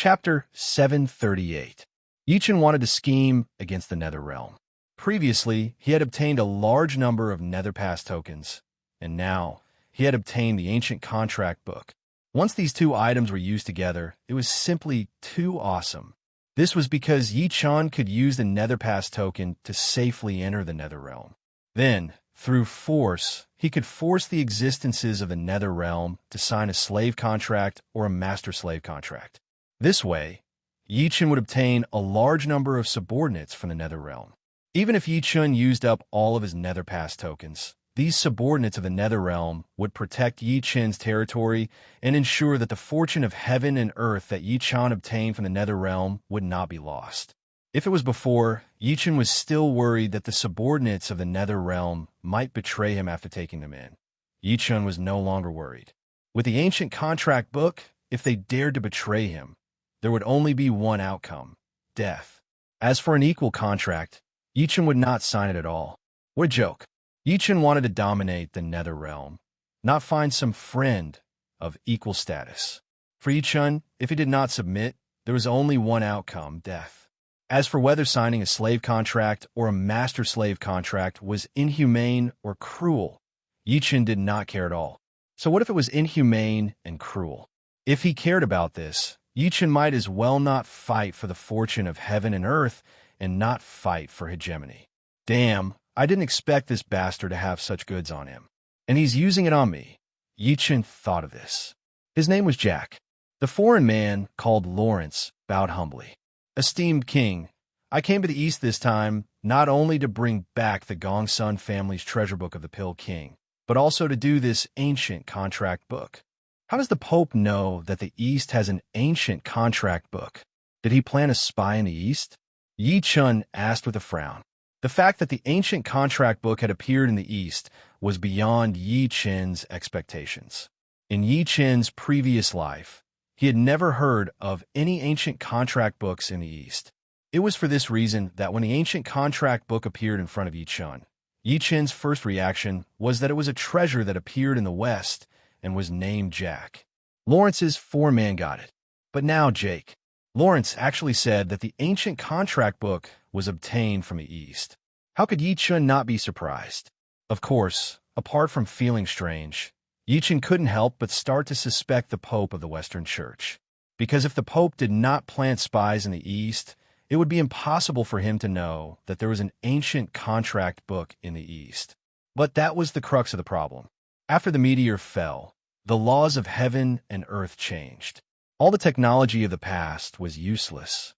Chapter 738. Yichen wanted to scheme against the Nether Realm. Previously, he had obtained a large number of Nether Pass tokens, and now he had obtained the Ancient Contract Book. Once these two items were used together, it was simply too awesome. This was because Yichen could use the Nether Pass token to safely enter the Nether Realm. Then, through force, he could force the existences of the Nether Realm to sign a slave contract or a master-slave contract. This way, Yichen would obtain a large number of subordinates from the Nether Realm. Even if Yichen used up all of his Nether Pass tokens, these subordinates of the Nether Realm would protect Yichen's territory and ensure that the fortune of heaven and earth that Yichen obtained from the Nether Realm would not be lost. If it was before, Yichen was still worried that the subordinates of the Nether Realm might betray him after taking them in. Yichen was no longer worried. With the Ancient Contract Book, if they dared to betray him, there would only be one outcome: death. As for an equal contract, Yichen would not sign it at all. What a joke. Yichen wanted to dominate the Nether Realm, not find some friend of equal status. For Yichen, if he did not submit, there was only one outcome: death. As for whether signing a slave contract or a master-slave contract was inhumane or cruel, Yichen did not care at all. So what if it was inhumane and cruel? If he cared about this, Yichen might as well not fight for the fortune of heaven and earth and not fight for hegemony. Damn, I didn't expect this bastard to have such goods on him. And he's using it on me. Yichen thought of this. His name was Jack. The foreign man, called Lawrence, bowed humbly. Esteemed king, I came to the east this time not only to bring back the Gongsun family's treasure book of the Pill King, but also to do this ancient contract book. How does the Pope know that the East has an ancient contract book? Did he plant a spy in the East? Yichen asked with a frown. The fact that the ancient contract book had appeared in the East was beyond Yichen's expectations. In Yichen's previous life, he had never heard of any ancient contract books in the East. It was for this reason that when the ancient contract book appeared in front of Yichen, Yichen's first reaction was that it was a treasure that appeared in the West and was named Jack. Lawrence's foreman got it. But now Jake. Lawrence actually said that the ancient contract book was obtained from the East. How could Yichen not be surprised? Of course, apart from feeling strange, Yichen couldn't help but start to suspect the Pope of the Western Church. Because if the Pope did not plant spies in the East, it would be impossible for him to know that there was an ancient contract book in the East. But that was the crux of the problem. After the meteor fell, the laws of heaven and earth changed. All the technology of the past was useless.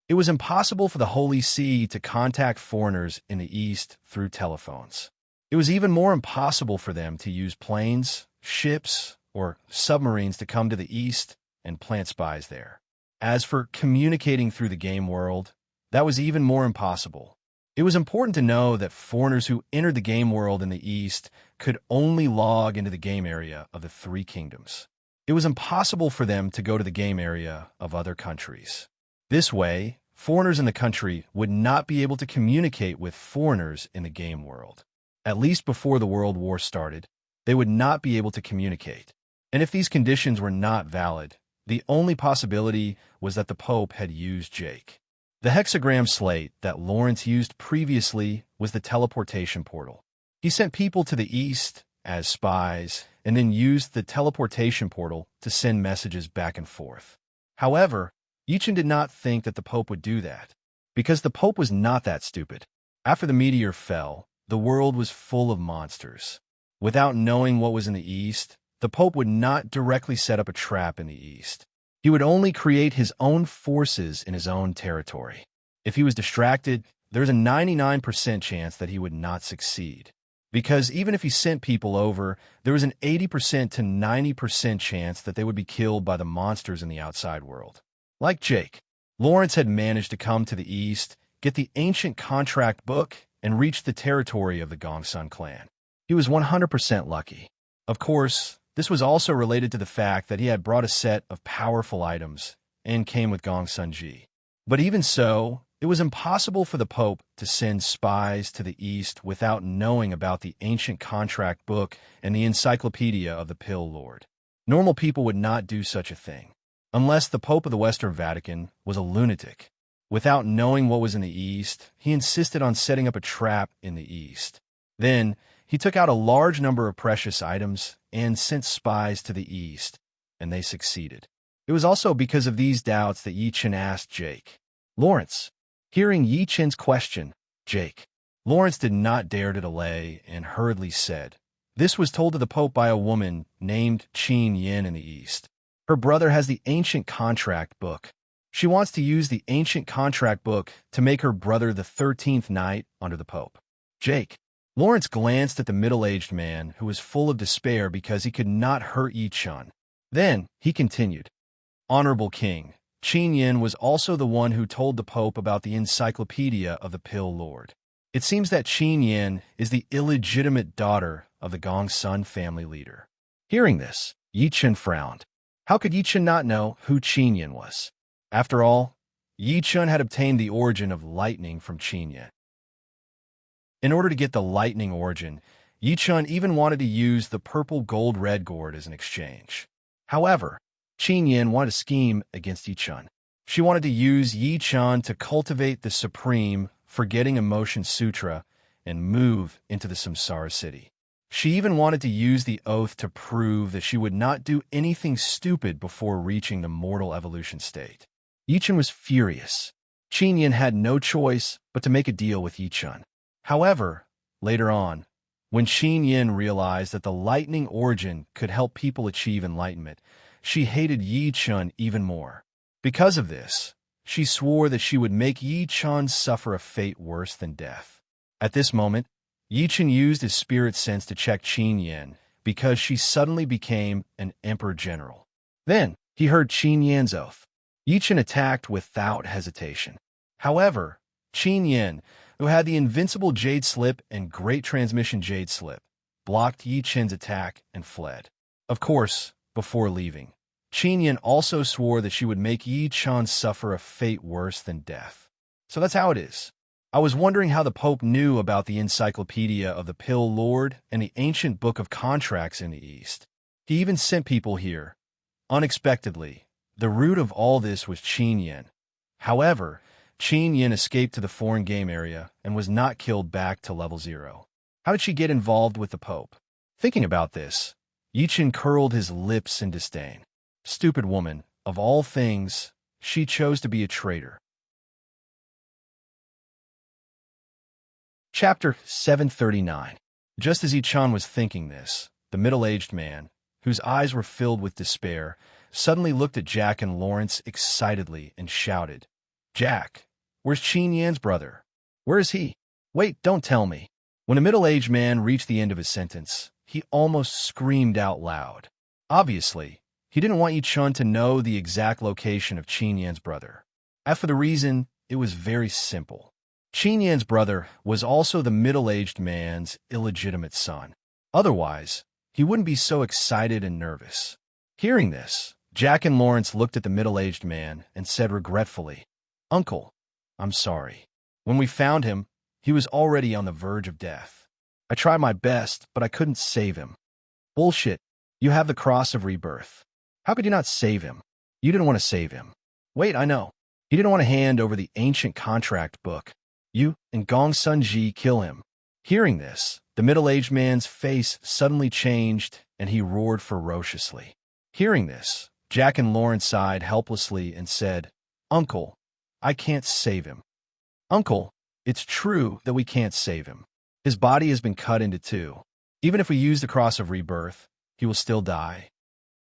It was impossible for the Holy See to contact foreigners in the East through telephones. It was even more impossible for them to use planes, ships, or submarines to come to the East and plant spies there. As for communicating through the game world, that was even more impossible. It was important to know that foreigners who entered the game world in the East could only log into the game area of the Three Kingdoms. It was impossible for them to go to the game area of other countries. This way, foreigners in the country would not be able to communicate with foreigners in the game world. At least before the World War started, they would not be able to communicate. And if these conditions were not valid, the only possibility was that the Pope had used Jake. The hexagram slate that Lawrence used previously was the teleportation portal. He sent people to the East as spies and then used the teleportation portal to send messages back and forth. However, Yichen did not think that the Pope would do that, because the Pope was not that stupid. After the meteor fell, the world was full of monsters. Without knowing what was in the East, the Pope would not directly set up a trap in the East. He would only create his own forces in his own territory. If he was distracted, there's a 99% chance that he would not succeed. Because even if he sent people over, there was an 80% to 90% chance that they would be killed by the monsters in the outside world. Like Jake, Lawrence had managed to come to the East, get the ancient contract book, and reach the territory of the Gongsun clan. He was 100% lucky. Of course, this was also related to the fact that he had brought a set of powerful items and came with Gongsun Ji. But even so, it was impossible for the Pope to send spies to the East without knowing about the ancient contract book and the encyclopedia of the Pill Lord. Normal people would not do such a thing. unless the Pope of the Western Vatican was a lunatic. Without knowing what was in the East, he insisted on setting up a trap in the East. Then, he took out a large number of precious items and sent spies to the East, and they succeeded. It was also because of these doubts that Yi Chen asked Jake. Lawrence. Hearing Yi Chen's question, Jake. Lawrence did not dare to delay and hurriedly said, "This was told to the Pope by a woman named Qin Yin in the East. Her brother has the ancient contract book. She wants to use the ancient contract book to make her brother the 13th knight under the Pope." Jake. Lawrence glanced at the middle-aged man who was full of despair because he could not hurt Yi Chen. Then he continued, "Honorable King, Qin Yin was also the one who told the Pope about the encyclopedia of the Pill Lord. It seems that Qin Yin is the illegitimate daughter of the Gongsun family leader." Hearing this, Yi Chen frowned. How could Yi Chen not know who Qin Yin was? After all, Yi Chen had obtained the origin of lightning from Qin Yin. In order to get the lightning origin, Yi Chen even wanted to use the purple gold-red gourd as an exchange. However, Qin Yin wanted to scheme against Yi Chen. She wanted to use Yi Chen to cultivate the supreme Forgetting Emotion Sutra and move into the Samsara city. She even wanted to use the oath to prove that she would not do anything stupid before reaching the mortal evolution state. Yi Chen was furious. Qin Yin had no choice but to make a deal with Yi Chen. However, later on, when Qin Yin realized that the lightning origin could help people achieve enlightenment, she hated Yi Chen even more. Because of this, she swore that she would make Yi Chen suffer a fate worse than death. At this moment, Yi Chen used his spirit sense to check Qin Yin because she suddenly became an emperor general. Then, he heard Qin Yin's oath. Yi Chen attacked without hesitation. However, Qin Yin, who had the invincible Jade Slip and Great Transmission Jade Slip, blocked Yi Chen's attack and fled. Of course, before leaving, Qin Yin also swore that she would make Yi Chen suffer a fate worse than death. So that's how it is. I was wondering how the Pope knew about the encyclopedia of the Pill Lord and the ancient book of contracts in the East. He even sent people here. Unexpectedly, the root of all this was Qin Yin. However, Qin Yin escaped to the foreign game area and was not killed back to level 0. How did she get involved with the Pope? Thinking about this, Yi Chen curled his lips in disdain. Stupid woman, of all things, she chose to be a traitor. Chapter 739. Just as Yi Chen was thinking this, the middle-aged man, whose eyes were filled with despair, suddenly looked at Jack and Lawrence excitedly and shouted, "Jack, where's Qin Yin's brother? Where is he? Wait, don't tell me." When the middle-aged man reached the end of his sentence, he almost screamed out loud. Obviously, he didn't want Yi Chen to know the exact location of Qin Yin's brother. As for the reason, it was very simple. Qin Yin's brother was also the middle-aged man's illegitimate son. Otherwise, he wouldn't be so excited and nervous. Hearing this, Jack and Lawrence looked at the middle-aged man and said regretfully, "Uncle, I'm sorry. When we found him, he was already on the verge of death. I tried my best, but I couldn't save him." "Bullshit. You have the cross of rebirth. How could you not save him? You didn't want to save him." "Wait, I know. He didn't want to hand over the ancient contract book. You and Gong Sun Ji kill him." Hearing this, the middle-aged man's face suddenly changed and he roared ferociously. Hearing this, Jack and Lawrence sighed helplessly and said, "Uncle, I can't save him." "Uncle, it's true that we can't save him. His body has been cut into two. Even if we use the cross of rebirth, he will still die."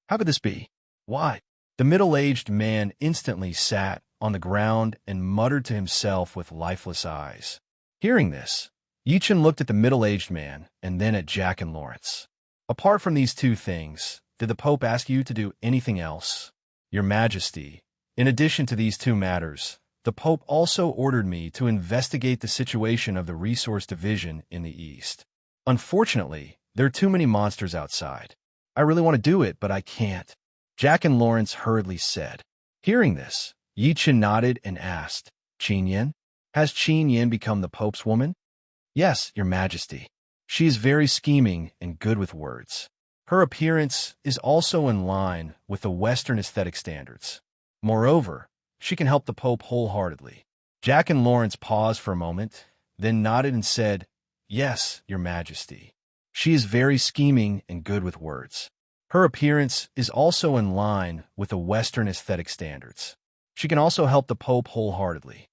"How could this be? Why?" The middle-aged man instantly sat on the ground and muttered to himself with lifeless eyes. Hearing this, Yi Chen looked at the middle-aged man and then at Jack and Lawrence. "Apart from these two things, did the Pope ask you to do anything else?" "Your Majesty, in addition to these two matters, the Pope also ordered me to investigate the situation of the resource division in the East. Unfortunately, there are too many monsters outside. I really want to do it, but I can't," Jack and Lawrence hurriedly said. Hearing this, Yi Chen nodded and asked, "Qin Yin? Has Qin Yin become the Pope's woman?" "Yes, Your Majesty. She is very scheming and good with words." Her appearance is also in line with the Western aesthetic standards. Moreover, she can help the Pope wholeheartedly. Jack and Lawrence paused for a moment, then nodded and said, "Yes, Your Majesty. She is very scheming and good with words. Her appearance is also in line with the Western aesthetic standards. She can also help the Pope wholeheartedly."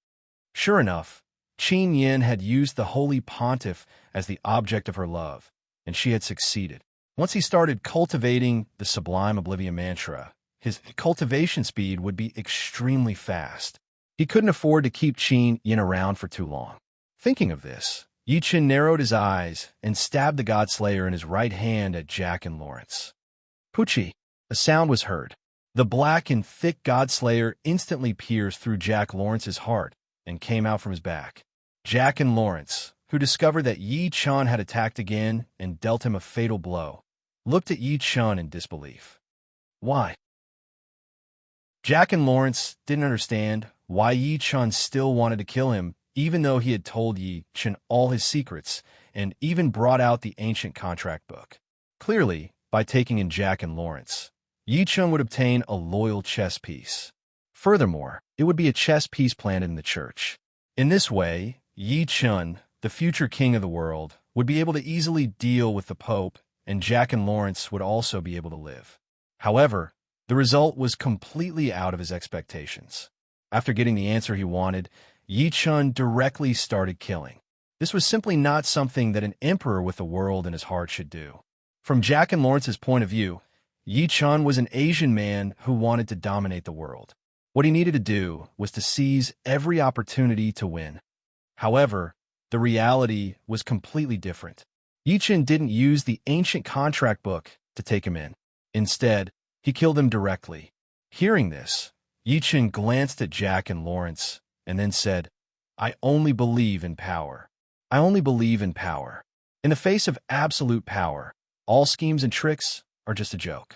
Sure enough, Qin Yin had used the Holy Pontiff as the object of her love, and she had succeeded. Once he started cultivating the Sublime Oblivion mantra, his cultivation speed would be extremely fast. He couldn't afford to keep Qin Yin around for too long. Thinking of this, Yi Qin narrowed his eyes and stabbed the Godslayer in his right hand at Jack and Lawrence. Poochie! A sound was heard. The black and thick Godslayer instantly pierced through Jack Lawrence's heart and came out from his back. Jack and Lawrence, who discovered that Yi Chun had attacked again and dealt him a fatal blow, looked at Yi Chun in disbelief. Why? Jack and Lawrence didn't understand why Yi Chun still wanted to kill him, even though he had told Yi Chun all his secrets and even brought out the ancient contract book. Clearly, by taking in Jack and Lawrence, Yi Chun would obtain a loyal chess piece. Furthermore, it would be a chess piece planted in the church. In this way, Yi Chun, the future king of the world, would be able to easily deal with the Pope, and Jack and Lawrence would also be able to live. However, the result was completely out of his expectations. After getting the answer he wanted, Yi Chun directly started killing. This was simply not something that an emperor with the world in his heart should do. From Jack and Lawrence's point of view, Yi Chun was an Asian man who wanted to dominate the world. What he needed to do was to seize every opportunity to win. However, the reality was completely different. Yi Chun didn't use the ancient contract book to take him in. Instead, he killed him directly. Hearing this, Yi Chun glanced at Jack and Lawrence and then said, "I only believe in power. I only believe in power. In the face of absolute power, all schemes and tricks are just a joke."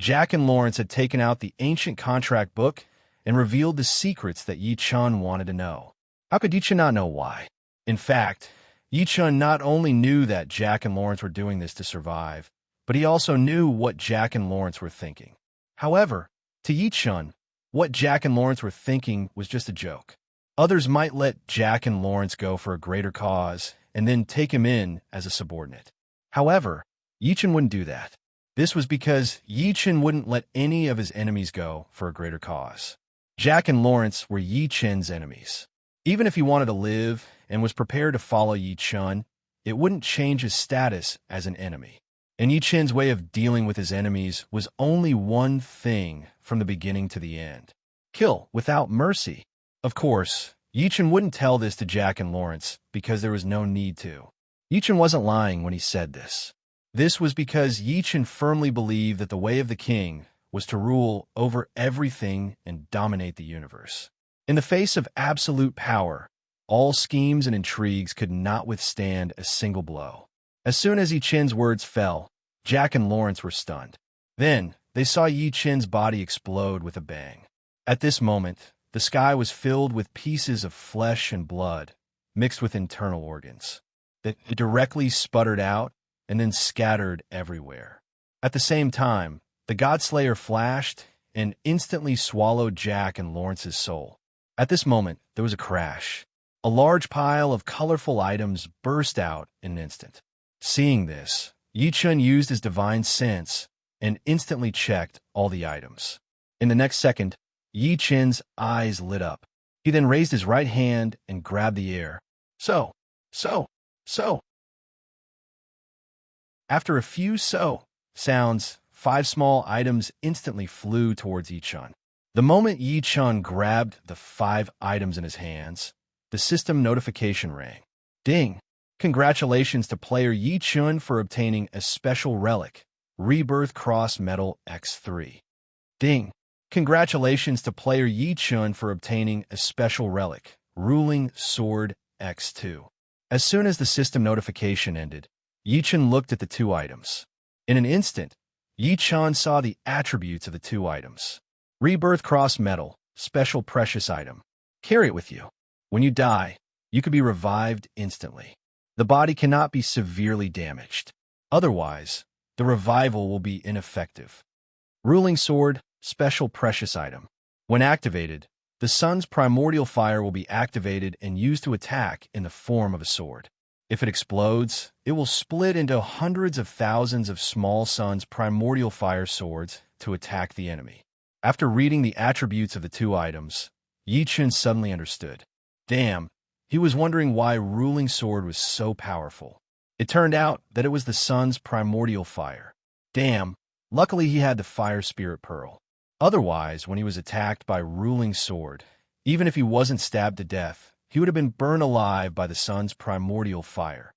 Jack and Lawrence had taken out the ancient contract book and revealed the secrets that Yi Chun wanted to know. How could Yi Chun not know why? In fact, Yi Chun not only knew that Jack and Lawrence were doing this to survive, but he also knew what Jack and Lawrence were thinking. However, to Yi Chun, what Jack and Lawrence were thinking was just a joke. Others might let Jack and Lawrence go for a greater cause and then take him in as a subordinate. However, Yi Chun wouldn't do that. This was because Yi Chun wouldn't let any of his enemies go for a greater cause. Jack and Lawrence were Yi Chun's enemies. Even if he wanted to live and was prepared to follow Yi Chun, it wouldn't change his status as an enemy. And Yi Chun's way of dealing with his enemies was only one thing from the beginning to the end: kill without mercy. Of course, Yi Chun wouldn't tell this to Jack and Lawrence because there was no need to. Yi Chun wasn't lying when he said this. This was because Yi Chun firmly believed that the way of the king was to rule over everything and dominate the universe. In the face of absolute power, all schemes and intrigues could not withstand a single blow. As soon as Yi Chun's words fell, Jack and Lawrence were stunned. Then, they saw Yi Chun's body explode with a bang. At this moment, the sky was filled with pieces of flesh and blood, mixed with internal organs, that directly sputtered out and then scattered everywhere. At the same time, the Godslayer flashed and instantly swallowed Jack and Lawrence's soul. At this moment, there was a crash. A large pile of colorful items burst out in an instant. Seeing this, Yi Chun used his divine sense and instantly checked all the items. In the next second, Yi Chun's eyes lit up. He then raised his right hand and grabbed the air. So. After a few sounds, 5 small items instantly flew towards Yi Chun. The moment Yi Chun grabbed the 5 items in his hands, the system notification rang. Ding! Congratulations to player Yi Chun for obtaining a special relic, Rebirth Cross Metal X3. Ding! Congratulations to player Yi Chun for obtaining a special relic, Ruling Sword X2. As soon as the system notification ended, Yi Chun looked at the 2 items. In an instant, Yi Chun saw the attributes of the 2 items. Rebirth Cross Metal, special precious item. Carry it with you. When you die, you could be revived instantly. The body cannot be severely damaged. Otherwise, the revival will be ineffective. Ruling Sword, special precious item. When activated, the sun's primordial fire will be activated and used to attack in the form of a sword. If it explodes, it will split into hundreds of thousands of small sun's primordial fire swords to attack the enemy. After reading the attributes of the two items, Yi Chun suddenly understood. Damn, he was wondering why Ruling Sword was so powerful. It turned out that it was the sun's primordial fire. Damn, luckily he had the Fire Spirit Pearl. Otherwise, when he was attacked by Ruling Sword, even if he wasn't stabbed to death, he would have been burned alive by the sun's primordial fire.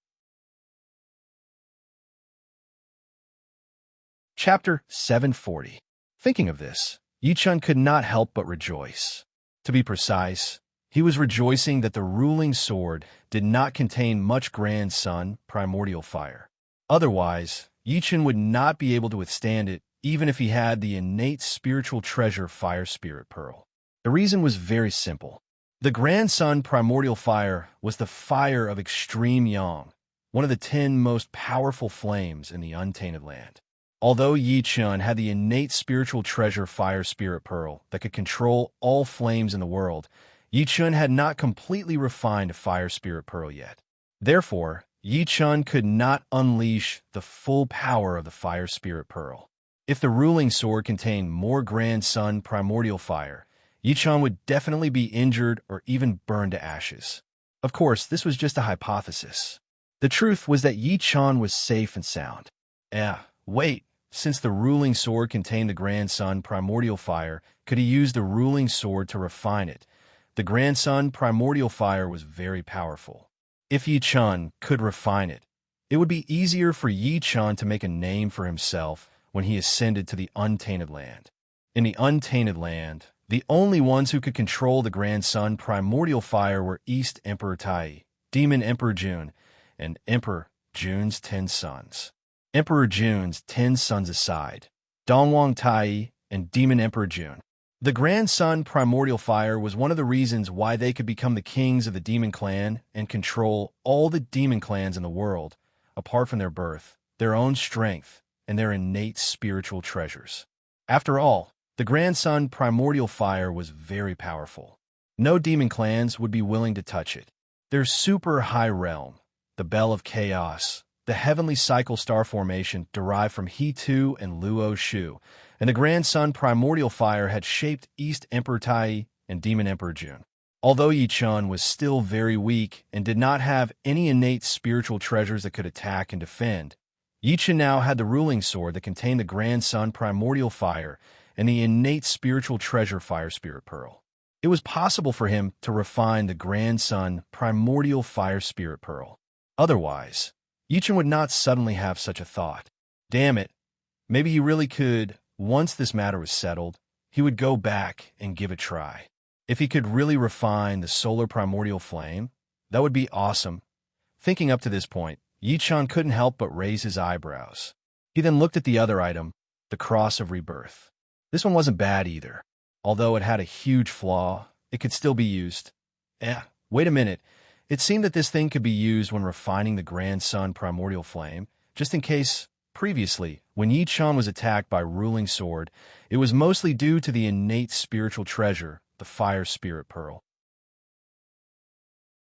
Chapter 740. Thinking of this, Yi Chun could not help but rejoice. To be precise, he was rejoicing that the Ruling Sword did not contain much Grand Sun primordial fire. Otherwise, Yi Chun would not be able to withstand it even if he had the innate spiritual treasure Fire Spirit Pearl. The reason was very simple. The Grand Sun primordial fire was the fire of extreme yang, one of the 10 most powerful flames in the untainted land. Although Yi Chun had the innate spiritual treasure Fire Spirit Pearl that could control all flames in the world, Yi Chun had not completely refined Fire Spirit Pearl yet. Therefore, Yi Chun could not unleash the full power of the Fire Spirit Pearl. If the Ruling Sword contained more Grand Sun primordial fire, Yi Chun would definitely be injured or even burned to ashes. Of course, this was just a hypothesis. The truth was that Yi Chun was safe and sound. Wait, since the Ruling Sword contained the Grand Sun primordial fire, could he use the Ruling Sword to refine it? The Grand Sun primordial fire was very powerful. If Yi Chun could refine it, it would be easier for Yi Chun to make a name for himself when he ascended to the untainted land. In the untainted land, the only ones who could control the Grand Sun primordial fire were East Emperor Tai, Demon Emperor Jun, and Emperor Jun's 10 sons. Emperor Jun's 10 sons aside, Dongwang Tai and Demon Emperor Jun. The Grand Sun primordial fire was one of the reasons why they could become the kings of the demon clan and control all the demon clans in the world, apart from their birth, their own strength, and their innate spiritual treasures. After all, the Grand Sun primordial fire was very powerful. No demon clans would be willing to touch it. Their super high realm, the Bell of Chaos, the heavenly cycle star formation derived from He-Tu and Luo Shu, and the Grand Sun primordial fire had shaped East Emperor Tai and Demon Emperor Jun. Although Yi Chun was still very weak and did not have any innate spiritual treasures that could attack and defend, Yi Chun now had the Ruling Sword that contained the Grand Sun primordial fire and the innate spiritual treasure Fire Spirit Pearl. It was possible for him to refine the Grand Sun primordial Fire Spirit Pearl. Otherwise, Yi Chun would not suddenly have such a thought. Damn it, maybe he really could. Once this matter was settled, he would go back and give it a try. If he could really refine the solar primordial flame, that would be awesome. Thinking up to this point, Yi Chun couldn't help but raise his eyebrows. He then looked at the other item, the Cross of Rebirth. This one wasn't bad either. Although it had a huge flaw, it could still be used. Wait a minute. It seemed that this thing could be used when refining the Grand Sun primordial flame, just in case. Previously, when Yi Chun was attacked by Ruling Sword, it was mostly due to the innate spiritual treasure, the Fire Spirit Pearl.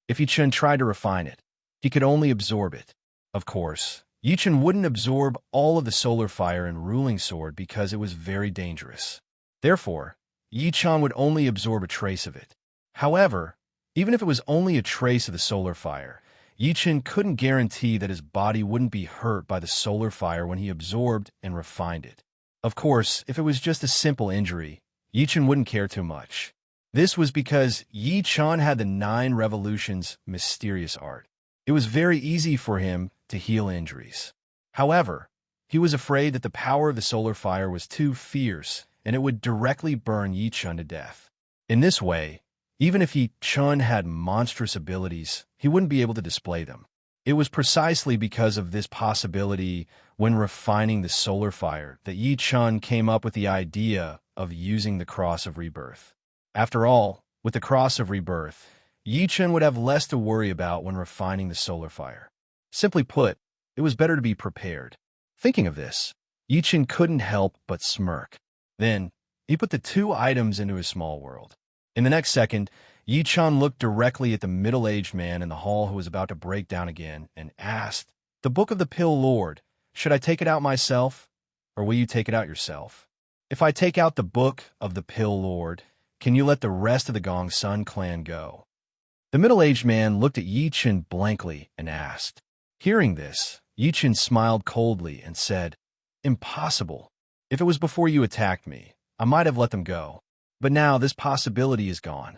If Yi Chun tried to refine it, he could only absorb it. Of course, Yi Chun wouldn't absorb all of the solar fire in Ruling Sword because it was very dangerous. Therefore, Yi Chun would only absorb a trace of it. However, even if it was only a trace of the solar fire, Yi Chun couldn't guarantee that his body wouldn't be hurt by the solar fire when he absorbed and refined it. Of course, if it was just a simple injury, Yi Chun wouldn't care too much. This was because Yi Chun had the 9 Revolutions mysterious art. It was very easy for him to heal injuries. However, he was afraid that the power of the solar fire was too fierce and it would directly burn Yi Chun to death. In this way, even if Yi Chun had monstrous abilities, he wouldn't be able to display them. It was precisely because of this possibility when refining the solar fire that Yi Chun came up with the idea of using the Cross of Rebirth. After all, with the Cross of Rebirth, Yi Chun would have less to worry about when refining the solar fire. Simply put, it was better to be prepared. Thinking of this, Yi-Chin couldn't help but smirk. Then, he put the two items into his small world. In the next second, Yi-Chan looked directly at the middle-aged man in the hall who was about to break down again and asked, "The Book of the Pill Lord, should I take it out myself, or will you take it out yourself? If I take out the Book of the Pill Lord, can you let the rest of the Gongsun clan go?" The middle-aged man looked at Yi-Chin blankly and asked. Hearing this, Yi-Chin smiled coldly and said, "Impossible. If it was before you attacked me, I might have let them go. But now this possibility is gone."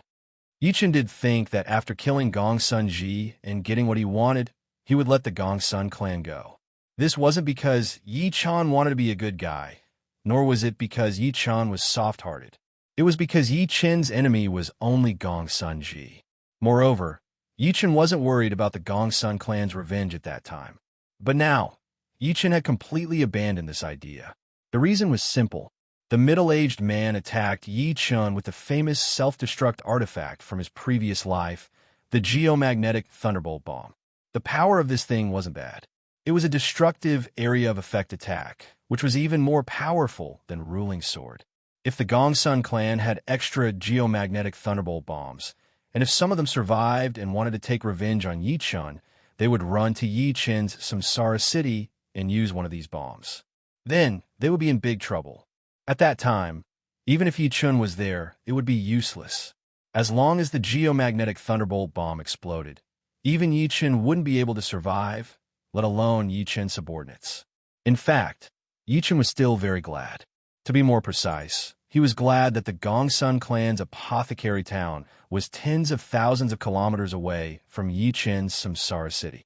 Yi-Chin did think that after killing Gongsun Ji and getting what he wanted, he would let the Gongsun clan go. This wasn't because Yi-Chan wanted to be a good guy, nor was it because Yi-Chan was soft-hearted. It was because Yi-Chin's enemy was only Gongsun Ji. Moreover, Yi-Chin wasn't worried about the Gongsun clan's revenge at that time. But now, Yi-Chin had completely abandoned this idea. The reason was simple. The middle-aged man attacked Yi-Chin with the famous self-destruct artifact from his previous life, the geomagnetic thunderbolt bomb. The power of this thing wasn't bad. It was a destructive area of effect attack, which was even more powerful than Ruling Sword. If the Gongsun clan had extra geomagnetic thunderbolt bombs, and if some of them survived and wanted to take revenge on Yi-Chin, they would run to Yi-Chin's Samsara City and use one of these bombs. Then, they would be in big trouble. At that time, even if Yi-Chin was there, it would be useless. As long as the geomagnetic thunderbolt bomb exploded, even Yi-Chin wouldn't be able to survive, let alone Yi-Chin's subordinates. In fact, Yi-Chin was still very glad. To be more precise, he was glad that the Gongsun clan's apothecary town was tens of thousands of kilometers away from Yi-Chin's Samsara City.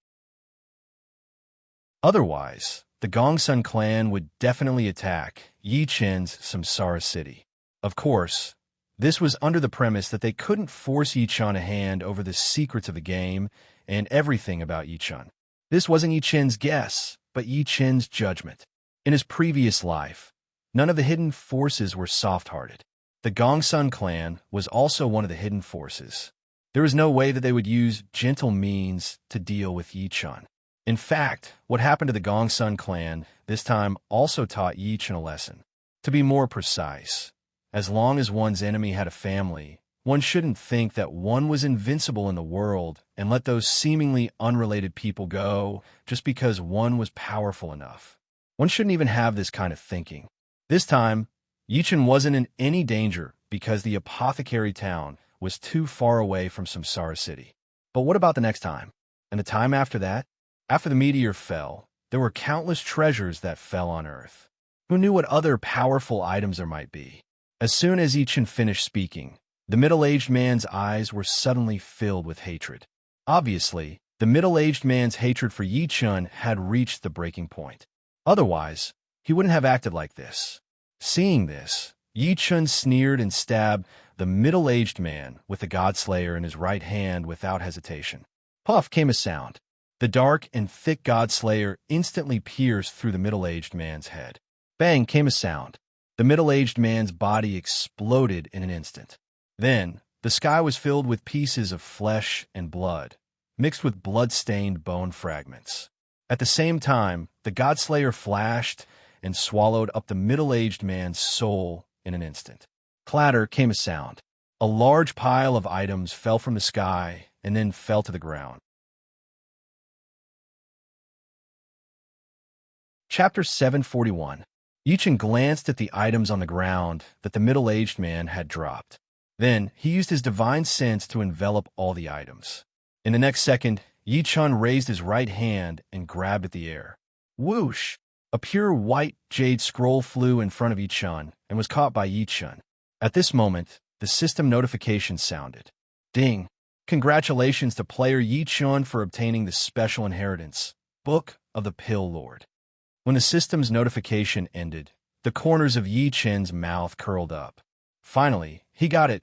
Otherwise, the Gongsun clan would definitely attack Yi-Chin's Samsara City. Of course, this was under the premise that they couldn't force Yi-Chin a hand over the secrets of the game and everything about Yi-Chin. This wasn't Yi-Chin's guess, but Yi-Chin's judgment. In his previous life, none of the hidden forces were soft-hearted. The Gongsun clan was also one of the hidden forces. There was no way that they would use gentle means to deal with Yi-Chin. In fact, what happened to the Gongsun clan this time also taught Yi-Chin a lesson. To be more precise, as long as one's enemy had a family, one shouldn't think that one was invincible in the world and let those seemingly unrelated people go just because one was powerful enough. One shouldn't even have this kind of thinking. This time, Yi-Chin wasn't in any danger because the apothecary town was too far away from Samsara City. But what about the next time? And the time after that? After the meteor fell, there were countless treasures that fell on Earth. Who knew what other powerful items there might be? As soon as Yi-Chin finished speaking, the middle-aged man's eyes were suddenly filled with hatred. Obviously, the middle-aged man's hatred for Yi-Chin had reached the breaking point. Otherwise, he wouldn't have acted like this. Seeing this, Yi-Chin sneered and stabbed the middle-aged man with the Godslayer in his right hand without hesitation. Puff came a sound. The dark and thick Godslayer instantly pierced through the middle-aged man's head. Bang came a sound. The middle-aged man's body exploded in an instant. Then, the sky was filled with pieces of flesh and blood, mixed with blood-stained bone fragments. At the same time, the Godslayer flashed and swallowed up the middle-aged man's soul in an instant. Clatter came a sound. A large pile of items fell from the sky and then fell to the ground. Chapter 741. Yi-Chin glanced at the items on the ground that the middle-aged man had dropped. Then, he used his divine sense to envelop all the items. In the next second, Yi-Chin raised his right hand and grabbed at the air. Whoosh! A pure white jade scroll flew in front of Yi-Chin and was caught by Yi-Chin. At this moment, the system notification sounded. Ding! Congratulations to player Yi-Chin for obtaining the special inheritance, Book of the Pill Lord. When the system's notification ended, the corners of Yi-Chin's mouth curled up. Finally, he got it.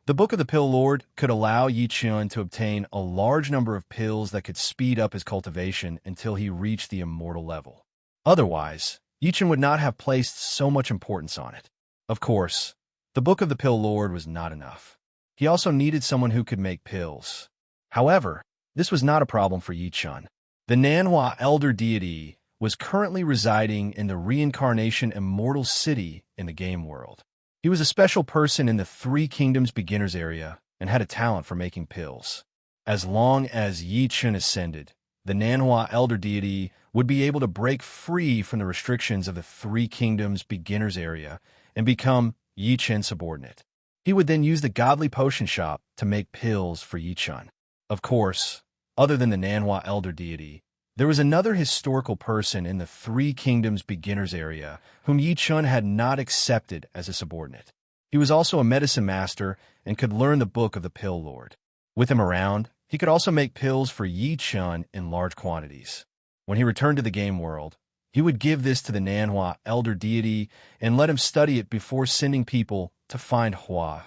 The Book of the Pill Lord could allow Yi-Chin to obtain a large number of pills that could speed up his cultivation until he reached the immortal level. Otherwise, Yi-Chin would not have placed so much importance on it. Of course, the Book of the Pill Lord was not enough. He also needed someone who could make pills. However, this was not a problem for Yi-Chin. The Nanhua elder deity was currently residing in the reincarnation immortal city in the game world. He was a special person in the Three Kingdoms beginners area and had a talent for making pills. As long as Yi Chen ascended, the Nanhua elder deity would be able to break free from the restrictions of the Three Kingdoms beginners area and become Yi Chen's subordinate. He would then use the godly potion shop to make pills for Yi Chen. Of course, other than the Nanhua elder deity, there was another historical person in the Three Kingdoms beginners area whom Yi Chen had not accepted as a subordinate. He was also a medicine master and could learn the book of the Pill Lord. With him around, he could also make pills for Yi Chen in large quantities. When he returned to the game world, he would give this to the Nanhua elder deity and let him study it before sending people to find Hua.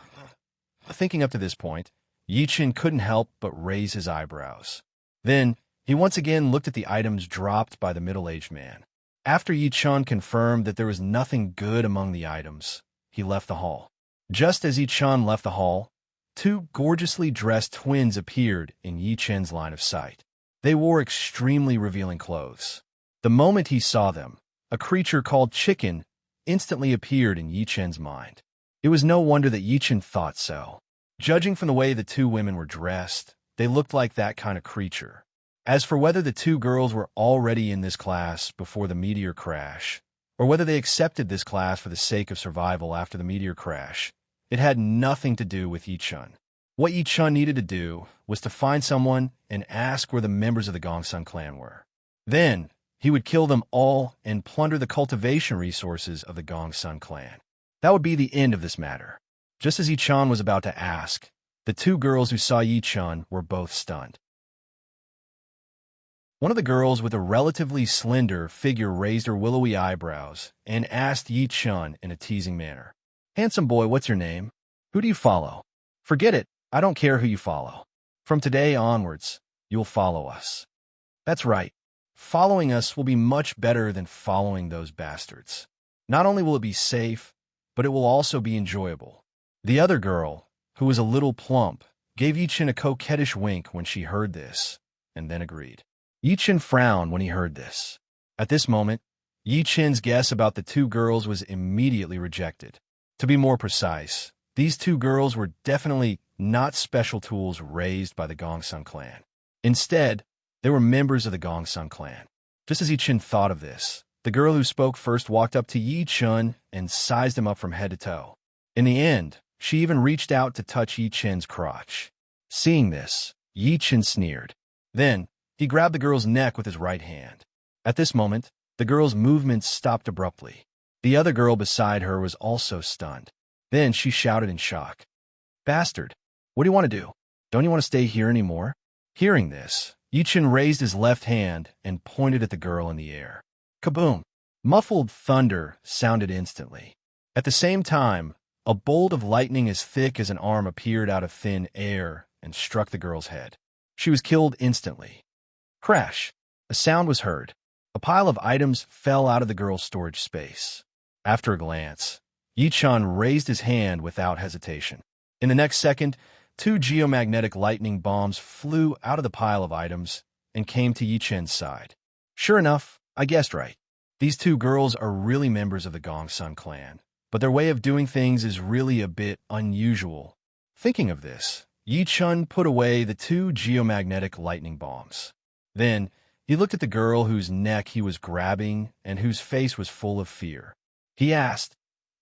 Thinking up to this point, Yi Chen couldn't help but raise his eyebrows. Then, he once again looked at the items dropped by the middle-aged man. After Yi Chen confirmed that there was nothing good among the items, he left the hall. Just as Yi Chen left the hall, two gorgeously dressed twins appeared in Yi Chen's line of sight. They wore extremely revealing clothes. The moment he saw them, a creature called Chicken instantly appeared in Yi Chen's mind. It was no wonder that Yi Chen thought so. Judging from the way the two women were dressed, they looked like that kind of creature. As for whether the two girls were already in this class before the meteor crash, or whether they accepted this class for the sake of survival after the meteor crash, it had nothing to do with Yi Chen. What Yi Chen needed to do was to find someone and ask where the members of the Gongsun clan were. Then, he would kill them all and plunder the cultivation resources of the Gongsun clan. That would be the end of this matter. Just as Yi Chen was about to ask, the two girls who saw Yi Chen were both stunned. One of the girls with a relatively slender figure raised her willowy eyebrows and asked Yi Chen in a teasing manner, "Handsome boy, what's your name? Who do you follow?" "Forget it. I don't care who you follow. From today onwards, you'll follow us." "That's right. Following us will be much better than following those bastards. Not only will it be safe, but it will also be enjoyable." The other girl, who was a little plump, gave Yi Chen a coquettish wink when she heard this, and then agreed. Yi Chen frowned when he heard this. At this moment, Yi Chen's guess about the two girls was immediately rejected. To be more precise, these two girls were definitely not special tools raised by the Gongsun clan. Instead, they were members of the Gongsun clan. Just as Yi Chen thought of this, the girl who spoke first walked up to Yi Chen and sized him up from head to toe. In the end, she even reached out to touch Yi Chen's crotch. Seeing this, Yi Chen sneered. Then, he grabbed the girl's neck with his right hand. At this moment, the girl's movements stopped abruptly. The other girl beside her was also stunned. Then she shouted in shock, "Bastard, what do you want to do? Don't you want to stay here anymore?" Hearing this, Yi Chen raised his left hand and pointed at the girl in the air. Kaboom! Muffled thunder sounded instantly. At the same time, a bolt of lightning as thick as an arm appeared out of thin air and struck the girl's head. She was killed instantly. Crash! A sound was heard. A pile of items fell out of the girl's storage space. After a glance, Yi Chen raised his hand without hesitation. In the next second, two geomagnetic lightning bombs flew out of the pile of items and came to Yi Chen's side. Sure enough, I guessed right. These two girls are really members of the Gongsun clan, but their way of doing things is really a bit unusual. Thinking of this, Yi Chen put away the two geomagnetic lightning bombs. Then, he looked at the girl whose neck he was grabbing and whose face was full of fear. He asked,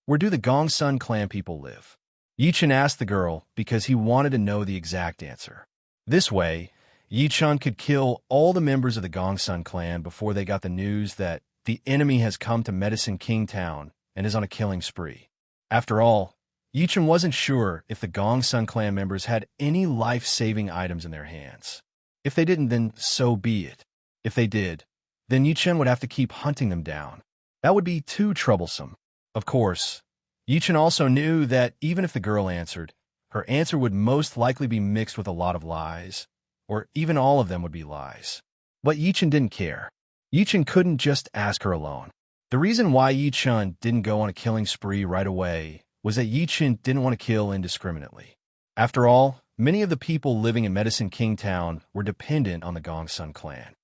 "Where do the Gongsun clan people live?" Yi Chen asked the girl because he wanted to know the exact answer. This way, Yi Chen could kill all the members of the Gongsun clan before they got the news that the enemy has come to Medicine King Town and is on a killing spree. After all, Yi Chen wasn't sure if the Gongsun clan members had any life-saving items in their hands. If they didn't, then so be it. If they did, then Yi Chen would have to keep hunting them down. That would be too troublesome. Of course, Yi Chen also knew that even if the girl answered, her answer would most likely be mixed with a lot of lies, or even all of them would be lies. But Yi Chen didn't care. Yi Chen couldn't just ask her alone. The reason why Yi Chen didn't go on a killing spree right away was that Yi Chen didn't want to kill indiscriminately. After all, many of the people living in Medicine King Town were dependent on the Gongsun clan.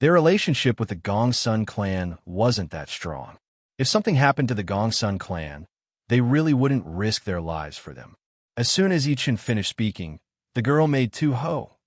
Their relationship with the Gongsun clan wasn't that strong. If something happened to the Gongsun clan, they really wouldn't risk their lives for them. As soon as Yichen finished speaking, the girl made two ho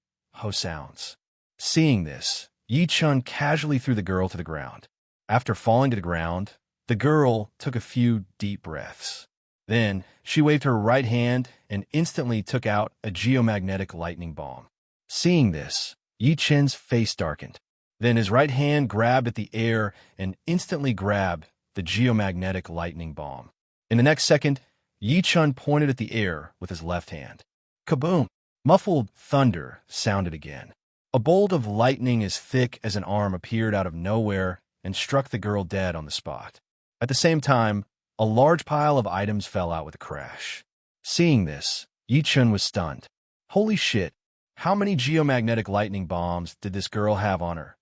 sounds. Seeing this, Yichun casually threw the girl to the ground. After falling to the ground, the girl took a few deep breaths. Then, she waved her right hand and instantly took out a geomagnetic lightning bomb. Seeing this, Yichen's face darkened. Then his right hand grabbed at the air and instantly grabbed the geomagnetic lightning bomb. In the next second, Yichun pointed at the air with his left hand. Kaboom! Muffled thunder sounded again. A bolt of lightning as thick as an arm appeared out of nowhere and struck the girl dead on the spot. At the same time, a large pile of items fell out with a crash. Seeing this, Yichun was stunned. Holy shit, how many geomagnetic lightning bombs did this girl have on her?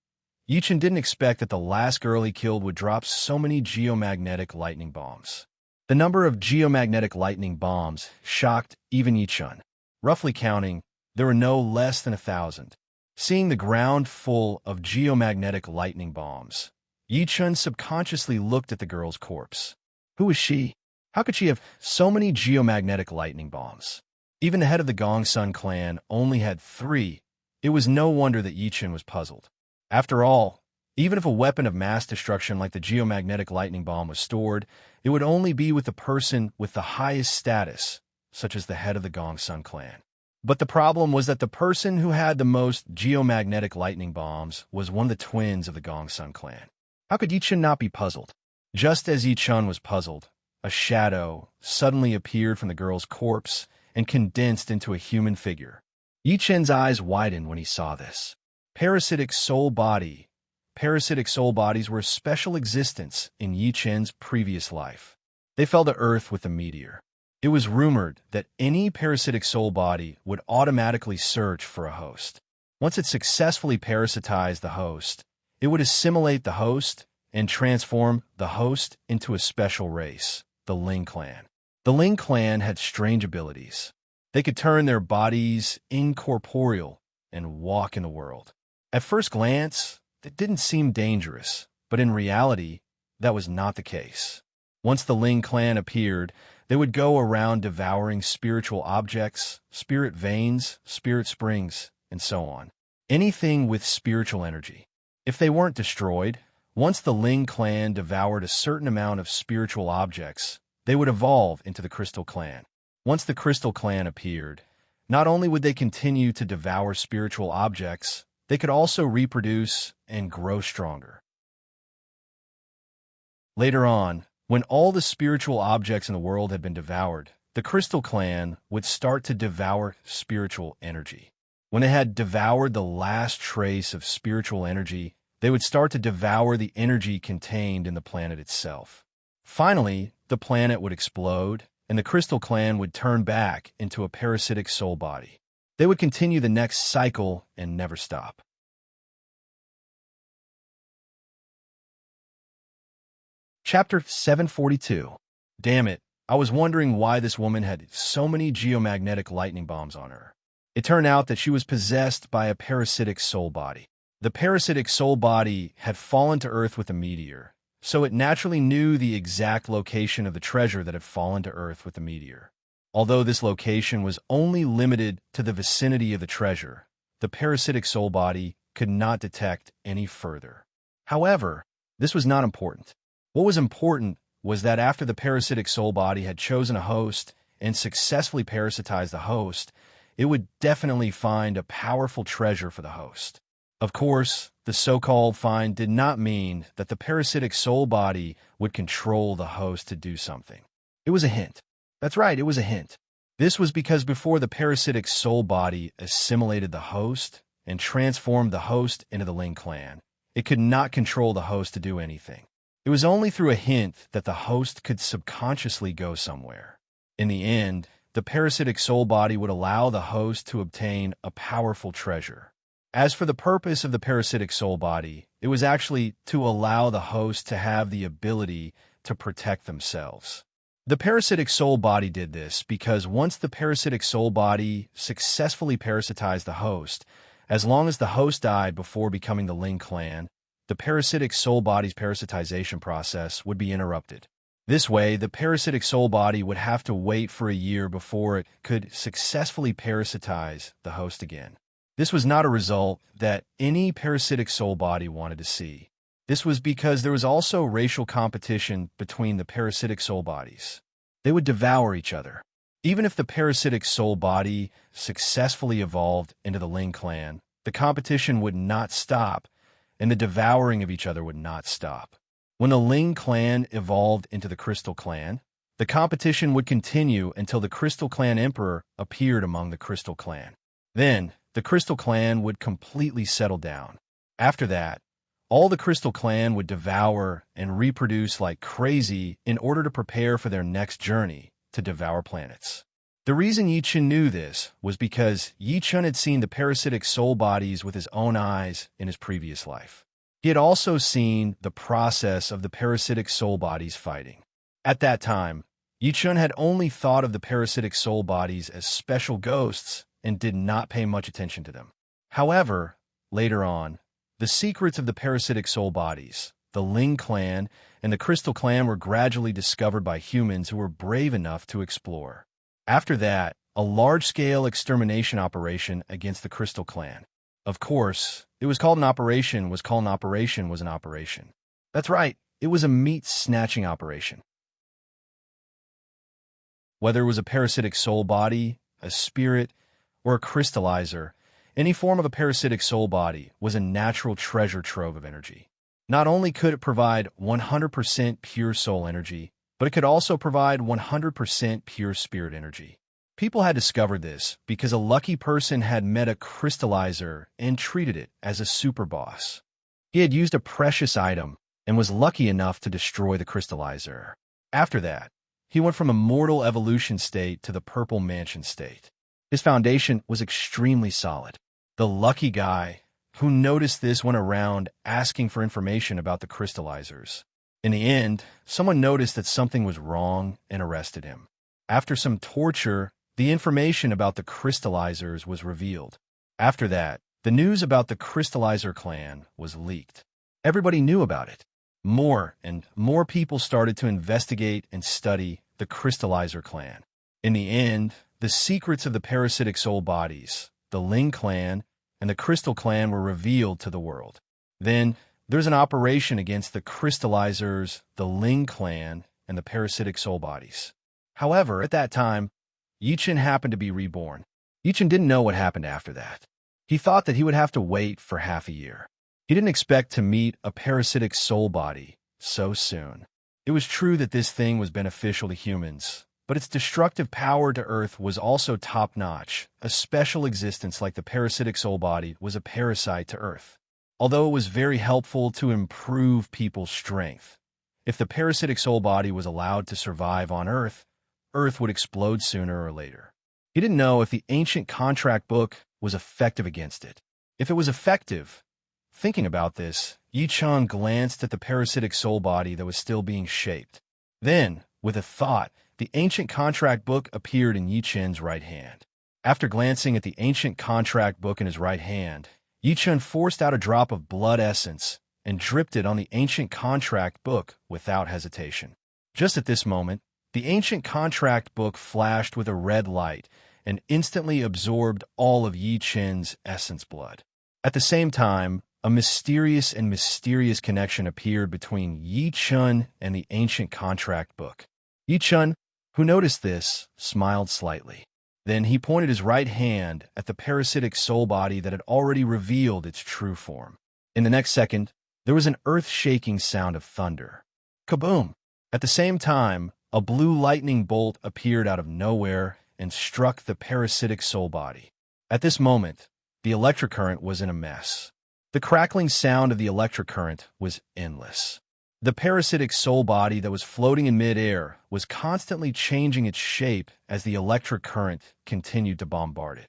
Yichun didn't expect that the last girl he killed would drop so many geomagnetic lightning bombs. The number of geomagnetic lightning bombs shocked even Yichun. Roughly counting, there were no less than 1,000. Seeing the ground full of geomagnetic lightning bombs, Yichun subconsciously looked at the girl's corpse. Who was she? How could she have so many geomagnetic lightning bombs? Even the head of the Gongsun clan only had 3. It was no wonder that Yichun was puzzled. After all, even if a weapon of mass destruction like the geomagnetic lightning bomb was stored, it would only be with the person with the highest status, such as the head of the Gongsun clan. But the problem was that the person who had the most geomagnetic lightning bombs was one of the twins of the Gongsun clan. How could Yichun not be puzzled? Just as Yichun was puzzled, a shadow suddenly appeared from the girl's corpse and condensed into a human figure. Yichun's eyes widened when he saw this. Parasitic soul body. Parasitic soul bodies were a special existence in Yichun's previous life. They fell to Earth with a meteor. It was rumored that any parasitic soul body would automatically search for a host. Once it successfully parasitized the host, it would assimilate the host and transform the host into a special race, the Ling clan. The Ling clan had strange abilities. They could turn their bodies incorporeal and walk in the world. At first glance, it didn't seem dangerous, but in reality, that was not the case. Once the Ling clan appeared, they would go around devouring spiritual objects, spirit veins, spirit springs, and so on. Anything with spiritual energy. If they weren't destroyed, once the Ling clan devoured a certain amount of spiritual objects, they would evolve into the Crystal clan. Once the Crystal clan appeared, not only would they continue to devour spiritual objects, they could also reproduce and grow stronger. Later on, when all the spiritual objects in the world had been devoured, the Crystal clan would start to devour spiritual energy. When they had devoured the last trace of spiritual energy, they would start to devour the energy contained in the planet itself. Finally, the planet would explode, and the Crystal clan would turn back into a parasitic soul body. They would continue the next cycle and never stop. Chapter 742. Damn it, I was wondering why this woman had so many geomagnetic lightning bombs on her. It turned out that she was possessed by a parasitic soul body. The parasitic soul body had fallen to Earth with a meteor, so it naturally knew the exact location of the treasure that had fallen to Earth with the meteor. Although this location was only limited to the vicinity of the treasure, the parasitic soul body could not detect any further. However, this was not important. What was important was that after the parasitic soul body had chosen a host and successfully parasitized the host, it would definitely find a powerful treasure for the host. Of course, the so-called find did not mean that the parasitic soul body would control the host to do something. It was a hint. That's right, it was a hint. This was because before the parasitic soul body assimilated the host and transformed the host into the Ling clan, it could not control the host to do anything. It was only through a hint that the host could subconsciously go somewhere. In the end, the parasitic soul body would allow the host to obtain a powerful treasure. As for the purpose of the parasitic soul body, it was actually to allow the host to have the ability to protect themselves. The parasitic soul body did this because once the parasitic soul body successfully parasitized the host, as long as the host died before becoming the Ling clan, the parasitic soul body's parasitization process would be interrupted. This way, the parasitic soul body would have to wait for a year before it could successfully parasitize the host again. This was not a result that any parasitic soul body wanted to see. This was because there was also racial competition between the parasitic soul bodies. They would devour each other. Even if the parasitic soul body successfully evolved into the Ling clan, the competition would not stop, and the devouring of each other would not stop. When the Ling clan evolved into the Crystal clan, the competition would continue until the Crystal clan emperor appeared among the Crystal clan. Then, the Crystal clan would completely settle down. After that, all the Crystal clan would devour and reproduce like crazy in order to prepare for their next journey to devour planets. The reason Yi Chen knew this was because Yi Chen had seen the parasitic soul bodies with his own eyes in his previous life. He had also seen the process of the parasitic soul bodies fighting. At that time, Yi Chen had only thought of the parasitic soul bodies as special ghosts and did not pay much attention to them. However, later on, the secrets of the parasitic soul bodies, the Ling clan, and the Crystal clan were gradually discovered by humans who were brave enough to explore. After that, a large-scale extermination operation against the Crystal clan. Of course, it was called an operation, was an operation. That's right, it was a meat-snatching operation. Whether it was a parasitic soul body, a spirit, or a crystallizer, any form of a parasitic soul body was a natural treasure trove of energy. Not only could it provide 100% pure soul energy, but it could also provide 100% pure spirit energy. People had discovered this because a lucky person had met a crystallizer and treated it as a super boss. He had used a precious item and was lucky enough to destroy the crystallizer. After that, he went from a mortal evolution state to the purple mansion state. His foundation was extremely solid. The lucky guy who noticed this went around asking for information about the crystallizers. In the end, someone noticed that something was wrong and arrested him. After some torture, the information about the crystallizers was revealed. After that, the news about the crystallizer clan was leaked. Everybody knew about it. More and more people started to investigate and study the crystallizer clan. In the end, the secrets of the parasitic soul bodies, the Ling clan, and the Crystal clan were revealed to the world. Then, there's an operation against the crystallizers, the Ling clan, and the parasitic soul bodies. However, at that time, Yi Chen happened to be reborn. Yi Chen didn't know what happened after that. He thought that he would have to wait for half a year. He didn't expect to meet a parasitic soul body so soon. It was true that this thing was beneficial to humans, but its destructive power to Earth was also top-notch. A special existence like the parasitic soul body was a parasite to Earth. Although it was very helpful to improve people's strength, if the parasitic soul body was allowed to survive on Earth, Earth would explode sooner or later. He didn't know if the ancient contract book was effective against it. If it was effective, thinking about this, Yi Chen glanced at the parasitic soul body that was still being shaped. Then, with a thought, the ancient contract book appeared in Yi Chen's right hand. After glancing at the ancient contract book in his right hand, Yi Chen forced out a drop of blood essence and dripped it on the ancient contract book without hesitation. Just at this moment, the ancient contract book flashed with a red light and instantly absorbed all of Yi Chen's essence blood. At the same time, a mysterious connection appeared between Yi Chen and the ancient contract book. Yi Chen, who noticed this, smiled slightly. Then he pointed his right hand at the parasitic soul body that had already revealed its true form. In the next second, there was an earth-shaking sound of thunder. Kaboom! At the same time, a blue lightning bolt appeared out of nowhere and struck the parasitic soul body. At this moment, the electric current was in a mess. The crackling sound of the electric current was endless. The parasitic soul body that was floating in midair was constantly changing its shape as the electric current continued to bombard it.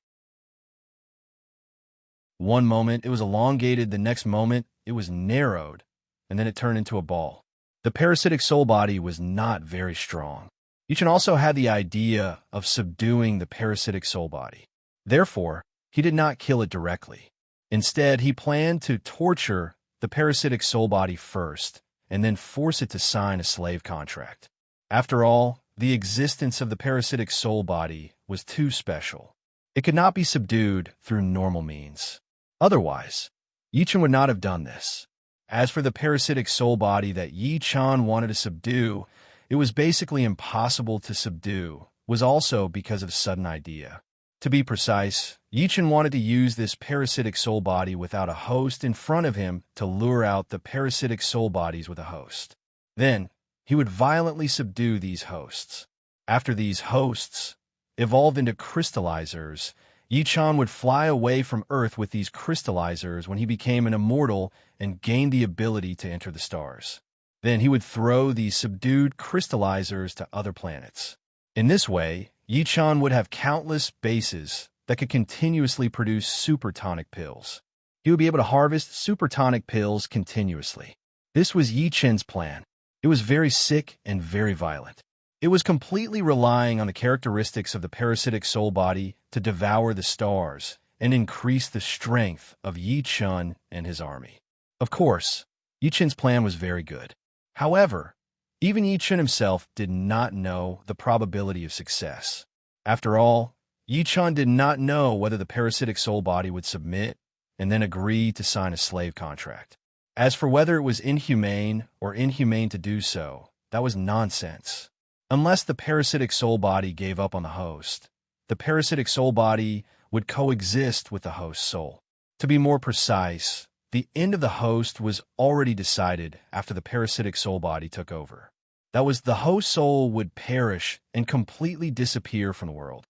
One moment it was elongated, the next moment it was narrowed, and then it turned into a ball. The parasitic soul body was not very strong. Yi Chen also had the idea of subduing the parasitic soul body. Therefore, he did not kill it directly. Instead, he planned to torture the parasitic soul body first, and then force it to sign a slave contract. After all, the existence of the parasitic soul body was too special. It could not be subdued through normal means. Otherwise, Yi-Chun would not have done this. As for the parasitic soul body that Yi-Chun wanted to subdue, it was basically impossible to subdue, was also because of sudden idea. To be precise, Yi-Chun wanted to use this parasitic soul body without a host in front of him to lure out the parasitic soul bodies with a host. Then, he would violently subdue these hosts. After these hosts evolved into crystallizers, Yi-Chun would fly away from Earth with these crystallizers when he became an immortal and gained the ability to enter the stars. Then he would throw these subdued crystallizers to other planets. In this way, Yi-Chun would have countless bases that could continuously produce supertonic pills. He would be able to harvest supertonic pills continuously. This was Yi-Chun's plan. It was very sick and very violent. It was completely relying on the characteristics of the parasitic soul body to devour the stars and increase the strength of Yi-Chun and his army. Of course, Yi-Chun's plan was very good. However, even Yi-Chun himself did not know the probability of success. After all, Yi-Chun did not know whether the parasitic soul body would submit and then agree to sign a slave contract. As for whether it was inhumane to do so, that was nonsense. Unless the parasitic soul body gave up on the host, the parasitic soul body would coexist with the host soul. To be more precise, the end of the host was already decided after the parasitic soul body took over. That was, the host soul would perish and completely disappear from the world.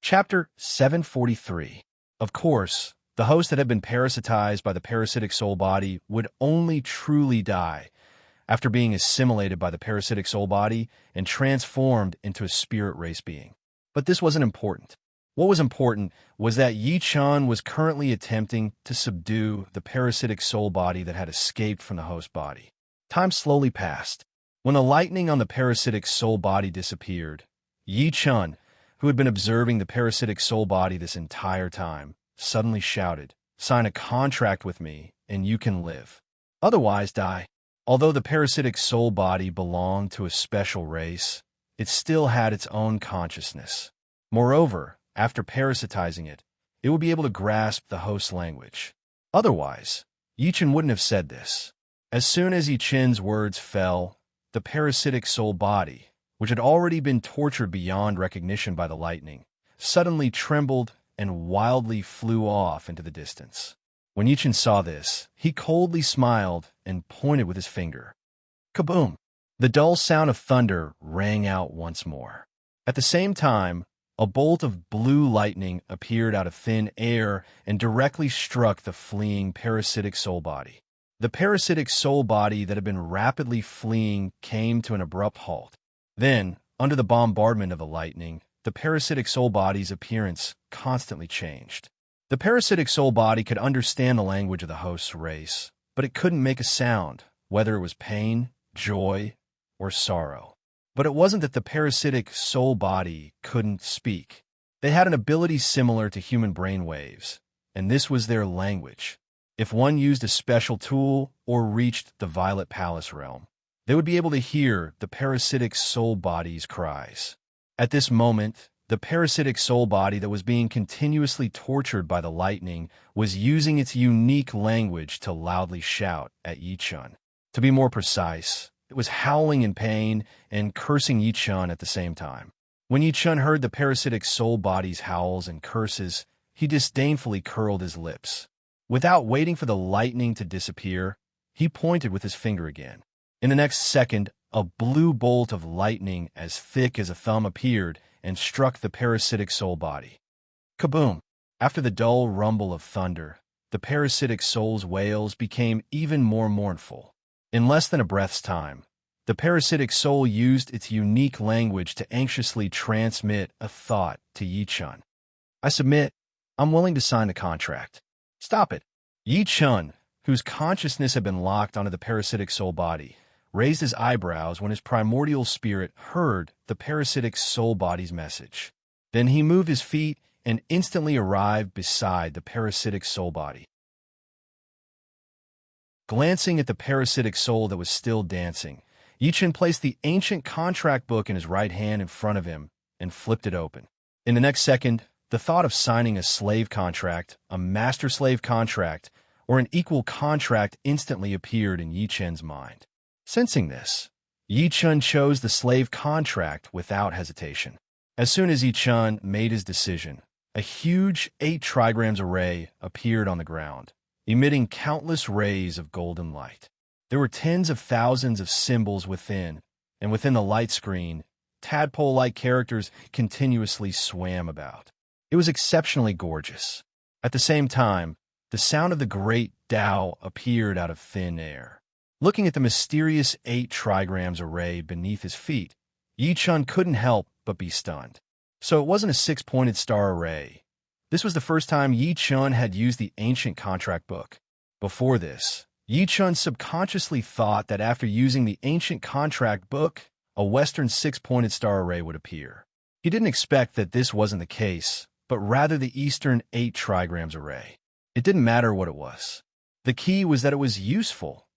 Chapter 743. Of course, the host that had been parasitized by the parasitic soul body would only truly die after being assimilated by the parasitic soul body and transformed into a spirit race being. But this wasn't important. What was important was that Yi-Chun was currently attempting to subdue the parasitic soul body that had escaped from the host body. Time slowly passed. When the lightning on the parasitic soul body disappeared, Yi-Chun, who had been observing the parasitic soul body this entire time, suddenly shouted, "Sign a contract with me, and you can live. Otherwise, die." Although the parasitic soul body belonged to a special race, it still had its own consciousness. Moreover, after parasitizing it, it would be able to grasp the host's language. Otherwise, Yi-Chun wouldn't have said this. As soon as Yi-Chun's words fell, the parasitic soul body, which had already been tortured beyond recognition by the lightning, suddenly trembled and wildly flew off into the distance. When Yi-Chun saw this, he coldly smiled and pointed with his finger. Kaboom! The dull sound of thunder rang out once more. At the same time, a bolt of blue lightning appeared out of thin air and directly struck the fleeing parasitic soul body. The parasitic soul body that had been rapidly fleeing came to an abrupt halt. Then, under the bombardment of the lightning, the parasitic soul body's appearance constantly changed. The parasitic soul body could understand the language of the host's race, but it couldn't make a sound, whether it was pain, joy, or sorrow. But it wasn't that the parasitic soul body couldn't speak. They had an ability similar to human brain waves, and this was their language. If one used a special tool or reached the Violet Palace realm, they would be able to hear the parasitic soul body's cries. At this moment, the parasitic soul body that was being continuously tortured by the lightning was using its unique language to loudly shout at Yi-Chun. To be more precise, it was howling in pain and cursing Yi-Chun at the same time. When Yi-Chun heard the parasitic soul body's howls and curses, he disdainfully curled his lips. Without waiting for the lightning to disappear, he pointed with his finger again. In the next second, a blue bolt of lightning as thick as a thumb appeared and struck the parasitic soul body. Kaboom! After the dull rumble of thunder, the parasitic soul's wails became even more mournful. In less than a breath's time, the parasitic soul used its unique language to anxiously transmit a thought to Yi-Chun. "I submit. I'm willing to sign the contract." "Stop it." Yi-Chun, whose consciousness had been locked onto the parasitic soul body, raised his eyebrows when his primordial spirit heard the parasitic soul body's message. Then he moved his feet and instantly arrived beside the parasitic soul body. Glancing at the parasitic soul that was still dancing, Yi-Chen placed the ancient contract book in his right hand in front of him and flipped it open. In the next second, the thought of signing a slave contract, a master-slave contract, or an equal contract instantly appeared in Yi-Chen's mind. Sensing this, Yi-Chen chose the slave contract without hesitation. As soon as Yi-Chen made his decision, a huge 8 trigrams array appeared on the ground, emitting countless rays of golden light. There were tens of thousands of symbols within, and within the light screen, tadpole-like characters continuously swam about. It was exceptionally gorgeous. At the same time, the sound of the great Tao appeared out of thin air. Looking at the mysterious 8 trigrams array beneath his feet, Yi-Chen couldn't help but be stunned. So it wasn't a 6-pointed star array. This was the first time Yi-Chen had used the ancient contract book. Before this, Yi-Chen subconsciously thought that after using the ancient contract book, a Western 6-pointed star array would appear. He didn't expect that this wasn't the case, but rather the Eastern 8 trigrams array. It didn't matter what it was. The key was that it was useful.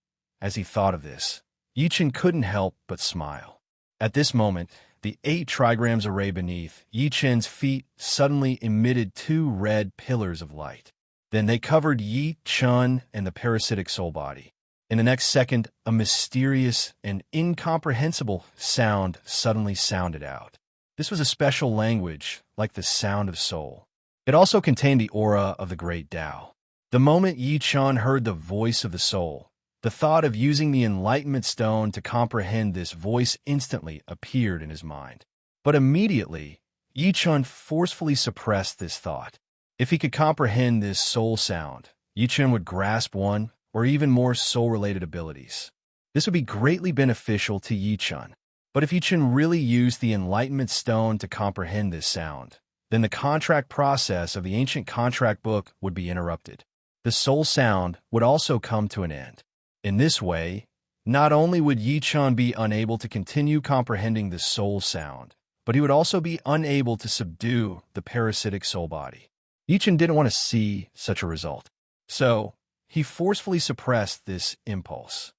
As he thought of this, Yi-Chen couldn't help but smile. At this moment, the 8 trigrams array beneath Yi-Chen's feet suddenly emitted 2 red pillars of light. Then they covered Yi-Chen and the parasitic soul body. In the next second, a mysterious and incomprehensible sound suddenly sounded out. This was a special language, like the sound of soul. It also contained the aura of the great Tao. The moment Yi-Chen heard the voice of the soul, the thought of using the enlightenment stone to comprehend this voice instantly appeared in his mind. But immediately, Yi-Chen forcefully suppressed this thought. If he could comprehend this soul sound, Yi-Chen would grasp one or even more soul-related abilities. This would be greatly beneficial to Yi-Chen. But if Yi-Chen really used the enlightenment stone to comprehend this sound, then the contract process of the ancient contract book would be interrupted. The soul sound would also come to an end. In this way, not only would Yi-Chen be unable to continue comprehending the soul sound, but he would also be unable to subdue the parasitic soul body. Yi-Chen didn't want to see such a result, so he forcefully suppressed this impulse.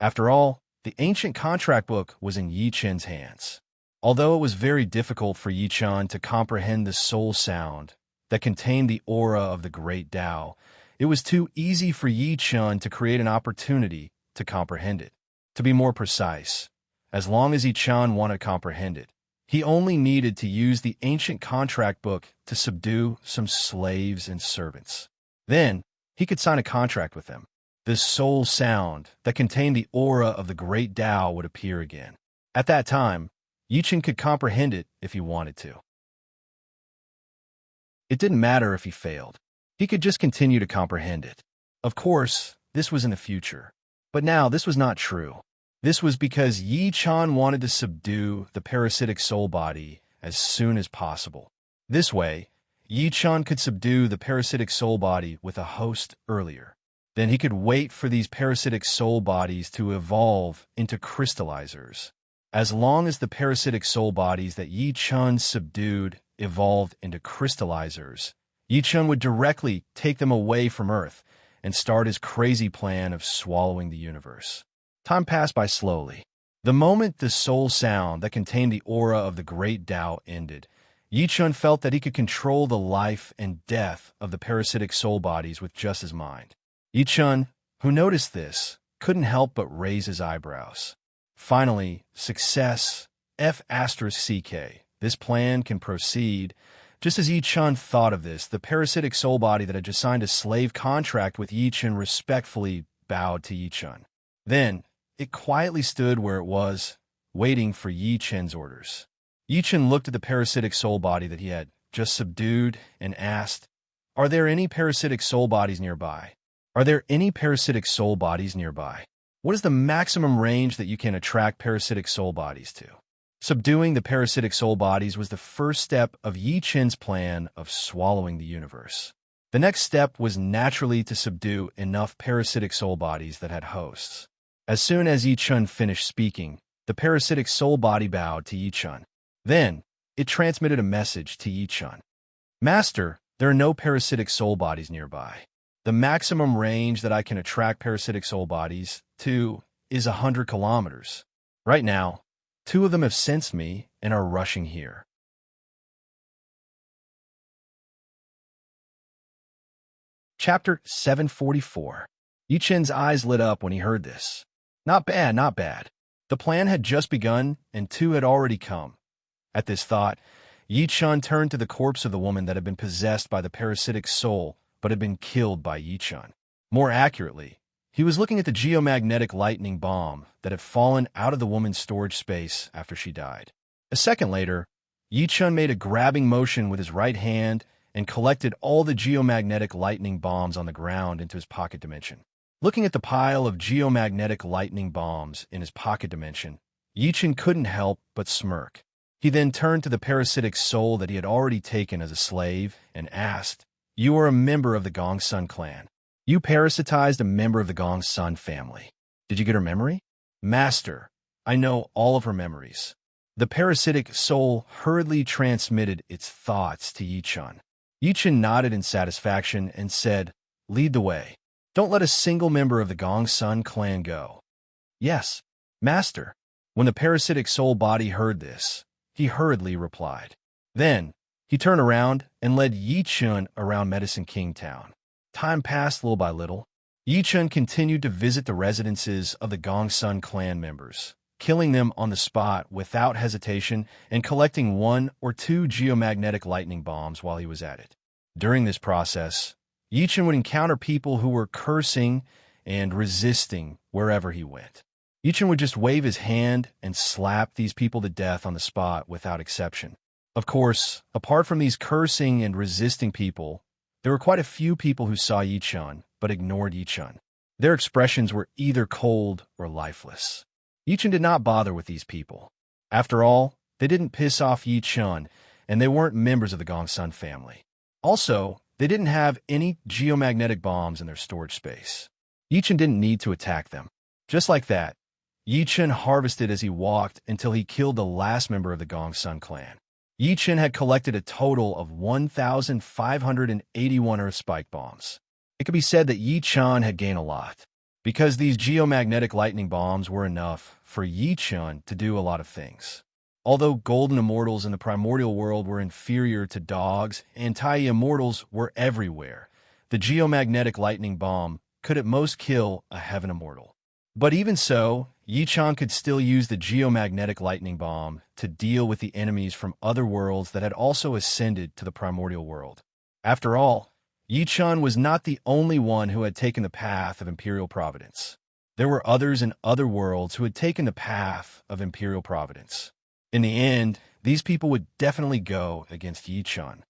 After all, the ancient contract book was in Yi-Chen's hands. Although it was very difficult for Yi-Chen to comprehend the soul sound that contained the aura of the great Tao, it was too easy for Yi-Chen to create an opportunity to comprehend it. To be more precise, as long as Yi-Chen wanted to comprehend it, he only needed to use the ancient contract book to subdue some slaves and servants. Then, he could sign a contract with them. The soul sound that contained the aura of the great Tao would appear again. At that time, Yi-Chen could comprehend it if he wanted to. It didn't matter if he failed. He could just continue to comprehend it. Of course, this was in the future. But now this was not true. This was because Yi-Chen wanted to subdue the parasitic soul body as soon as possible. This way, Yi-Chen could subdue the parasitic soul body with a host earlier. Then he could wait for these parasitic soul bodies to evolve into crystallizers. As long as the parasitic soul bodies that Yi-Chen subdued evolved into crystallizers, Yi-Chen would directly take them away from Earth and start his crazy plan of swallowing the universe. Time passed by slowly. The moment the soul sound that contained the aura of the great Tao ended, Yi-Chen felt that he could control the life and death of the parasitic soul bodies with just his mind. Yi-Chen, who noticed this, couldn't help but raise his eyebrows. Finally, success, F***CK. This plan can proceed. Just as Yi-Chen thought of this, the parasitic soul body that had just signed a slave contract with Yi-Chen respectfully bowed to Yi-Chen. Then, it quietly stood where it was, waiting for Yi-Chen's orders. Yi-Chen looked at the parasitic soul body that he had just subdued and asked, "Are there any parasitic soul bodies nearby? Are there any parasitic soul bodies nearby? What is the maximum range that you can attract parasitic soul bodies to?" Subduing the parasitic soul bodies was the first step of Yi-Chen's plan of swallowing the universe. The next step was naturally to subdue enough parasitic soul bodies that had hosts. As soon as Yi-Chen finished speaking, the parasitic soul body bowed to Yi-Chen. Then, it transmitted a message to Yi-Chen. Master, there are no parasitic soul bodies nearby. The maximum range that I can attract parasitic soul bodies to is 100 kilometers. Right now, 2 of them have sensed me and are rushing here. Chapter 744. Yi Chen's eyes lit up when he heard this. Not bad, not bad. The plan had just begun, and 2 had already come. At this thought, Yi Chen turned to the corpse of the woman that had been possessed by the parasitic soul but had been killed by Yi Chen. More accurately, he was looking at the geomagnetic lightning bomb that had fallen out of the woman's storage space after she died. A second later, Yi Chen made a grabbing motion with his right hand and collected all the geomagnetic lightning bombs on the ground into his pocket dimension. Looking at the pile of geomagnetic lightning bombs in his pocket dimension, Yi Chen couldn't help but smirk. He then turned to the parasitic soul that he had already taken as a slave and asked, "You are a member of the Gongsun clan. You parasitized a member of the Gongsun family. Did you get her memory?" "Master, I know all of her memories." The parasitic soul hurriedly transmitted its thoughts to Yi Chen. Yi Chen nodded in satisfaction and said, "Lead the way. Don't let a single member of the Gongsun clan go." "Yes, Master." When the parasitic soul body heard this, he hurriedly replied. Then, he turned around and led Yi Chen around Medicine King Town. Time passed little by little. Yi Chen continued to visit the residences of the Gongsun clan members, killing them on the spot without hesitation and collecting 1 or 2 geomagnetic lightning bombs while he was at it. During this process, Yi Chen would encounter people who were cursing and resisting wherever he went. Yi Chen would just wave his hand and slap these people to death on the spot without exception. Of course, apart from these cursing and resisting people, there were quite a few people who saw Yi Chen but ignored Yi Chen. Their expressions were either cold or lifeless. Yi Chen did not bother with these people. After all, they didn't piss off Yi Chen, and they weren't members of the Gongsun family. Also, they didn't have any geomagnetic bombs in their storage space. Yi Chen didn't need to attack them. Just like that, Yi Chen harvested as he walked until he killed the last member of the Gongsun clan. Yi Chen had collected a total of 1,581 Earth Spike bombs. It could be said that Yi Chen had gained a lot, because these geomagnetic lightning bombs were enough for Yi Chen to do a lot of things. Although golden immortals in the primordial world were inferior to dogs and tiny immortals were everywhere, the geomagnetic lightning bomb could at most kill a heaven immortal. But even so, Yi Chen could still use the geomagnetic lightning bomb to deal with the enemies from other worlds that had also ascended to the primordial world. After all, Yi Chen was not the only one who had taken the path of imperial providence. There were others in other worlds who had taken the path of imperial providence. In the end, these people would definitely go against Yi Chen.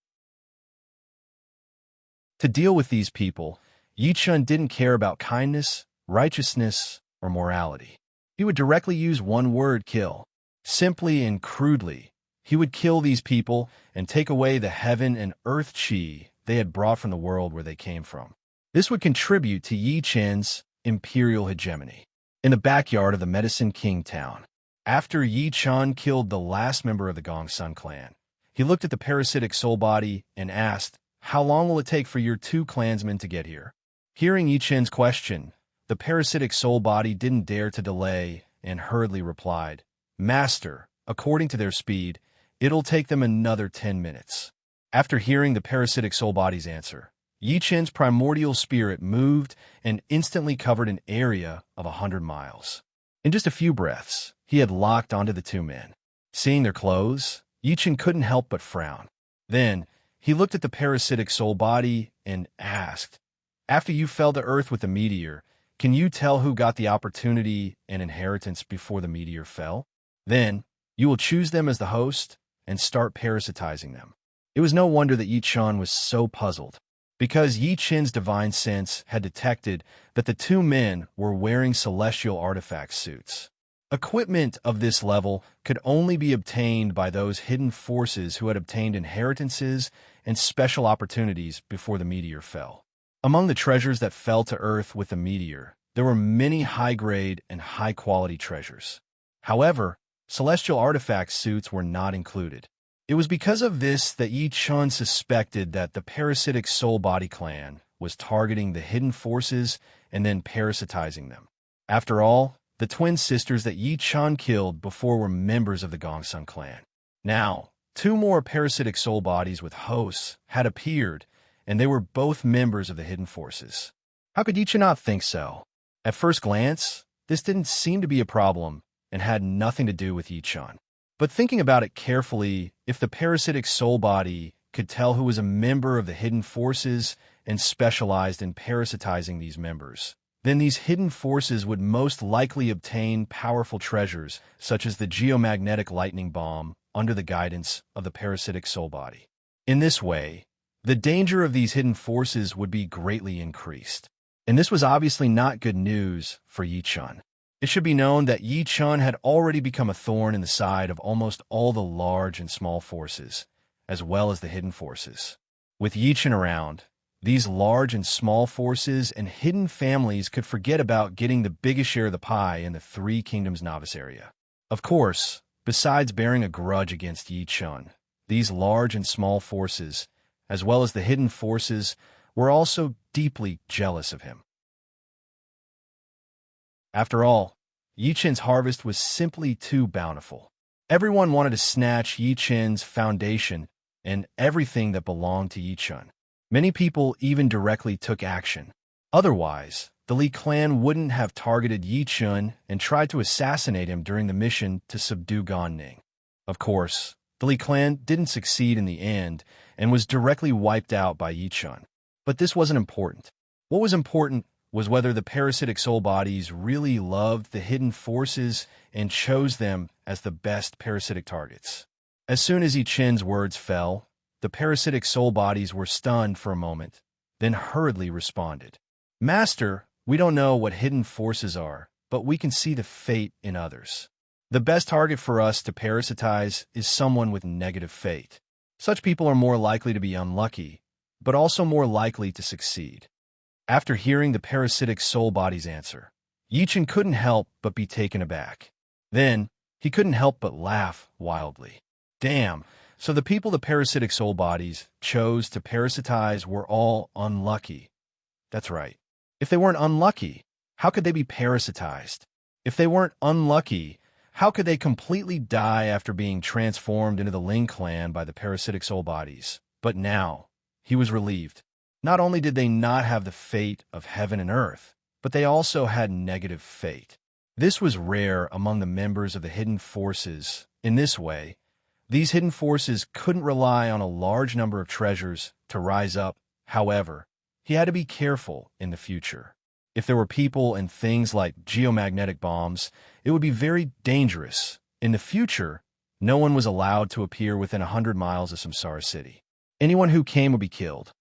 To deal with these people, Yi Chen didn't care about kindness, righteousness, or morality. He would directly use one word, kill. Simply and crudely, he would kill these people and take away the heaven and earth chi they had brought from the world where they came from. This would contribute to Yi Chen's imperial hegemony. In the backyard of the Medicine King town, after Yi Chen killed the last member of the Gongsun clan, he looked at the parasitic soul body and asked, "How long will it take for your 2 clansmen to get here?" Hearing Yi Chen's question, the parasitic soul body didn't dare to delay and hurriedly replied, "Master, according to their speed, it'll take them another 10 minutes. After hearing the parasitic soul body's answer, Yi Chen's primordial spirit moved and instantly covered an area of 100 miles. In just a few breaths, he had locked onto the 2 men. Seeing their clothes, Yi Chen couldn't help but frown. Then, he looked at the parasitic soul body and asked, "After you fell to earth with the meteor, can you tell who got the opportunity and inheritance before the meteor fell? Then, you will choose them as the host and start parasitizing them." It was no wonder that Yi Chen was so puzzled, because Yi Chen's divine sense had detected that the 2 men were wearing celestial artifact suits. Equipment of this level could only be obtained by those hidden forces who had obtained inheritances and special opportunities before the meteor fell. Among the treasures that fell to Earth with the meteor, there were many high-grade and high-quality treasures. However, celestial artifact suits were not included. It was because of this that Yi Chun suspected that the parasitic soul body clan was targeting the hidden forces and then parasitizing them. After all, the twin sisters that Yi Chun killed before were members of the Gongsun clan. Now, two more parasitic soul bodies with hosts had appeared, and they were both members of the hidden forces. How could Yi Chun not think so? At first glance, this didn't seem to be a problem and had nothing to do with Yi Chun. But thinking about it carefully, if the parasitic soul body could tell who was a member of the hidden forces and specialized in parasitizing these members, then these hidden forces would most likely obtain powerful treasures, such as the geomagnetic lightning bomb, under the guidance of the parasitic soul body. In this way, the danger of these hidden forces would be greatly increased. And this was obviously not good news for Yi Chun. It should be known that Yi Chun had already become a thorn in the side of almost all the large and small forces, as well as the hidden forces. With Yi Chun around, these large and small forces and hidden families could forget about getting the biggest share of the pie in the Three Kingdoms novice area. Of course, besides bearing a grudge against Yi Chun, these large and small forces, as well as the hidden forces, were also deeply jealous of him. After all, Yi Chun's harvest was simply too bountiful. Everyone wanted to snatch Yi Chun's foundation and everything that belonged to Yi Chun. Many people even directly took action. Otherwise, the Li clan wouldn't have targeted Yi Chun and tried to assassinate him during the mission to subdue Gan Ning. Of course, the Li clan didn't succeed in the end and was directly wiped out by Yi Chun. But this wasn't important. What was important was whether the parasitic soul bodies really loved the hidden forces and chose them as the best parasitic targets. As soon as Yi Chun's words fell, the parasitic soul bodies were stunned for a moment, then hurriedly responded. Master, we don't know what hidden forces are, but we can see the fate in others. The best target for us to parasitize is someone with negative fate. Such people are more likely to be unlucky, but also more likely to succeed. After hearing the parasitic soul body's answer, Yi Chun couldn't help but be taken aback. Then, he couldn't help but laugh wildly. Damn, so the people the parasitic soul bodies chose to parasitize were all unlucky. That's right. If they weren't unlucky, how could they be parasitized? If they weren't unlucky, how could they completely die after being transformed into the Ling clan by the parasitic soul bodies? But now, he was relieved. Not only did they not have the fate of heaven and earth, but they also had negative fate. This was rare among the members of the hidden forces. In this way, these hidden forces couldn't rely on a large number of treasures to rise up. However, he had to be careful in the future. If there were people and things like geomagnetic bombs, it would be very dangerous. In the future, no one was allowed to appear within 100 miles of Samsara City. Anyone who came would be killed.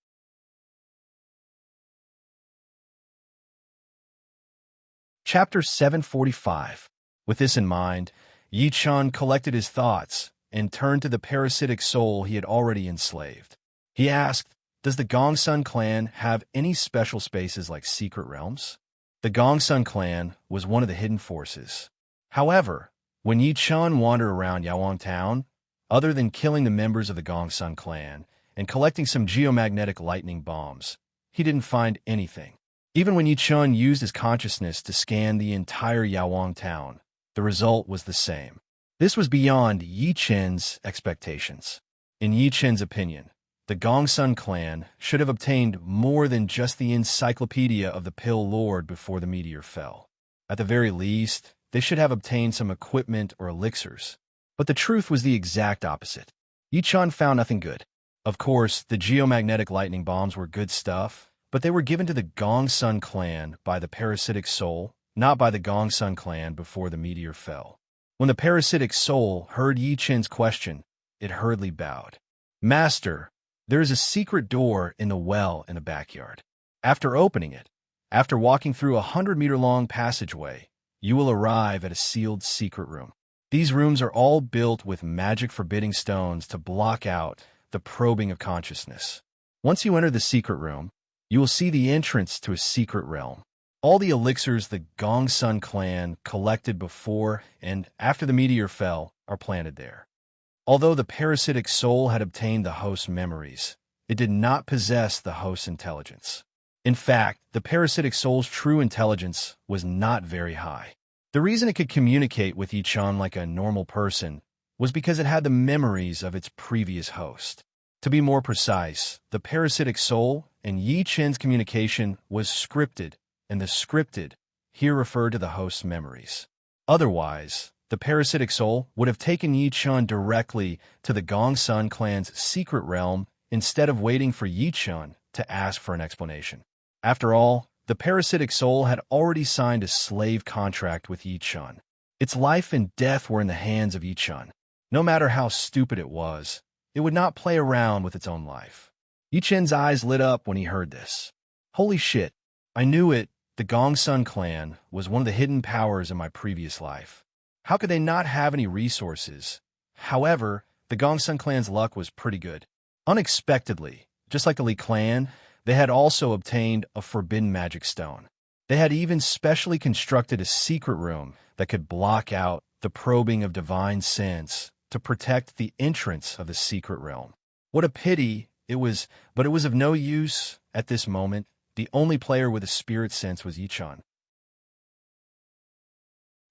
Chapter 745. With this in mind, Yi Chun collected his thoughts and turned to the parasitic soul he had already enslaved. He asked, does the Gongsun clan have any special spaces like secret realms? The Gongsun clan was one of the hidden forces. However, when Yi Chun wandered around Yawang Town, other than killing the members of the Gongsun clan and collecting some geomagnetic lightning bombs, he didn't find anything. Even when Yi Chun used his consciousness to scan the entire Yawang Town, the result was the same. This was beyond Yi Chun's expectations. In Yi Chun's opinion, the Gongsun clan should have obtained more than just the encyclopedia of the Pill Lord before the meteor fell. At the very least, they should have obtained some equipment or elixirs. But the truth was the exact opposite. Yi Chun found nothing good. Of course, the geomagnetic lightning bombs were good stuff, but they were given to the Gongsun clan by the parasitic soul, not by the Gongsun clan before the meteor fell. When the parasitic soul heard Yi Chun's question, it hurriedly bowed. Master, there is a secret door in the well in the backyard. After opening it, after walking through a 100-meter-long passageway, you will arrive at a sealed secret room. These rooms are all built with magic forbidding stones to block out the probing of consciousness. Once you enter the secret room, you will see the entrance to a secret realm. All the elixirs the Gongsun clan collected before and after the meteor fell are planted there. Although the parasitic soul had obtained the host's memories, it did not possess the host's intelligence. In fact, the parasitic soul's true intelligence was not very high. The reason it could communicate with Yi-chan like a normal person was because it had the memories of its previous host. To be more precise, the parasitic soul and Yi-chan's communication was scripted, and the scripted here referred to the host's memories. Otherwise, the parasitic soul would have taken Yi-chan directly to the Gongsun clan's secret realm instead of waiting for Yi-chan to ask for an explanation. After all, the parasitic soul had already signed a slave contract with Yi-chan. Its life and death were in the hands of Yi-chan. No matter how stupid it was, it would not play around with its own life. Yi-chan's eyes lit up when he heard this. Holy shit, I knew it. The Gongsun clan was one of the hidden powers in my previous life. How could they not have any resources? However, the Gongsun clan's luck was pretty good. Unexpectedly, just like the Li clan, they had also obtained a forbidden magic stone. They had even specially constructed a secret room that could block out the probing of divine sense to protect the entrance of the secret realm. What a pity it was, but it was of no use at this moment. The only player with a spirit sense was Yi-chan.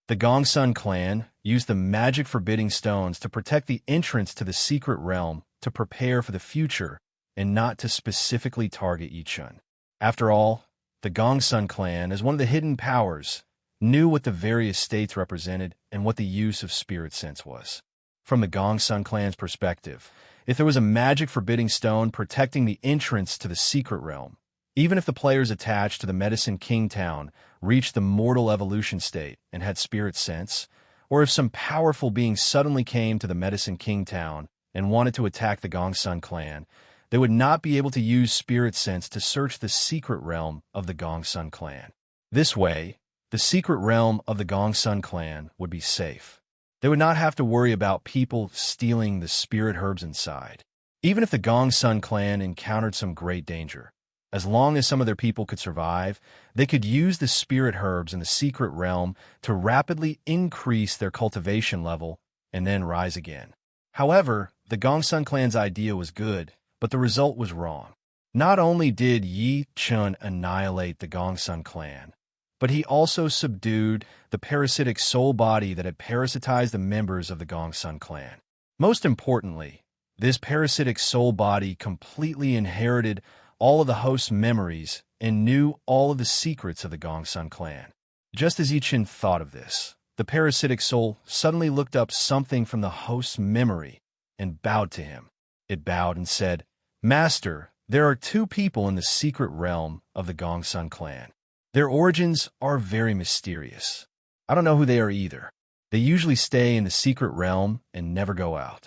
The Gongsun clan used the magic forbidding stones to protect the entrance to the secret realm to prepare for the future and not to specifically target Yi-chan. After all, the Gongsun clan, as one of the hidden powers, knew what the various states represented and what the use of spirit sense was. From the Gongsun clan's perspective, if there was a magic forbidding stone protecting the entrance to the secret realm, even if the players attached to the Medicine King town reached the mortal evolution state and had spirit sense, or if some powerful being suddenly came to the Medicine King town and wanted to attack the Gongsun clan, they would not be able to use spirit sense to search the secret realm of the Gongsun clan. This way, the secret realm of the Gongsun clan would be safe. They would not have to worry about people stealing the spirit herbs inside. Even if the Gongsun clan encountered some great danger, as long as some of their people could survive, they could use the spirit herbs in the secret realm to rapidly increase their cultivation level and then rise again. However, the Gongsun clan's idea was good, but the result was wrong. Not only did Yi-chan annihilate the Gongsun clan, but he also subdued the parasitic soul body that had parasitized the members of the Gongsun clan. Most importantly, this parasitic soul body completely inherited all of the host's memories and knew all of the secrets of the Gongsun clan. Just as Yi-chan thought of this, the parasitic soul suddenly looked up something from the host's memory and bowed to him. It bowed and said, "Master, there are two people in the secret realm of the Gongsun clan. Their origins are very mysterious. I don't know who they are either. They usually stay in the secret realm and never go out."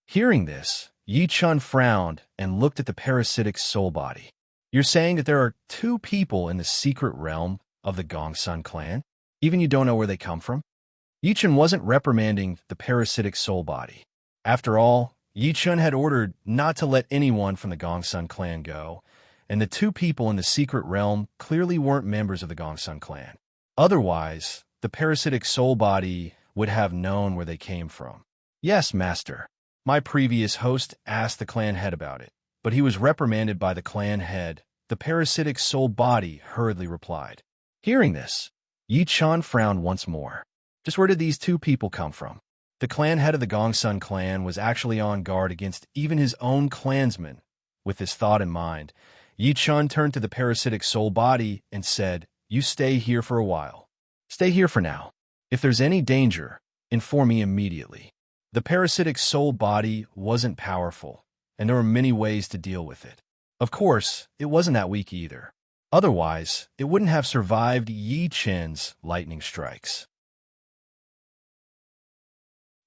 Hearing this, Yi-chan frowned and looked at the parasitic soul body. "You're saying that there are two people in the secret realm of the Gongsun clan? Even you don't know where they come from?" Yi-chan wasn't reprimanding the parasitic soul body. After all, Yi-chan had ordered not to let anyone from the Gongsun clan go, and the two people in the secret realm clearly weren't members of the Gongsun clan. Otherwise, the parasitic soul body would have known where they came from. "Yes, master. My previous host asked the clan head about it, but he was reprimanded by the clan head," the parasitic soul body hurriedly replied. Hearing this, Yi-chan frowned once more. Just where did these two people come from? The clan head of the Gongsun clan was actually on guard against even his own clansmen. With this thought in mind, Yi-chan turned to the parasitic soul body and said, "You stay here for a while. Stay here for now. If there's any danger, inform me immediately." The parasitic soul body wasn't powerful, and there were many ways to deal with it. Of course, it wasn't that weak either. Otherwise, it wouldn't have survived Yi-chan's lightning strikes.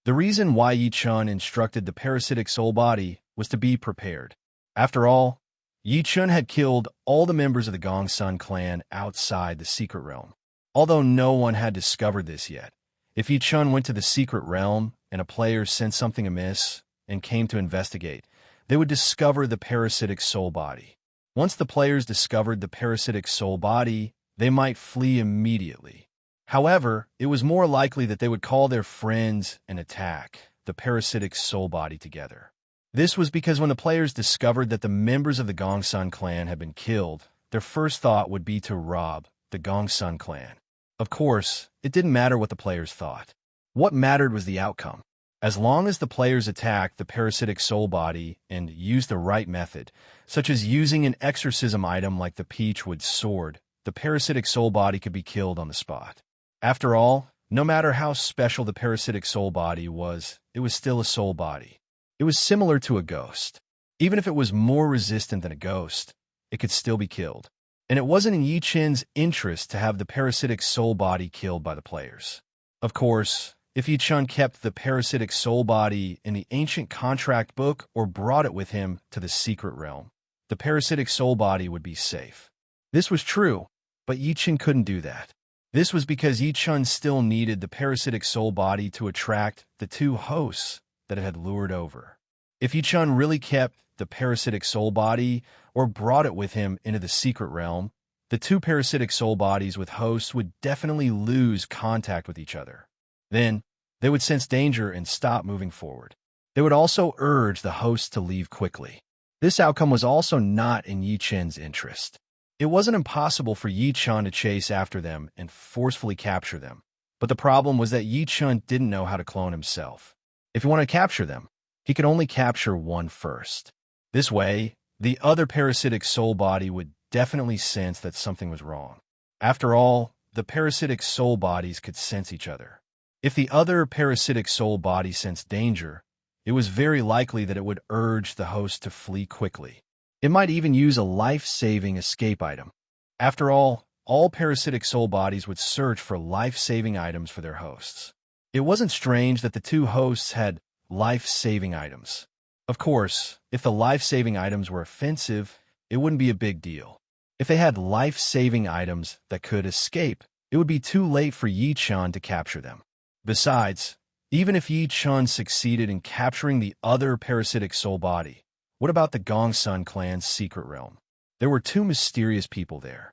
The reason why Yi-chan instructed the parasitic soul body was to be prepared. After all, Yi-chan had killed all the members of the Gongsun clan outside the secret realm. Although no one had discovered this yet, if Yi-chan went to the secret realm and a player sensed something amiss and came to investigate, they would discover the parasitic soul body. Once the players discovered the parasitic soul body, they might flee immediately. However, it was more likely that they would call their friends and attack. the parasitic soul body together. This was because when the players discovered that the members of the Gongsun clan had been killed, their first thought would be to rob the Gongsun clan. Of course, it didn't matter what the players thought. What mattered was the outcome. As long as the players attacked the parasitic soul body and used the right method, such as using an exorcism item like the Peachwood sword, the parasitic soul body could be killed on the spot. After all, no matter how special the parasitic soul body was, it was still a soul body. It was similar to a ghost. Even if it was more resistant than a ghost, it could still be killed. And it wasn't in Yi Chen's interest to have the parasitic soul body killed by the players. Of course, if Yi Chen kept the parasitic soul body in the ancient contract book or brought it with him to the secret realm, the parasitic soul body would be safe. This was true, but Yi Chen couldn't do that. This was because Yi Chen still needed the parasitic soul body to attract the two hosts that it had lured over. If Yi Chen really kept the parasitic soul body or brought it with him into the secret realm, the two parasitic soul bodies with hosts would definitely lose contact with each other. Then, they would sense danger and stop moving forward. They would also urge the hosts to leave quickly. This outcome was also not in Yi Chen's interest. It wasn't impossible for Yi Chen to chase after them and forcefully capture them, but the problem was that Yi Chen didn't know how to clone himself. If he wanted to capture them, he could only capture one first. This way, the other parasitic soul body would definitely sense that something was wrong. After all, the parasitic soul bodies could sense each other. If the other parasitic soul body sensed danger, it was very likely that it would urge the host to flee quickly. It might even use a life-saving escape item. After all parasitic soul bodies would search for life-saving items for their hosts. It wasn't strange that the two hosts had life-saving items. Of course, if the life-saving items were offensive, it wouldn't be a big deal. If they had life-saving items that could escape, it would be too late for Yi Chen to capture them. Besides, even if Yi Chen succeeded in capturing the other parasitic soul body, what about the Gongsun clan's secret realm? There were two mysterious people there.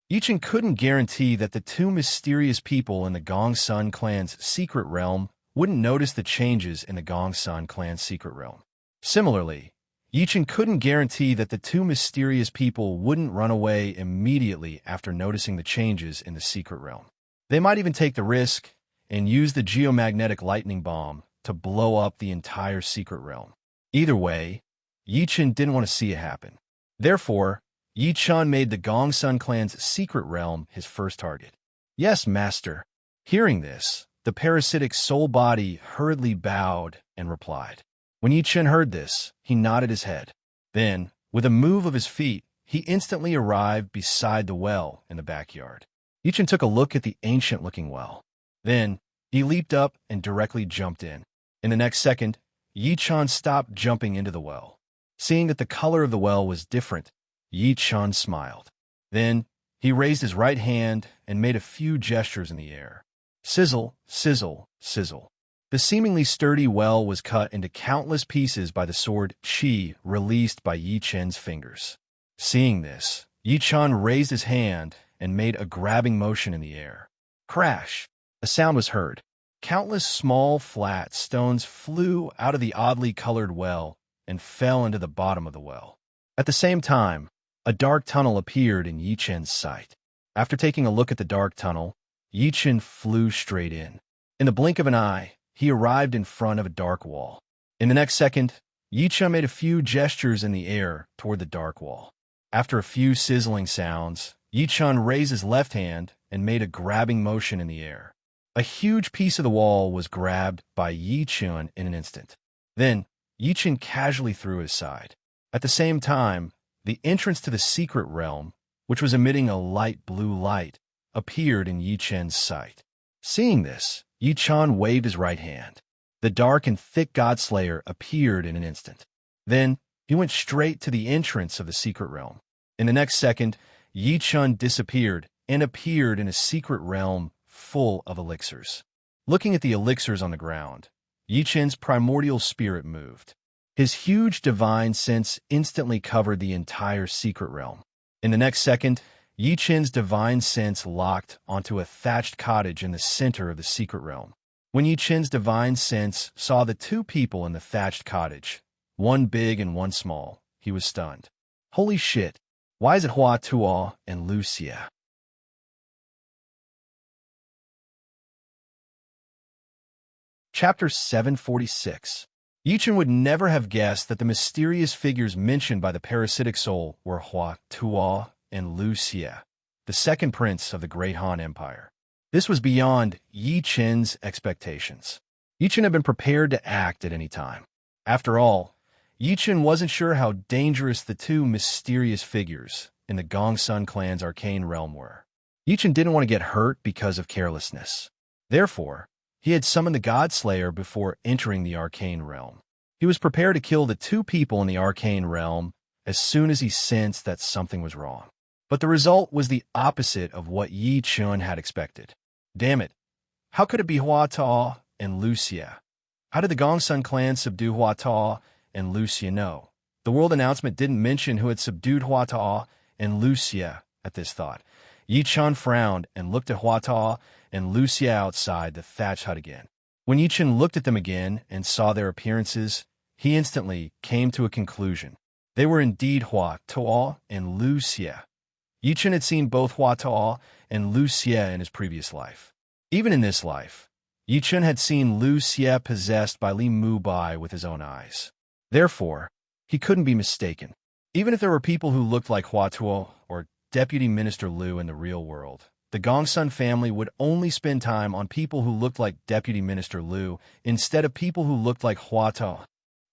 Yi Chen couldn't guarantee that the two mysterious people in the Gongsun clan's secret realm wouldn't notice the changes in the Gongsun clan's secret realm. Similarly, Yi Chen couldn't guarantee that the two mysterious people wouldn't run away immediately after noticing the changes in the secret realm. They might even take the risk and use the geomagnetic lightning bomb to blow up the entire secret realm. Either way, Yi Chen didn't want to see it happen. Therefore, Yi Chen made the Gongsun clan's secret realm his first target. Yes, master. Hearing this, the parasitic soul body hurriedly bowed and replied. When Yi Chen heard this, he nodded his head. Then, with a move of his feet, he instantly arrived beside the well in the backyard. Yi Chen took a look at the ancient-looking well. Then, he leaped up and directly jumped in. In the next second, Yi Chen stopped jumping into the well. Seeing that the color of the well was different, Yi Chen smiled. Then, he raised his right hand and made a few gestures in the air. Sizzle, sizzle, sizzle. The seemingly sturdy well was cut into countless pieces by the sword Qi released by Yi Chen's fingers. Seeing this, Yi Chen raised his hand and made a grabbing motion in the air. Crash! A sound was heard. Countless small, flat stones flew out of the oddly colored well and fell into the bottom of the well. At the same time, a dark tunnel appeared in Yi Chen's sight. After taking a look at the dark tunnel, Yi Chen flew straight in. In the blink of an eye, he arrived in front of a dark wall. In the next second, Yi Chen made a few gestures in the air toward the dark wall. After a few sizzling sounds, Yi Chen raised his left hand and made a grabbing motion in the air. A huge piece of the wall was grabbed by Yi Chen in an instant. Then, Yi Chen casually threw it aside. At the same time, the entrance to the secret realm, which was emitting a light blue light, appeared in Yi Chen's sight. Seeing this, Yi Chen waved his right hand. The dark and thick Godslayer appeared in an instant. Then, he went straight to the entrance of the secret realm. In the next second, Yi Chen disappeared and appeared in a secret realm full of elixirs. Looking at the elixirs on the ground, Yi Chen's primordial spirit moved. His huge divine sense instantly covered the entire secret realm. In the next second, Yi Chen's divine sense locked onto a thatched cottage in the center of the secret realm. When Yi Chen's divine sense saw the two people in the thatched cottage, one big and one small, he was stunned. Holy shit! Why is it Hua Tuo and Lucia? Chapter 746. Yi Chen would never have guessed that the mysterious figures mentioned by the parasitic soul were Hua Tuo and Lucia, the second prince of the Great Han Empire. This was beyond Yi Chen's expectations. Yi Chen had been prepared to act at any time. After all, Yi Chen wasn't sure how dangerous the two mysterious figures in the Gongsun clan's arcane realm were. Yi Chen didn't want to get hurt because of carelessness. Therefore, he had summoned the God-Slayer before entering the arcane realm. He was prepared to kill the two people in the arcane realm as soon as he sensed that something was wrong. But the result was the opposite of what Yi Chen had expected. Damn it. How could it be Hua Tuo and Lucia? How did the Gongsun clan subdue Hua Tuo and Lucia? No. The world announcement didn't mention who had subdued Hua Tuo and Lucia. At this thought, Yi Chen frowned and looked at Hua Tuo and Lucia outside the thatched hut again. When Yi Chen looked at them again and saw their appearances, he instantly came to a conclusion. They were indeed Hua Tuo and Lucia. Yi Chen had seen both Hua Tuo and Lucia in his previous life. Even in this life, Yi Chen had seen Lucia possessed by Li Mubai with his own eyes. Therefore, he couldn't be mistaken. Even if there were people who looked like Hua Tuo or Deputy Minister Liu in the real world, the Gongsun family would only spend time on people who looked like Deputy Minister Liu instead of people who looked like Hua Tuo.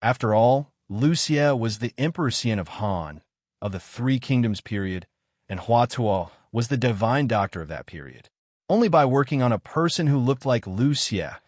After all, Lucia was the Emperor Xian of Han, of the Three Kingdoms period, and Hua Tuo was the divine doctor of that period. Only by working on a person who looked like Lucia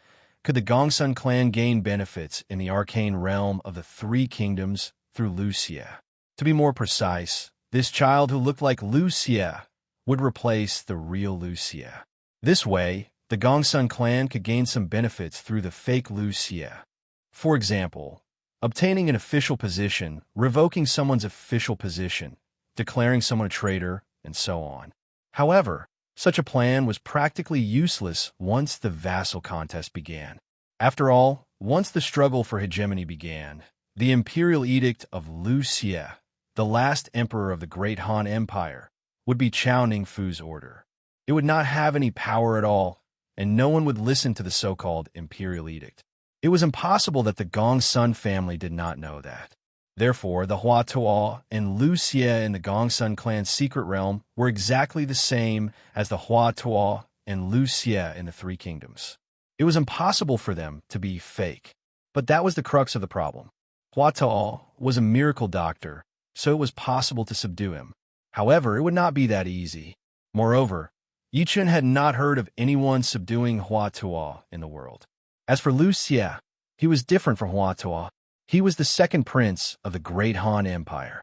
could the Gongsun clan gain benefits in the arcane realm of the Three Kingdoms through Lucia. To be more precise, this child who looked like Lucia would replace the real Lucia. This way, the Gongsun clan could gain some benefits through the fake Lucia. For example, obtaining an official position, revoking someone's official position, declaring someone a traitor, and so on. However, such a plan was practically useless once the vassal contest began. After all, once the struggle for hegemony began, the imperial edict of Lucia, the last emperor of the Great Han Empire, would be Chao Ningfu's order. It would not have any power at all, and no one would listen to the so-called imperial edict. It was impossible that the Gongsun family did not know that. Therefore, the Hua Tuo and Lucia in the Gongsun clan's secret realm were exactly the same as the Hua Tuo and Lucia in the Three Kingdoms. It was impossible for them to be fake. But that was the crux of the problem. Hua Tuo was a miracle doctor, so it was possible to subdue him. However, it would not be that easy. Moreover, Yi Chen had not heard of anyone subduing Hua Tuo in the world. As for Lucia, he was different from Hua Tuo. He was the second prince of the Great Han Empire.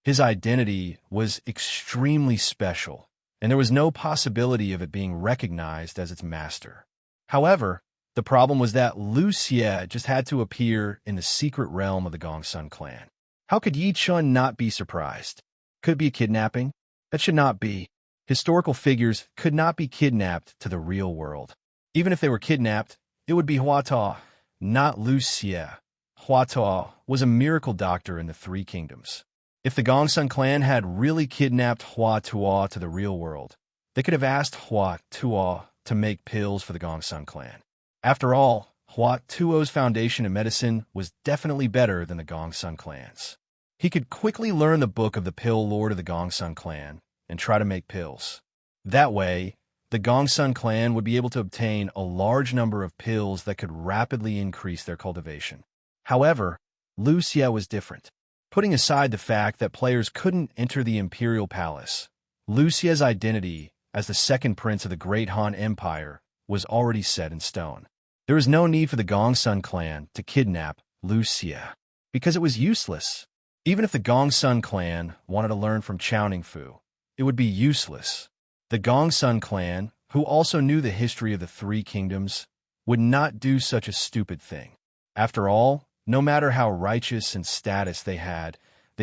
His identity was extremely special, and there was no possibility of it being recognized as its master. However, the problem was that Lucia just had to appear in the secret realm of the Gongsun clan. How could Yi Chen not be surprised? Could it be a kidnapping? That should not be. Historical figures could not be kidnapped to the real world. Even if they were kidnapped, it would be Hua Tuo, not Lucia. Hua Tuo was a miracle doctor in the Three Kingdoms. If the Gongsun clan had really kidnapped Hua Tuo to the real world, they could have asked Hua Tuo to make pills for the Gongsun clan. After all, Hua Tuo's foundation in medicine was definitely better than the Gongsun clan's. He could quickly learn the book of the pill lord of the Gongsun clan and try to make pills. That way, the Gongsun clan would be able to obtain a large number of pills that could rapidly increase their cultivation. However, Lucia was different. Putting aside the fact that players couldn't enter the Imperial Palace, Lucia's identity as the second prince of the Great Han Empire was already set in stone. There was no need for the Gongsun clan to kidnap Lucia, because it was useless. Even if the Gongsun clan wanted to learn from Chao Ningfu, it would be useless. The Gongsun clan, who also knew the history of the Three Kingdoms, would not do such a stupid thing. After all, no matter how righteous and status they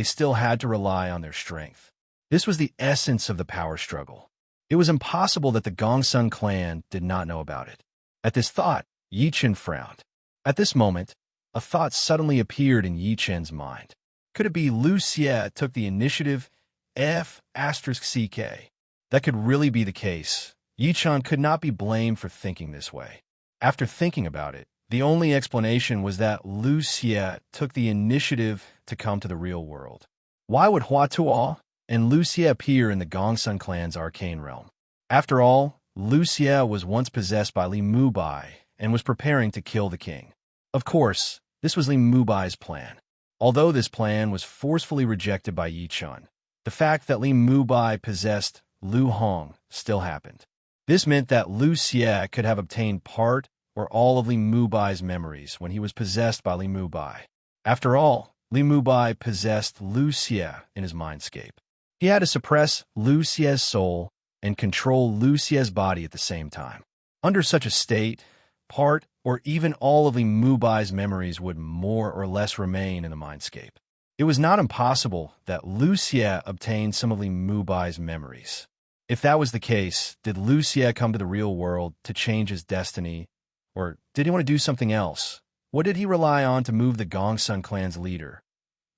still had to rely on their strength. This was the essence of the power struggle. It was impossible that the Gongsun clan did not know about it. At this thought, Yi Chen frowned. At this moment, a thought suddenly appeared in Yi Chen's mind. Could it be Lu Xie took the initiative F***CK? That could really be the case. Yi Chen could not be blamed for thinking this way. After thinking about it, the only explanation was that Lu Xie took the initiative to come to the real world. Why would Hua Tuo and Lu Xie appear in the Gongsun clan's arcane realm? After all, Lu Xie was once possessed by Li Mubai and was preparing to kill the king. Of course, this was Li Mubai's plan. Although this plan was forcefully rejected by Yi Chen, the fact that Li Mubai possessed Lu Hong still happened. This meant that Lu Xie could have obtained part or all of Li Mubai's memories when he was possessed by Li Mubai. After all, Li Mubai possessed Lu Xie in his mindscape. He had to suppress Lu Xie's soul and control Lu Xie's body at the same time. Under such a state, part or even all of Li Mubai's memories would more or less remain in the mindscape. It was not impossible that Lu Xie obtained some of Li Mubai's memories. If that was the case, did Lu Xie come to the real world to change his destiny, or did he want to do something else? What did he rely on to move the Gongsun clan's leader?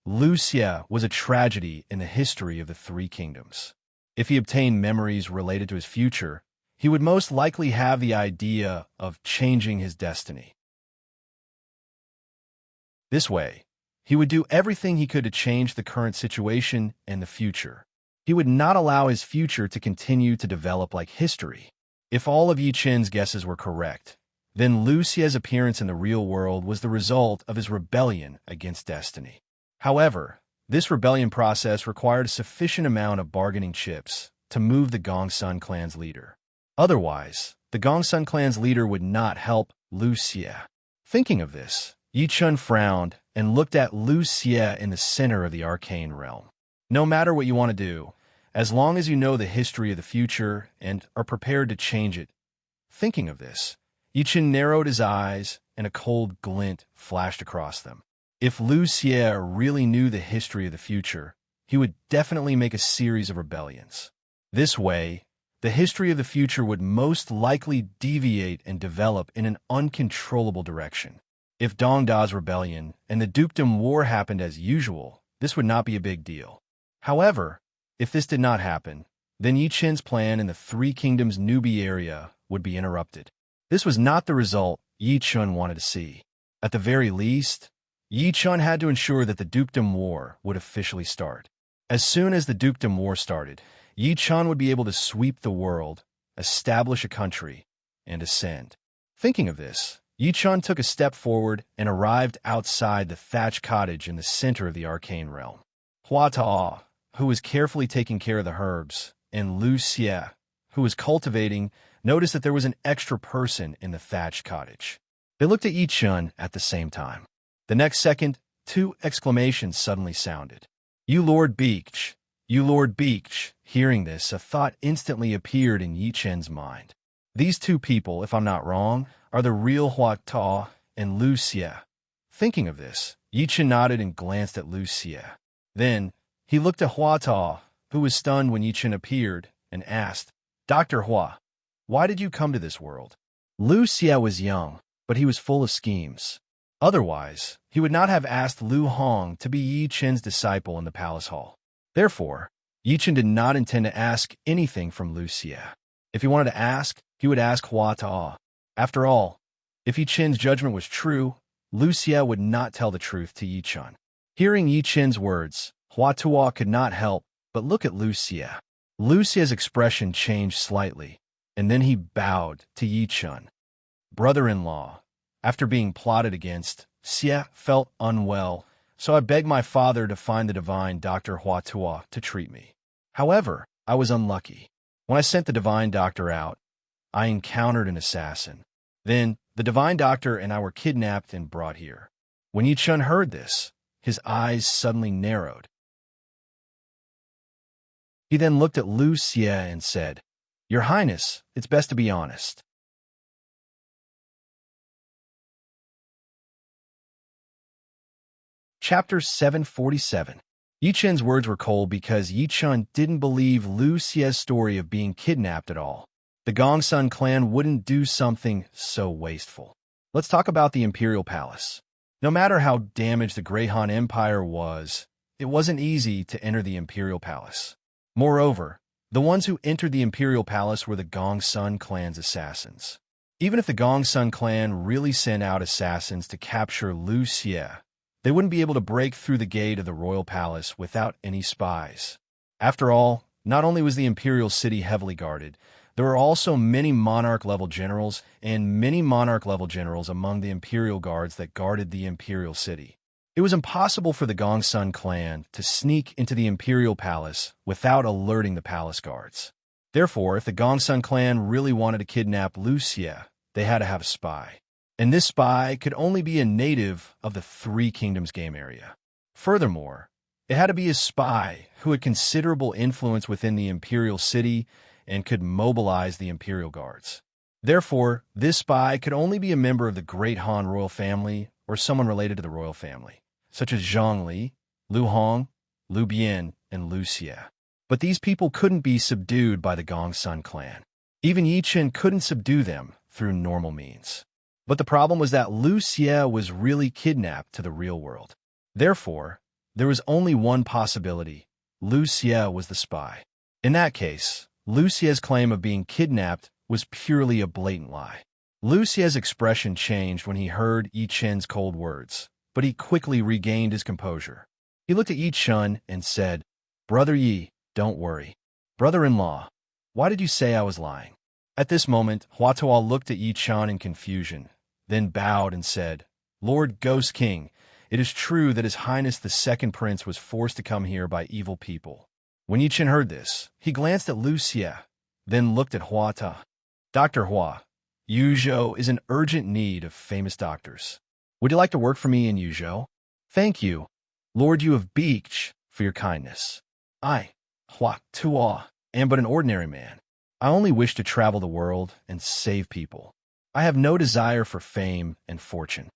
Lu Xie was a tragedy in the history of the Three Kingdoms. If he obtained memories related to his future, he would most likely have the idea of changing his destiny. This way, he would do everything he could to change the current situation and the future. He would not allow his future to continue to develop like history. If all of Yi Chen's guesses were correct, then Lu Xie's appearance in the real world was the result of his rebellion against destiny. However, this rebellion process required a sufficient amount of bargaining chips to move the Gongsun clan's leader. Otherwise, the Gongsun clan's leader would not help Lu Xie. Thinking of this, Yi Chen frowned and looked at Lu Xie in the center of the arcane realm. No matter what you want to do, as long as you know the history of the future and are prepared to change it. Thinking of this, Yi Chen narrowed his eyes and a cold glint flashed across them. If Lu Xie really knew the history of the future, he would definitely make a series of rebellions. This way, the history of the future would most likely deviate and develop in an uncontrollable direction. If Dong Da's rebellion and the dukedom war happened as usual, this would not be a big deal. However, if this did not happen, then Yi Chen's plan in the Three Kingdoms Newbie area would be interrupted. This was not the result Yi Chen wanted to see. At the very least, Yi Chen had to ensure that the dukedom war would officially start. As soon as the dukedom war started, Yi Chen would be able to sweep the world, establish a country, and ascend. Thinking of this, Yi Chen took a step forward and arrived outside the thatched cottage in the center of the arcane realm. Hua Tuo, who was carefully taking care of the herbs, and Lu Xie, who was cultivating, noticed that there was an extra person in the thatched cottage. They looked at Yi Chen at the same time. The next second, two exclamations suddenly sounded. "You Lord Beach! You Lord Beach!" Hearing this, a thought instantly appeared in Yi Chen's mind. These two people, if I'm not wrong, are the real Hua Tuo and Lu Xie. Thinking of this, Yi Chen nodded and glanced at Lu Xie. Then, he looked at Hua Tuo, who was stunned when Yi Chen appeared, and asked, "Dr. Hua, why did you come to this world?" Lu Xie was young, but he was full of schemes. Otherwise, he would not have asked Lu Hong to be Yi Chen's disciple in the palace hall. Therefore, Yi Chen did not intend to ask anything from Lu Xie. If he wanted to ask, he would ask Hua Tuo. After all, if Yi Chen's judgment was true, Lu Xie would not tell the truth to Yi Chen. Hearing Yi Chen's words, Hua Tuo could not help but look at Lu Xie. Lu Xie's expression changed slightly, and then he bowed to Yi Chen. "Brother-in-law, after being plotted against, Xie felt unwell, so I begged my father to find the divine Dr. Hua Tuo to treat me. However, I was unlucky. When I sent the divine doctor out, I encountered an assassin. Then, the divine doctor and I were kidnapped and brought here." When Yi Chen heard this, his eyes suddenly narrowed. He then looked at Lu Xie and said, "Your Highness, it's best to be honest." Chapter 747. Yi Chen's words were cold because Yi Chun didn't believe Lu Xie's story of being kidnapped at all. The Gongsun clan wouldn't do something so wasteful. Let's talk about the Imperial Palace. No matter how damaged the Great Han Empire was, it wasn't easy to enter the Imperial Palace. Moreover, the ones who entered the Imperial Palace were the Gongsun clan's assassins. Even if the Gongsun clan really sent out assassins to capture Lu Xie, they wouldn't be able to break through the gate of the royal palace without any spies. After all, not only was the imperial city heavily guarded, there were also many monarch-level generals and many monarch-level generals among the imperial guards that guarded the imperial city. It was impossible for the Gongsun clan to sneak into the imperial palace without alerting the palace guards. Therefore, if the Gongsun clan really wanted to kidnap Lu Xie, they had to have a spy. And this spy could only be a native of the Three Kingdoms game area. Furthermore, it had to be a spy who had considerable influence within the imperial city and could mobilize the imperial guards. Therefore, this spy could only be a member of the Great Han royal family or someone related to the royal family, such as Zhongli, Lu Hong, Lu Bian, and Lu Xie. But these people couldn't be subdued by the Gongsun clan. Even Yi Chen couldn't subdue them through normal means. But the problem was that Lu Xie was really kidnapped to the real world. Therefore, there was only one possibility. Lu Xie was the spy. In that case, Lu Xie's claim of being kidnapped was purely a blatant lie. Lu Xie's expression changed when he heard Yi Chen's cold words, but he quickly regained his composure. He looked at Yi Chen and said, "Brother Yi, don't worry. Brother-in-law, why did you say I was lying?" At this moment, Hua Tuo looked at Yi Chen in confusion, then bowed and said, "Lord Ghost King, it is true that His Highness the Second Prince was forced to come here by evil people." When Yi Chen heard this, he glanced at Lu Xie, then looked at Hua Tuo. "Dr. Hua, Yuzhou is in urgent need of famous doctors. Would you like to work for me in Yuzhou?" "Thank you, Lord Yu of Beach, for your kindness. I, Hua Tuo, am but an ordinary man. I only wish to travel the world and save people. I have no desire for fame and fortune."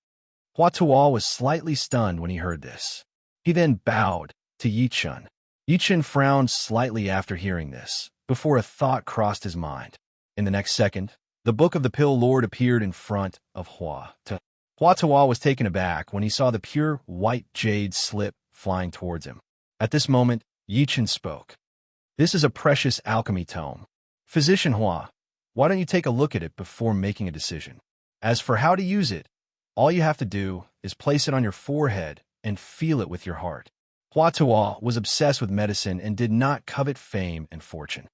Hua Tuo was slightly stunned when he heard this. He then bowed to Yi Chen. Yi Chen frowned slightly after hearing this, before a thought crossed his mind. In the next second, the Book of the Pill Lord appeared in front of Hua Tuo. Hua Tuo was taken aback when he saw the pure white jade slip flying towards him. At this moment, Yi Chen spoke. "This is a precious alchemy tome. Physician Hua, why don't you take a look at it before making a decision? As for how to use it, all you have to do is place it on your forehead and feel it with your heart." Hua Tuo was obsessed with medicine and did not covet fame and fortune.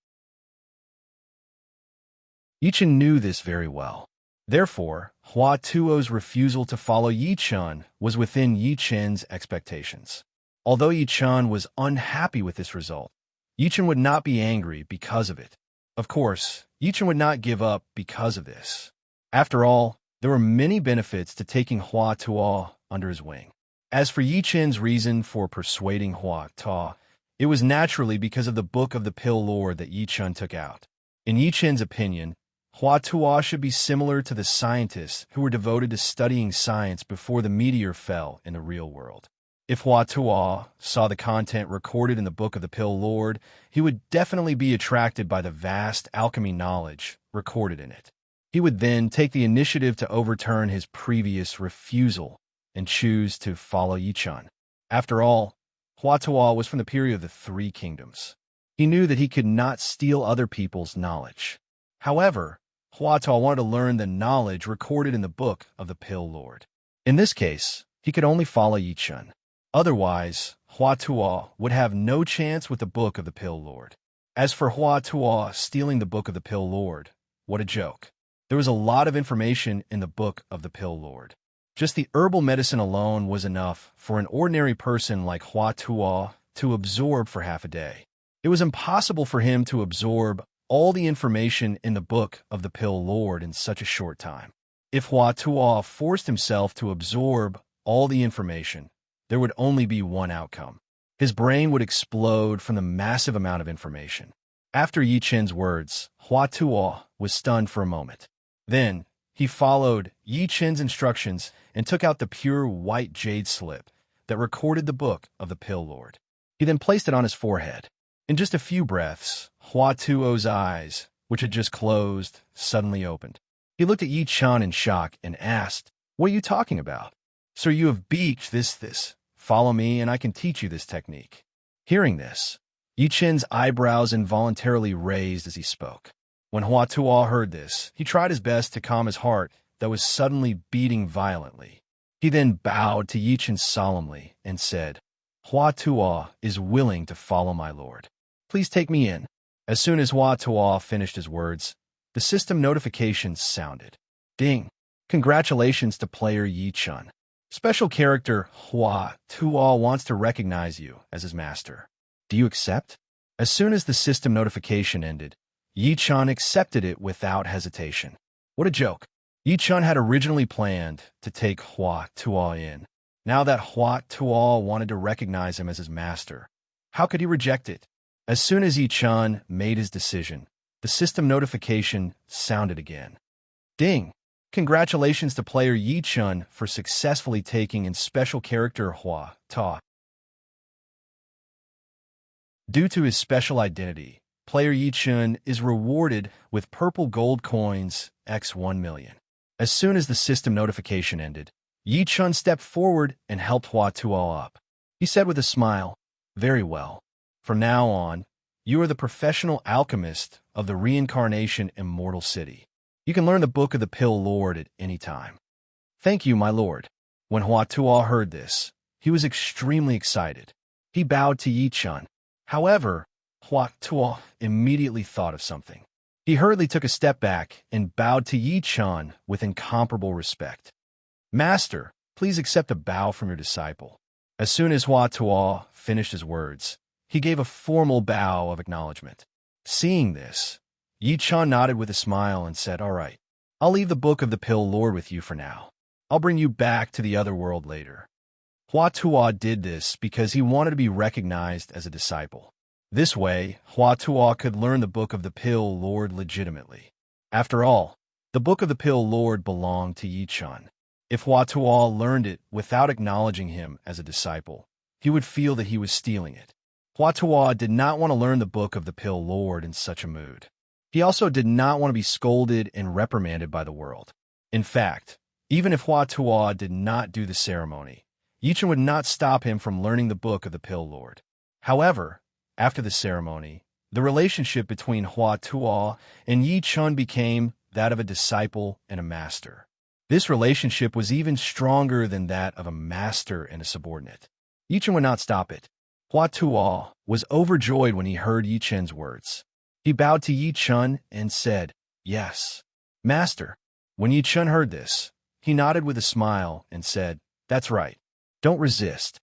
Yi Chen knew this very well. Therefore, Hua Tuo's refusal to follow Yi Chen was within Yi Chen's expectations. Although Yi Chen was unhappy with this result, Yi Chen would not be angry because of it. Of course, Yi Chen would not give up because of this. After all, there were many benefits to taking Hua Tuo under his wing. As for Yi Chen's reason for persuading Hua Tuo, it was naturally because of the Book of the Pill Lord that Yi Chen took out. In Yi Chen's opinion, Hua Tuo should be similar to the scientists who were devoted to studying science before the meteor fell in the real world. If Hua Tuo saw the content recorded in the Book of the Pill Lord, he would definitely be attracted by the vast alchemy knowledge recorded in it. He would then take the initiative to overturn his previous refusal and choose to follow Yi Chen. After all, Hua Tuo was from the period of the Three Kingdoms. He knew that he could not steal other people's knowledge. However, Hua Tuo wanted to learn the knowledge recorded in the Book of the Pill Lord. In this case, he could only follow Yi Chen. Otherwise, Hua Tuo would have no chance with the Book of the Pill Lord. As for Hua Tuo stealing the Book of the Pill Lord, what a joke. There was a lot of information in the Book of the Pill Lord. Just the herbal medicine alone was enough for an ordinary person like Hua Tuo to absorb for half a day. It was impossible for him to absorb all the information in the Book of the Pill Lord in such a short time. If Hua Tuo forced himself to absorb all the information, there would only be one outcome. His brain would explode from the massive amount of information. After Yi Chen's words, Hua Tuo was stunned for a moment. Then, he followed Yi Chen's instructions and took out the pure white jade slip that recorded the Book of the Pill Lord. He then placed it on his forehead. In just a few breaths, Hua Tuo's eyes, which had just closed, suddenly opened. He looked at Yi Chun in shock and asked, "What are you talking about? Sir, you have beached this. Follow me and I can teach you this technique." Hearing this, Yi Chun's eyebrows involuntarily raised as he spoke. When Hua Tuo heard this, he tried his best to calm his heart that was suddenly beating violently. He then bowed to Yi Chun solemnly and said, "Hua Tuo is willing to follow my lord. Please take me in." As soon as Hua Tuo finished his words, the system notifications sounded. Ding! Congratulations to player Yi Chun. Special character Hua Tuo wants to recognize you as his master. Do you accept? As soon as the system notification ended, Yi Chun accepted it without hesitation. What a joke. Yi Chun had originally planned to take Hua Tuo in. Now that Hua Tuo wanted to recognize him as his master, how could he reject it? As soon as Yi Chun made his decision, the system notification sounded again. Ding! Congratulations to player Yi Chun for successfully taking in special character Hua Tuo. Due to his special identity, player Yi Chun is rewarded with purple gold coins x 1 million. As soon as the system notification ended, Yi Chun stepped forward and helped Hua Tuo up. He said with a smile, "Very well. From now on, you are the professional alchemist of the Reincarnation Immortal City. You can learn the Book of the Pill Lord at any time." "Thank you, my lord." When Hua Tuo heard this, he was extremely excited. He bowed to Yi Chun. However, Hua Tuo immediately thought of something. He hurriedly took a step back and bowed to Yi Chun with incomparable respect. "Master, please accept a bow from your disciple." As soon as Hua Tuo finished his words, he gave a formal bow of acknowledgement. Seeing this, Yi Chun nodded with a smile and said, "All right, I'll leave the Book of the Pill Lord with you for now. I'll bring you back to the other world later." Hua Tuo did this because he wanted to be recognized as a disciple. This way, Hua Tuo could learn the Book of the Pill Lord legitimately. After all, the Book of the Pill Lord belonged to Yi Chun. If Hua Tuo learned it without acknowledging him as a disciple, he would feel that he was stealing it. Hua Tuo did not want to learn the Book of the Pill Lord in such a mood. He also did not want to be scolded and reprimanded by the world. In fact, even if Hua Tuo did not do the ceremony, Yi Chun would not stop him from learning the Book of the Pill Lord. However, after the ceremony, the relationship between Hua Tuo and Yi Chun became that of a disciple and a master. This relationship was even stronger than that of a master and a subordinate. Yi Chun would not stop it. Hua Tuo was overjoyed when he heard Yi Chun's words. He bowed to Yi Chun and said, "Yes, master." When Yi Chun heard this, he nodded with a smile and said, "That's right. Don't resist."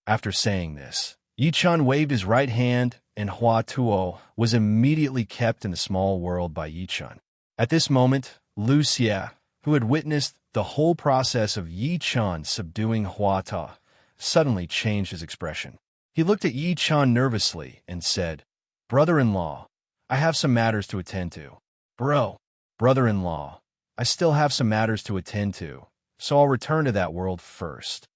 After saying this, Yi Chun waved his right hand and Hua Tuo was immediately kept in the small world by Yi Chun. At this moment, Lu Xie, who had witnessed the whole process of Yi Chun subduing Hua Tuo, suddenly changed his expression. He looked at Yi Chun nervously and said, "Brother-in-law, I have some matters to attend to." Brother-in-law, I still have some matters to attend to, so I'll return to that world first."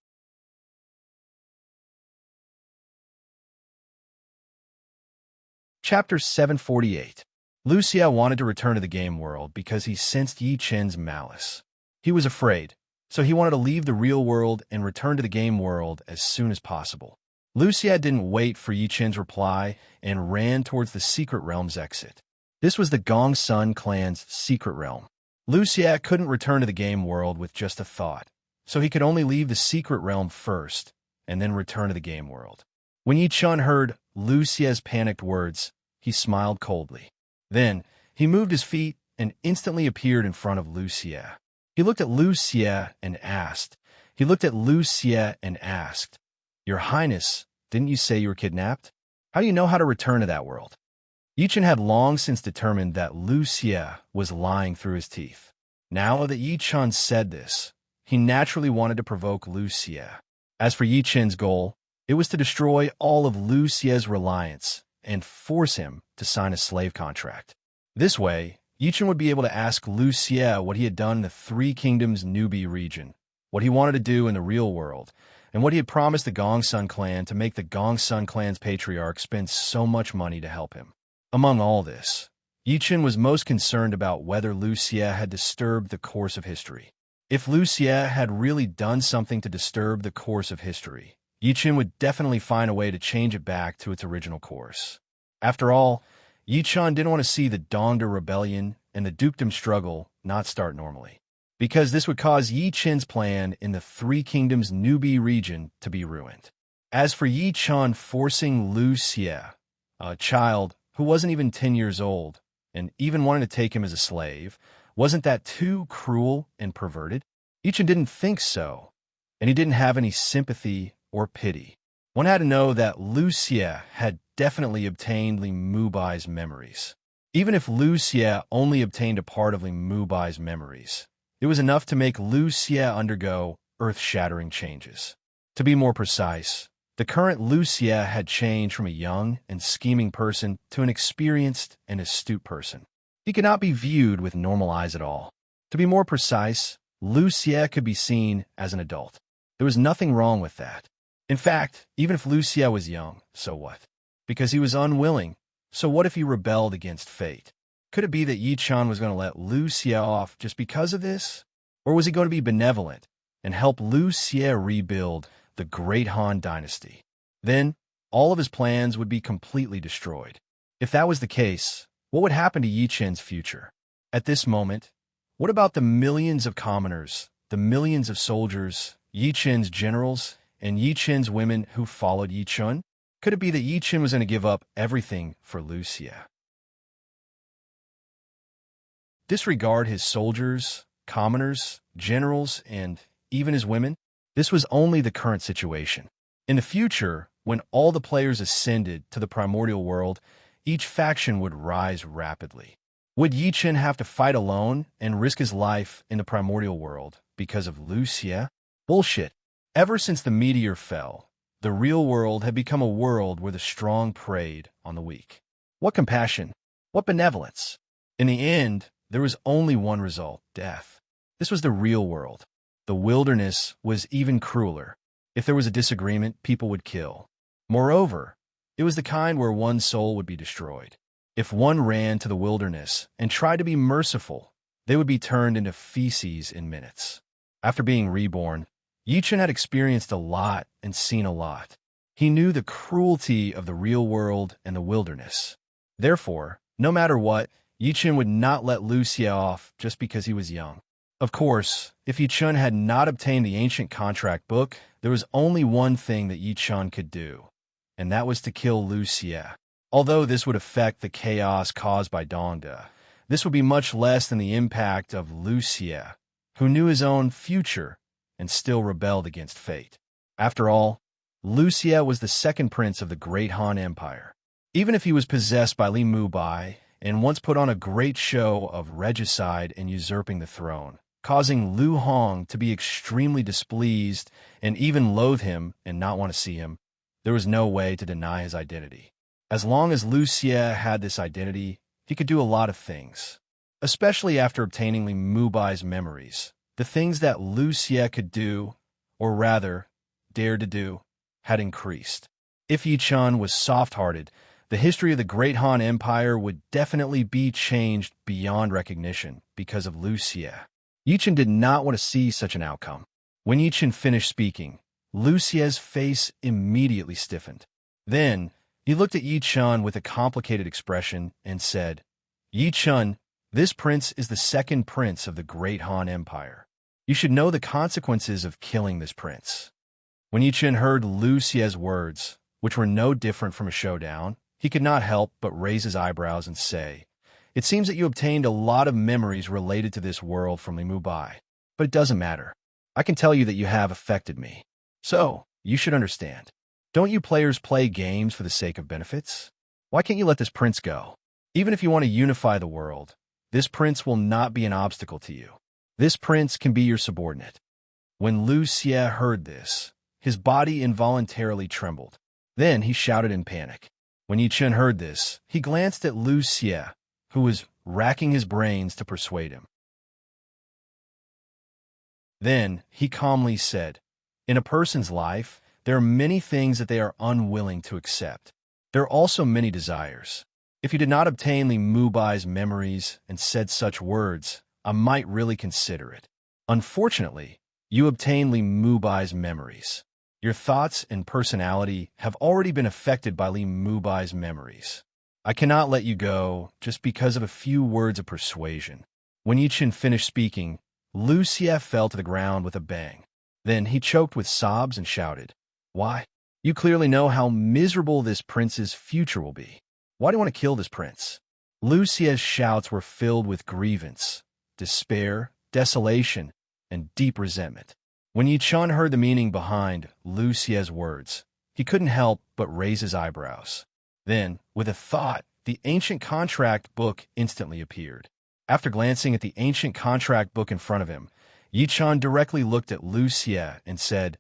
Chapter 748. Lu Xie wanted to return to the game world because he sensed Yi Chun's malice. He was afraid, so he wanted to leave the real world and return to the game world as soon as possible. Lu Xie didn't wait for Yi Chun's reply and ran towards the Secret Realm's exit. This was the Gongsun clan's secret realm. Lu Xie couldn't return to the game world with just a thought, so he could only leave the secret realm first and then return to the game world. When Yi Chun heard Lu Xie's panicked words, he smiled coldly. Then, he moved his feet and instantly appeared in front of Lu Xie. He looked at Lu Xie and asked, "Your Highness, didn't you say you were kidnapped? How do you know how to return to that world?" Yi Chun had long since determined that Lu Xie was lying through his teeth. Now that Yi Chun said this, he naturally wanted to provoke Lu Xie. As for Yi Chun's goal, it was to destroy all of Lu Xie's reliance and force him to sign a slave contract. This way, Yi Chun would be able to ask Lu Xie what he had done in the Three Kingdoms Newbie region, what he wanted to do in the real world, and what he had promised the Gongsun clan to make the Gongsun clan's patriarch spend so much money to help him. Among all this, Yi Chen was most concerned about whether Lu Xie had disturbed the course of history. If Lu Xie had really done something to disturb the course of history, Yi Chen would definitely find a way to change it back to its original course. After all, Yi Chen didn't want to see the Dongda rebellion and the dukedom struggle not start normally, because this would cause Yi Chen's plan in the Three Kingdoms Nubi region to be ruined. As for Yi Chen forcing Lu Xie, a child who wasn't even 10 years old, and even wanting to take him as a slave, wasn't that too cruel and perverted? Yi Chen didn't think so, and he didn't have any sympathy or pity. One had to know that Lu Xie had definitely obtained Li Mubai's memories. Even if Lu Xie only obtained a part of Li Mubai's memories, it was enough to make Lu Xie undergo earth-shattering changes. To be more precise, the current Lu Xie had changed from a young and scheming person to an experienced and astute person. He could not be viewed with normal eyes at all. To be more precise, Lu Xie could be seen as an adult. There was nothing wrong with that. In fact, even if Lu Xie was young, so what? Because he was unwilling, so what if he rebelled against fate? Could it be that Yi Chen was going to let Lu Xie off just because of this? Or was he going to be benevolent and help Lu Xie rebuild the Great Han Dynasty? Then, all of his plans would be completely destroyed. If that was the case, what would happen to Yi Chen's future? At this moment, what about the millions of commoners, the millions of soldiers, Yi Chen's generals, and Yi Chen's women who followed Yi Chen? Could it be that Yi Chen was going to give up everything for Lu Xie? Disregard his soldiers, commoners, generals, and even his women? This was only the current situation. In the future, when all the players ascended to the primordial world, each faction would rise rapidly. Would Yi Chen have to fight alone and risk his life in the primordial world because of Lu Xie? Bullshit. Ever since the meteor fell, the real world had become a world where the strong preyed on the weak. What compassion? What benevolence? In the end, there was only one result: death. This was the real world. The wilderness was even crueler. If there was a disagreement, people would kill. Moreover, it was the kind where one soul would be destroyed. If one ran to the wilderness and tried to be merciful, they would be turned into feces in minutes. After being reborn, Yi Chen had experienced a lot and seen a lot. He knew the cruelty of the real world and the wilderness. Therefore, no matter what, Yi Chen would not let Lu Xie off just because he was young. Of course, if Yi Chen had not obtained the ancient contract book, there was only one thing that Yi Chen could do, and that was to kill Lu Xie. Although this would affect the chaos caused by Dongda, this would be much less than the impact of Lu Xie, who knew his own future and still rebelled against fate. After all, Lu Xie was the second prince of the Great Han Empire. Even if he was possessed by Li Mubai and once put on a great show of regicide and usurping the throne, causing Lu Hong to be extremely displeased and even loathe him and not want to see him, there was no way to deny his identity. As long as Lu Xie had this identity, he could do a lot of things. Especially after obtaining Li Mubai's memories, the things that Lu Xie could do, or rather, dared to do, had increased. If Yi Chen was soft-hearted, the history of the Great Han Empire would definitely be changed beyond recognition because of Lu Xie. Yi Chen did not want to see such an outcome. When Yi Chen finished speaking, Lu Xie's face immediately stiffened. Then, he looked at Yi Chen with a complicated expression and said, "Yi Chen, this prince is the second prince of the Great Han Empire. You should know the consequences of killing this prince." When Yi Chen heard Lu Xie's words, which were no different from a showdown, he could not help but raise his eyebrows and say, "It seems that you obtained a lot of memories related to this world from Li Mubai, but it doesn't matter. I can tell you that you have affected me. So, you should understand. Don't you players play games for the sake of benefits? Why can't you let this prince go? Even if you want to unify the world, this prince will not be an obstacle to you. This prince can be your subordinate." When Lu Xie heard this, his body involuntarily trembled. Then he shouted in panic. When Yi Chen heard this, he glanced at Lu Xie, who was racking his brains to persuade him. Then he calmly said, In a person's life, there are many things that they are unwilling to accept. There are also many desires. If you did not obtain Li Mubai's memories and said such words, I might really consider it. Unfortunately, you obtained Li Mubai's memories. Your thoughts and personality have already been affected by Li Mubai's memories. I cannot let you go just because of a few words of persuasion. When Yichen finished speaking, Lu Xie fell to the ground with a bang. Then he choked with sobs and shouted, "Why? You clearly know how miserable this prince's future will be. Why do you want to kill this prince?" Lu Xie's shouts were filled with grievance, despair, desolation, and deep resentment. When Yichun heard the meaning behind Lu Xie's words, he couldn't help but raise his eyebrows. Then, with a thought, the ancient contract book instantly appeared. After glancing at the ancient contract book in front of him, Yichun directly looked at Lu Xie and said,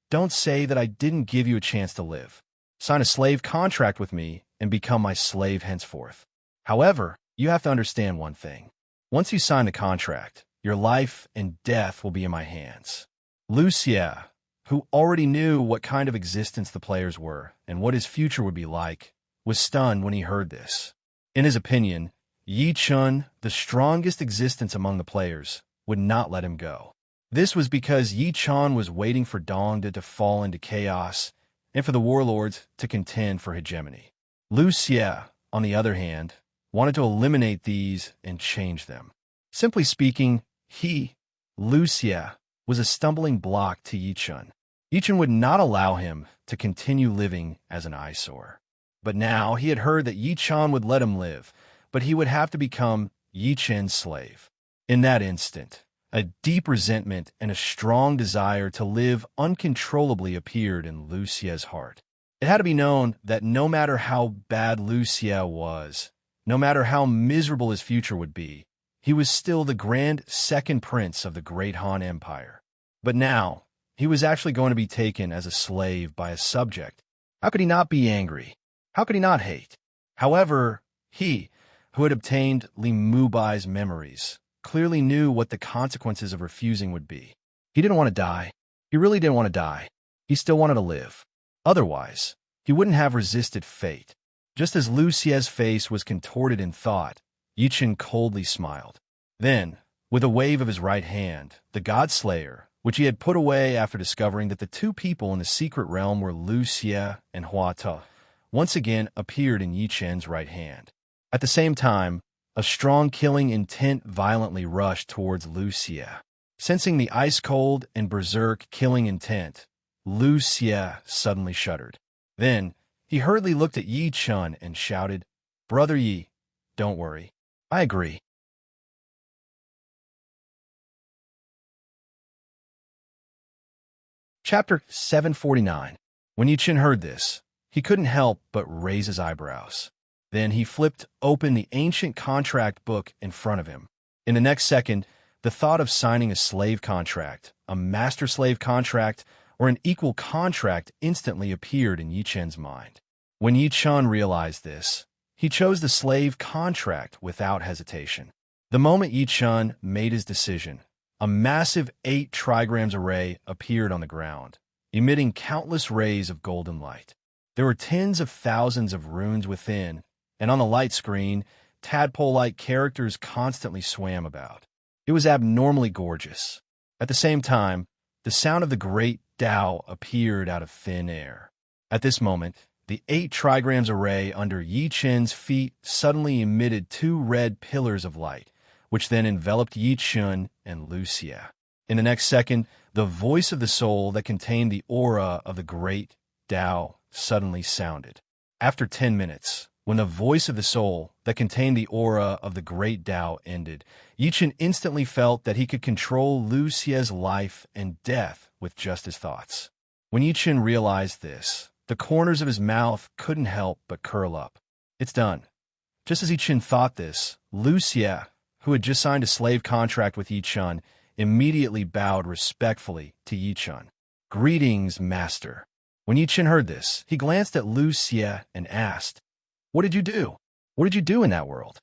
"Don't say that I didn't give you a chance to live. Sign a slave contract with me and become my slave henceforth. However, you have to understand one thing. Once you sign the contract, your life and death will be in my hands." Lu Xie, who already knew what kind of existence the players were and what his future would be like, was stunned when he heard this. In his opinion, Yichun, the strongest existence among the players, would not let him go. This was because Yichun was waiting for Dongda to fall into chaos and for the warlords to contend for hegemony. Lu Xie, on the other hand, wanted to eliminate these and change them. Simply speaking, he, Lu Xie, was a stumbling block to Yichun. Yichun would not allow him to continue living as an eyesore. But now he had heard that Yichun would let him live, but he would have to become Yichun's slave. In that instant, a deep resentment and a strong desire to live uncontrollably appeared in Lu Xie's heart. It had to be known that no matter how bad Lu Xie was, no matter how miserable his future would be, he was still the grand second prince of the great Han Empire. But now, he was actually going to be taken as a slave by a subject. How could he not be angry? How could he not hate? However, he, who had obtained Li Mubai's memories, clearly knew what the consequences of refusing would be. He didn't want to die. He really didn't want to die. He still wanted to live. Otherwise, he wouldn't have resisted fate. Just as Lu Xie's face was contorted in thought, Yichun coldly smiled. Then, with a wave of his right hand, the God Slayer, which he had put away after discovering that the two people in the secret realm were Lu Xie and Hua Te, once again appeared in Yichun's right hand. At the same time, a strong killing intent violently rushed towards Lu Xie. Sensing the ice-cold and berserk killing intent, Lu Xie suddenly shuddered. Then, he hurriedly looked at Yichun and shouted, "Brother Yi, don't worry. I agree." Chapter 749. When Yichun heard this, he couldn't help but raise his eyebrows. Then he flipped open the ancient contract book in front of him. In the next second, the thought of signing a slave contract, a master-slave contract, or an equal contract instantly appeared in Yichun's mind. When Yichun realized this, he chose the slave contract without hesitation. The moment Yichun made his decision, a massive 8 trigrams array appeared on the ground, emitting countless rays of golden light. There were tens of thousands of runes within, and on the light screen, tadpole-like characters constantly swam about. It was abnormally gorgeous. At the same time, the sound of the great Tao appeared out of thin air. At this moment, the 8 trigrams array under Yichun's feet suddenly emitted 2 red pillars of light, which then enveloped Yichun and Lu Xie. In the next second, the voice of the soul that contained the aura of the great Tao suddenly sounded. After 10 minutes, when the voice of the soul that contained the aura of the great Tao ended, Yichun instantly felt that he could control Lu Xie's life and death with just his thoughts. When Yichun realized this, the corners of his mouth couldn't help but curl up. It's done. Just as Yichun thought this, Lu Xie, who had just signed a slave contract with Yichun, immediately bowed respectfully to Yichun. "Greetings, master." When Yichun heard this, he glanced at Lu Xie and asked, "What did you do? What did you do in that world?"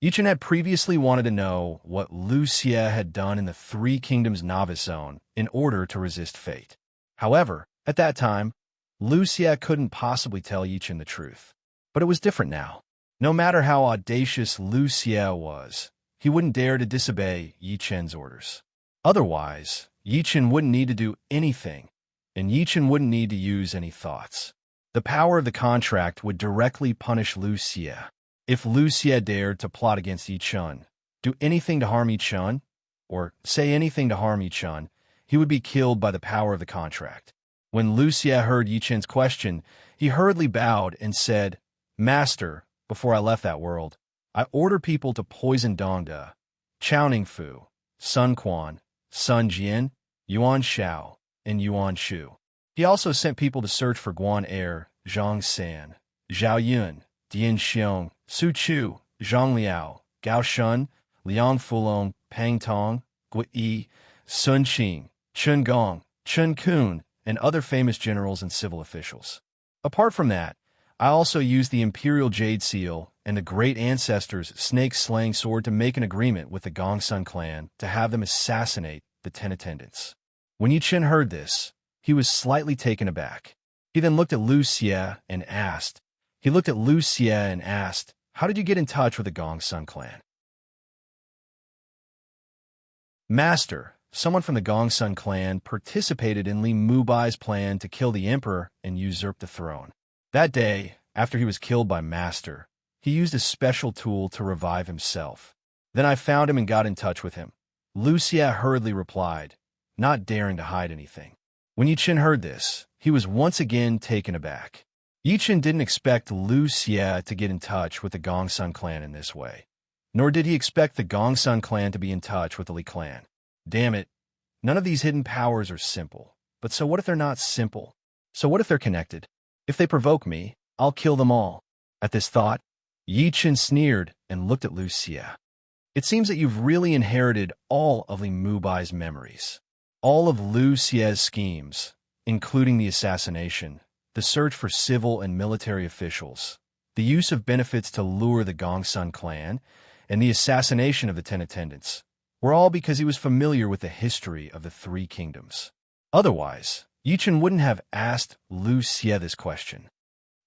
Yichun had previously wanted to know what Lu Xie had done in the 3 Kingdoms Novice Zone in order to resist fate. However, at that time, Lu Xie couldn't possibly tell Yi Chen the truth. But it was different now. No matter how audacious Lu Xie was, he wouldn't dare to disobey Yi Chen's orders. Otherwise, Yi Chen wouldn't need to do anything, and Yi Chen wouldn't need to use any thoughts. The power of the contract would directly punish Lu Xie. If Lu Xie dared to plot against Yi Chen, do anything to harm Yi Chen, or say anything to harm Yi Chen, he would be killed by the power of the contract. When Lu Xie heard Yi Chen's question, he hurriedly bowed and said, "Master, before I left that world, I ordered people to poison Dongda, Chao Fu, Sun Quan, Sun Jian, Yuan Shao, and Yuan Shu. He also sent people to search for Guan Er, Zhang San, Zhao Yun, Dian Xiong, Su Chu, Zhang Liao, Gao Shun, Liang Fulong, Pang Tong, Gui Yi, Sun Qing, Chen Gong, Chen Kun, and other famous generals and civil officials. Apart from that, I also used the Imperial Jade Seal and the Great Ancestors' snake-slaying sword to make an agreement with the Gongsun clan to have them assassinate the 10 attendants." When Yi Chen heard this, he was slightly taken aback. He then looked at Lu Xie and asked, "How did you get in touch with the Gongsun clan?" "Master, someone from the Gongsun clan participated in Li Mubai's plan to kill the emperor and usurp the throne. That day, after he was killed by Master, he used a special tool to revive himself. Then I found him and got in touch with him," Lu Xie hurriedly replied, not daring to hide anything. When Yi Chen heard this, he was once again taken aback. Yi Chen didn't expect Lu Xie to get in touch with the Gongsun clan in this way, nor did he expect the Gongsun clan to be in touch with the Li clan. Damn it, none of these hidden powers are simple. But so what if they're not simple? So what if they're connected? If they provoke me, I'll kill them all. At this thought, Yi Chen sneered and looked at Lu Xie. "It seems that you've really inherited all of Li Mubai's memories. All of Lu Xie's schemes, including the assassination, the search for civil and military officials, the use of benefits to lure the Gongsun clan, and the assassination of the 10 attendants, were all because he was familiar with the history of the 3 kingdoms. Otherwise, Yi Chen wouldn't have asked Lu Xie this question.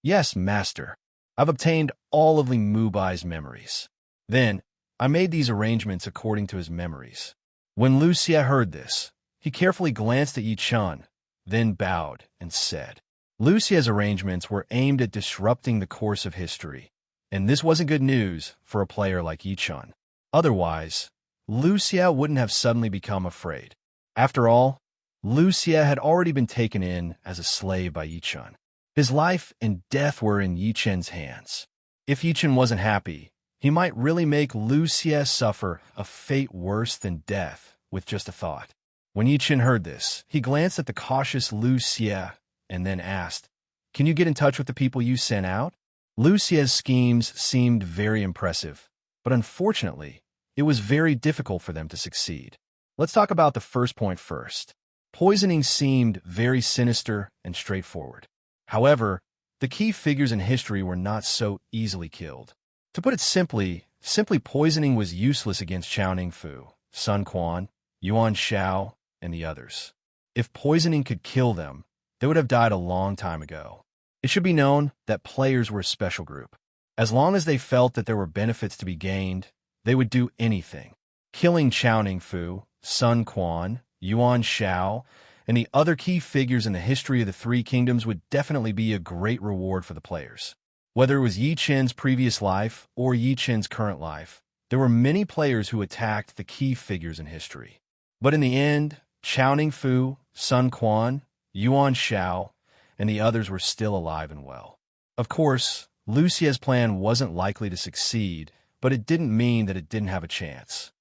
Yes, master, I've obtained all of Li Mubai's memories. Then, I made these arrangements according to his memories." When Lu Xie heard this, he carefully glanced at Yi Chen, then bowed and said, Lu Xie's arrangements were aimed at disrupting the course of history, and this wasn't good news for a player like Yi Chen. Otherwise, Lu Xie wouldn't have suddenly become afraid. After all, Lu Xie had already been taken in as a slave by Yi Chen. His life and death were in Yi Chen's hands. If Yi Chen wasn't happy, he might really make Lu Xie suffer a fate worse than death with just a thought. When Yi Chen heard this, he glanced at the cautious Lu Xie and then asked, "Can you get in touch with the people you sent out?" Lu Xie's schemes seemed very impressive, but unfortunately, it was very difficult for them to succeed. Let's talk about the first point first. Poisoning seemed very sinister and straightforward. However, the key figures in history were not so easily killed. To put it simply poisoning was useless against Chao Fu, Sun Quan, Yuan Shao, and the others. If poisoning could kill them, they would have died a long time ago. It should be known that players were a special group. As long as they felt that there were benefits to be gained, they would do anything. Killing Chao Fu, Sun Quan, Yuan Shao, and the other key figures in the history of the 3 kingdoms would definitely be a great reward for the players. Whether it was Yi Chen's previous life or Yi Chen's current life, there were many players who attacked the key figures in history. But in the end, Chao Fu, Sun Quan, Yuan Shao, and the others were still alive and well. Of course, Lu Xie's plan wasn't likely to succeed, but it didn't mean that it didn't have a chance.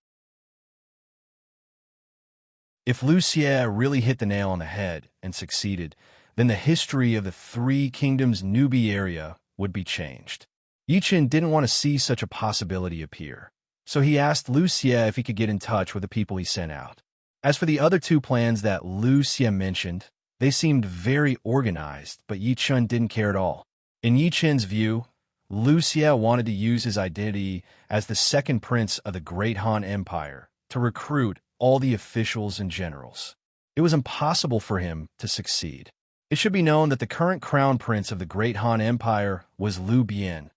If Lu Xie really hit the nail on the head and succeeded, then the history of the 3 kingdoms' newbie area would be changed. Yi Chen didn't want to see such a possibility appear, so he asked Lu Xie if he could get in touch with the people he sent out. As for the other 2 plans that Lu Xie mentioned, they seemed very organized, but Yi Chen didn't care at all. In Yi Chen's view, Lu Xie wanted to use his identity as the second prince of the Great Han Empire to recruit all the officials and generals. It was impossible for him to succeed. It should be known that the current crown prince of the Great Han Empire was Liu Bian,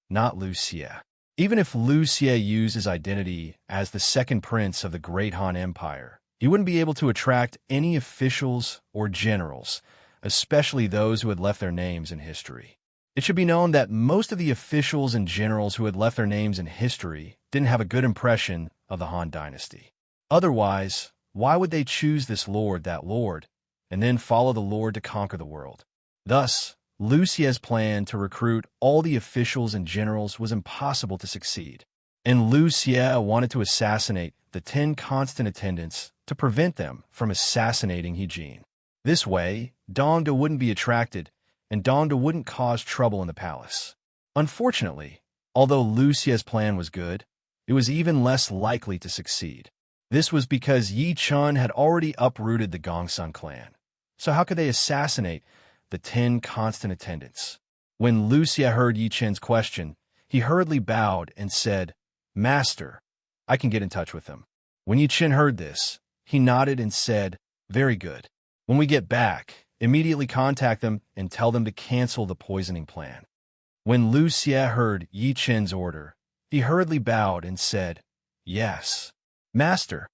not Liu Xie. Even if Liu Xie used his identity as the second prince of the Great Han Empire, he wouldn't be able to attract any officials or generals, especially those who had left their names in history. It should be known that most of the officials and generals who had left their names in history didn't have a good impression of the Han dynasty. Otherwise, why would they choose this lord, that lord, and then follow the lord to conquer the world? Thus, Liu Xie's plan to recruit all the officials and generals was impossible to succeed, and Liu Xie wanted to assassinate the 10 constant attendants to prevent them from assassinating He Jin. This way, Dongde wouldn't be attracted, and Dongde wouldn't cause trouble in the palace. Unfortunately, although Liu Xie's plan was good, it was even less likely to succeed. This was because Yi Chun had already uprooted the Gongsun clan. So how could they assassinate the 10 constant attendants? When Liu Xie heard Yi Chun's question, he hurriedly bowed and said, "Master, I can get in touch with them." When Yi Chun heard this, he nodded and said, "Very good. When we get back, immediately contact them and tell them to cancel the poisoning plan." When Liu Xie heard Yi Chun's order, he hurriedly bowed and said, "Yes, Master."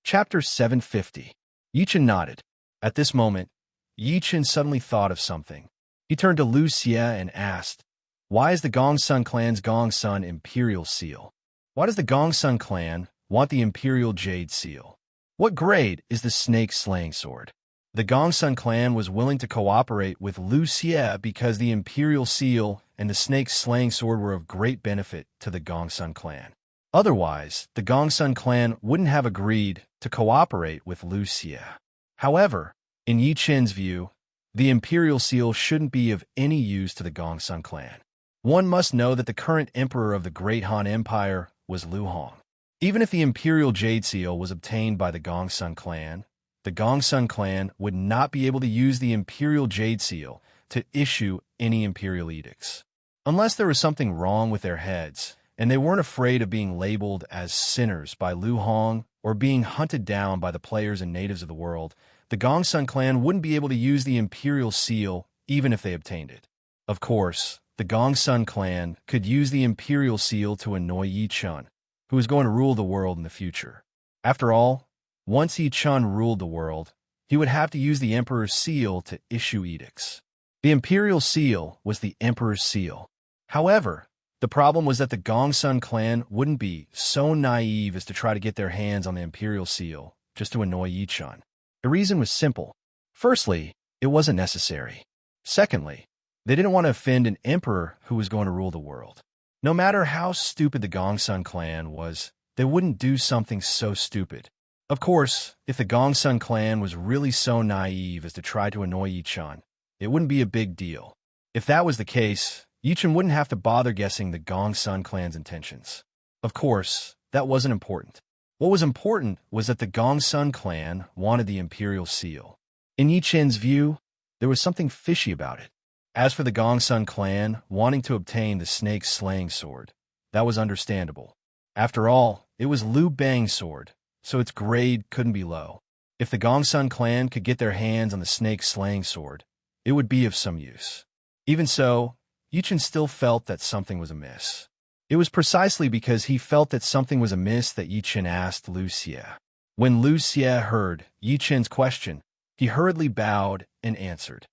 Chapter 750. Yi Chun nodded. At this moment, Yi Chun suddenly thought of something. He turned to Liu Xie and asked, "Why is the Gongsun clan's Gongsun Imperial Seal? Why does the Gongsun clan want the Imperial Jade Seal? What grade is the Snake Slaying Sword?" The Gongsun clan was willing to cooperate with Liu Xie because the Imperial Seal and the Snake Slaying Sword were of great benefit to the Gongsun clan. Otherwise, the Gongsun clan wouldn't have agreed to cooperate with Liu Xie. However, in Yi Chun's view, the Imperial Seal shouldn't be of any use to the Gongsun clan. One must know that the current emperor of the Great Han Empire was Liu Hong. Even if the Imperial Jade Seal was obtained by the Gongsun clan, the Gongsun clan would not be able to use the Imperial Jade Seal to issue any imperial edicts. Unless there was something wrong with their heads, and they weren't afraid of being labeled as sinners by Liu Hong or being hunted down by the players and natives of the world, the Gongsun clan wouldn't be able to use the Imperial Seal even if they obtained it. Of course, the Gongsun clan could use the Imperial Seal to annoy Yi Chun, who was going to rule the world in the future. After all, once Yi Chun ruled the world, he would have to use the Emperor's Seal to issue edicts. The Imperial Seal was the Emperor's Seal. However, the problem was that the Gongsun clan wouldn't be so naive as to try to get their hands on the Imperial Seal just to annoy Yi Chun. The reason was simple. Firstly, it wasn't necessary. Secondly, they didn't want to offend an emperor who was going to rule the world. No matter how stupid the Gongsun clan was, they wouldn't do something so stupid. Of course, if the Gongsun clan was really so naive as to try to annoy Yi Chun, it wouldn't be a big deal. If that was the case, Yi Chun wouldn't have to bother guessing the Gongsun clan's intentions. Of course, that wasn't important. What was important was that the Gongsun clan wanted the Imperial Seal. In Yi Chun's view, there was something fishy about it. As for the Gongsun clan wanting to obtain the Snake Slaying Sword, that was understandable. After all, it was Liu Bang's sword, so its grade couldn't be low. If the Gongsun clan could get their hands on the Snake Slaying Sword, it would be of some use. Even so, Yi Chun still felt that something was amiss. It was precisely because he felt that something was amiss that Yi Chun asked Liu Xie. When Liu Xie heard Yi Chun's question, he hurriedly bowed and answered,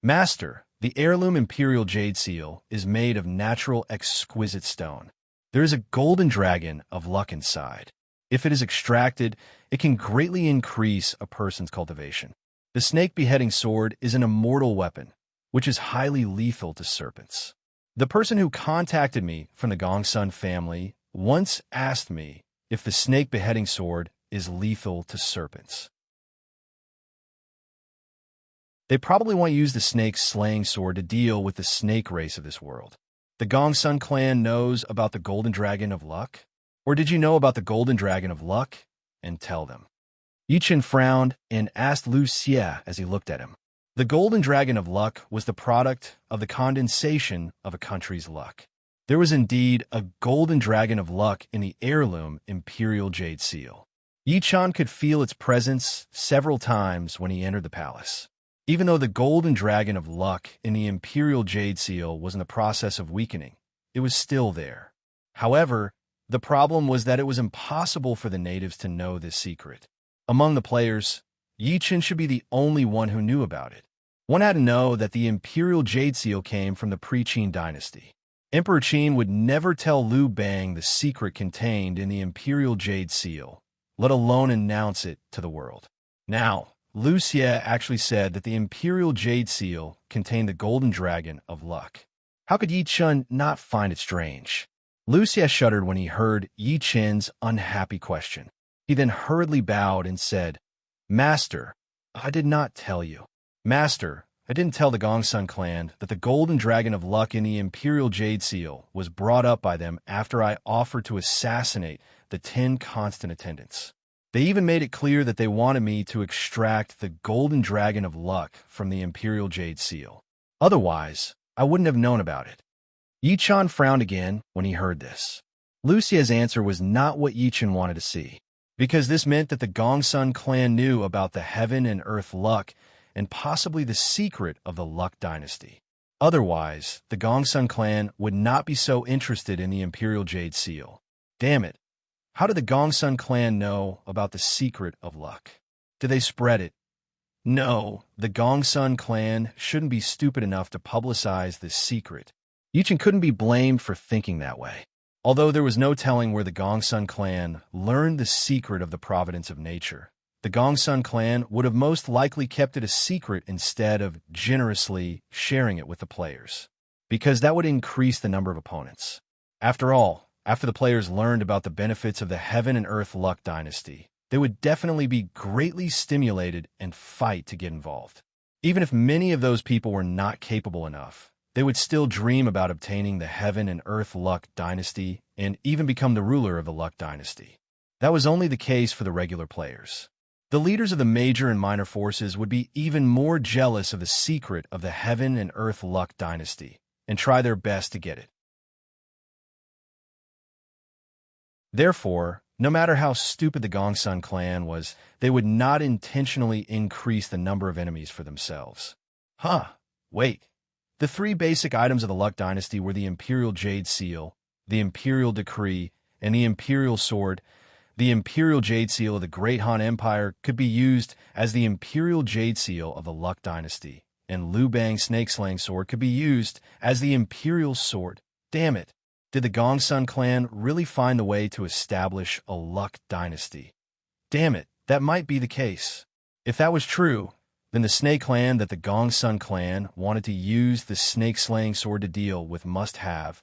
"Master, the heirloom Imperial Jade Seal is made of natural exquisite stone. There is a golden dragon of luck inside. If it is extracted, it can greatly increase a person's cultivation. The snake beheading sword is an immortal weapon, which is highly lethal to serpents. The person who contacted me from the Gongsun family once asked me if the snake beheading sword is lethal to serpents. They probably want to use the snake slaying sword to deal with the snake race of this world. The Gongsun clan knows about the golden dragon of luck? Or did you know about the golden dragon of luck and tell them?" Yi Chun frowned and asked Liu Xie as he looked at him. The golden dragon of luck was the product of the condensation of a country's luck. There was indeed a golden dragon of luck in the heirloom Imperial Jade Seal. Yi-chan could feel its presence several times when he entered the palace. Even though the golden dragon of luck in the Imperial Jade Seal was in the process of weakening, it was still there. However, the problem was that it was impossible for the natives to know this secret. Among the players, Yi-chan should be the only one who knew about it. One had to know that the Imperial Jade Seal came from the pre-Qin dynasty. Emperor Qin would never tell Liu Bang the secret contained in the Imperial Jade Seal, let alone announce it to the world. Now, Liu Xie actually said that the Imperial Jade Seal contained the golden dragon of luck. How could Yi-chan not find it strange? Liu Xie shuddered when he heard Yi-chan's unhappy question. He then hurriedly bowed and said, "Master, I did not tell you." "Master, I didn't tell the Gongsun clan that the golden dragon of luck in the Imperial Jade Seal was brought up by them after I offered to assassinate the 10 constant attendants. They even made it clear that they wanted me to extract the golden dragon of luck from the Imperial Jade Seal. Otherwise, I wouldn't have known about it." Yi-chan frowned again when he heard this. Liu Xie's answer was not what Yi-chan wanted to see, because this meant that the Gongsun clan knew about the heaven and earth luck and possibly the secret of the Luck dynasty. Otherwise, the Gongsun clan would not be so interested in the Imperial Jade Seal. Damn it. How did the Gongsun clan know about the secret of luck? Did they spread it? No, the Gongsun clan shouldn't be stupid enough to publicize this secret. Yi-chan couldn't be blamed for thinking that way. Although there was no telling where the Gongsun clan learned the secret of the providence of nature, the Gongsun clan would have most likely kept it a secret instead of generously sharing it with the players, because that would increase the number of opponents. After all, after the players learned about the benefits of the Heaven and Earth Luck dynasty, they would definitely be greatly stimulated and fight to get involved. Even if many of those people were not capable enough, they would still dream about obtaining the Heaven and Earth Luck dynasty and even become the ruler of the Luck dynasty. That was only the case for the regular players. The leaders of the major and minor forces would be even more jealous of the secret of the Heaven and Earth Luck dynasty and try their best to get it. Therefore, no matter how stupid the Gongsun clan was, they would not intentionally increase the number of enemies for themselves. Wait. The 3 basic items of the Luck dynasty were the Imperial Jade Seal, the Imperial Decree, and the Imperial Sword. The Imperial Jade Seal of the Great Han Empire could be used as the Imperial Jade Seal of the Luck dynasty, and Liu Bang's snake-slaying sword could be used as the Imperial Sword. Damn it. Did the Gongsun clan really find the way to establish a Luck dynasty? Damn it, that might be the case. If that was true, then the snake clan that the Gongsun clan wanted to use the snake-slaying sword to deal with must have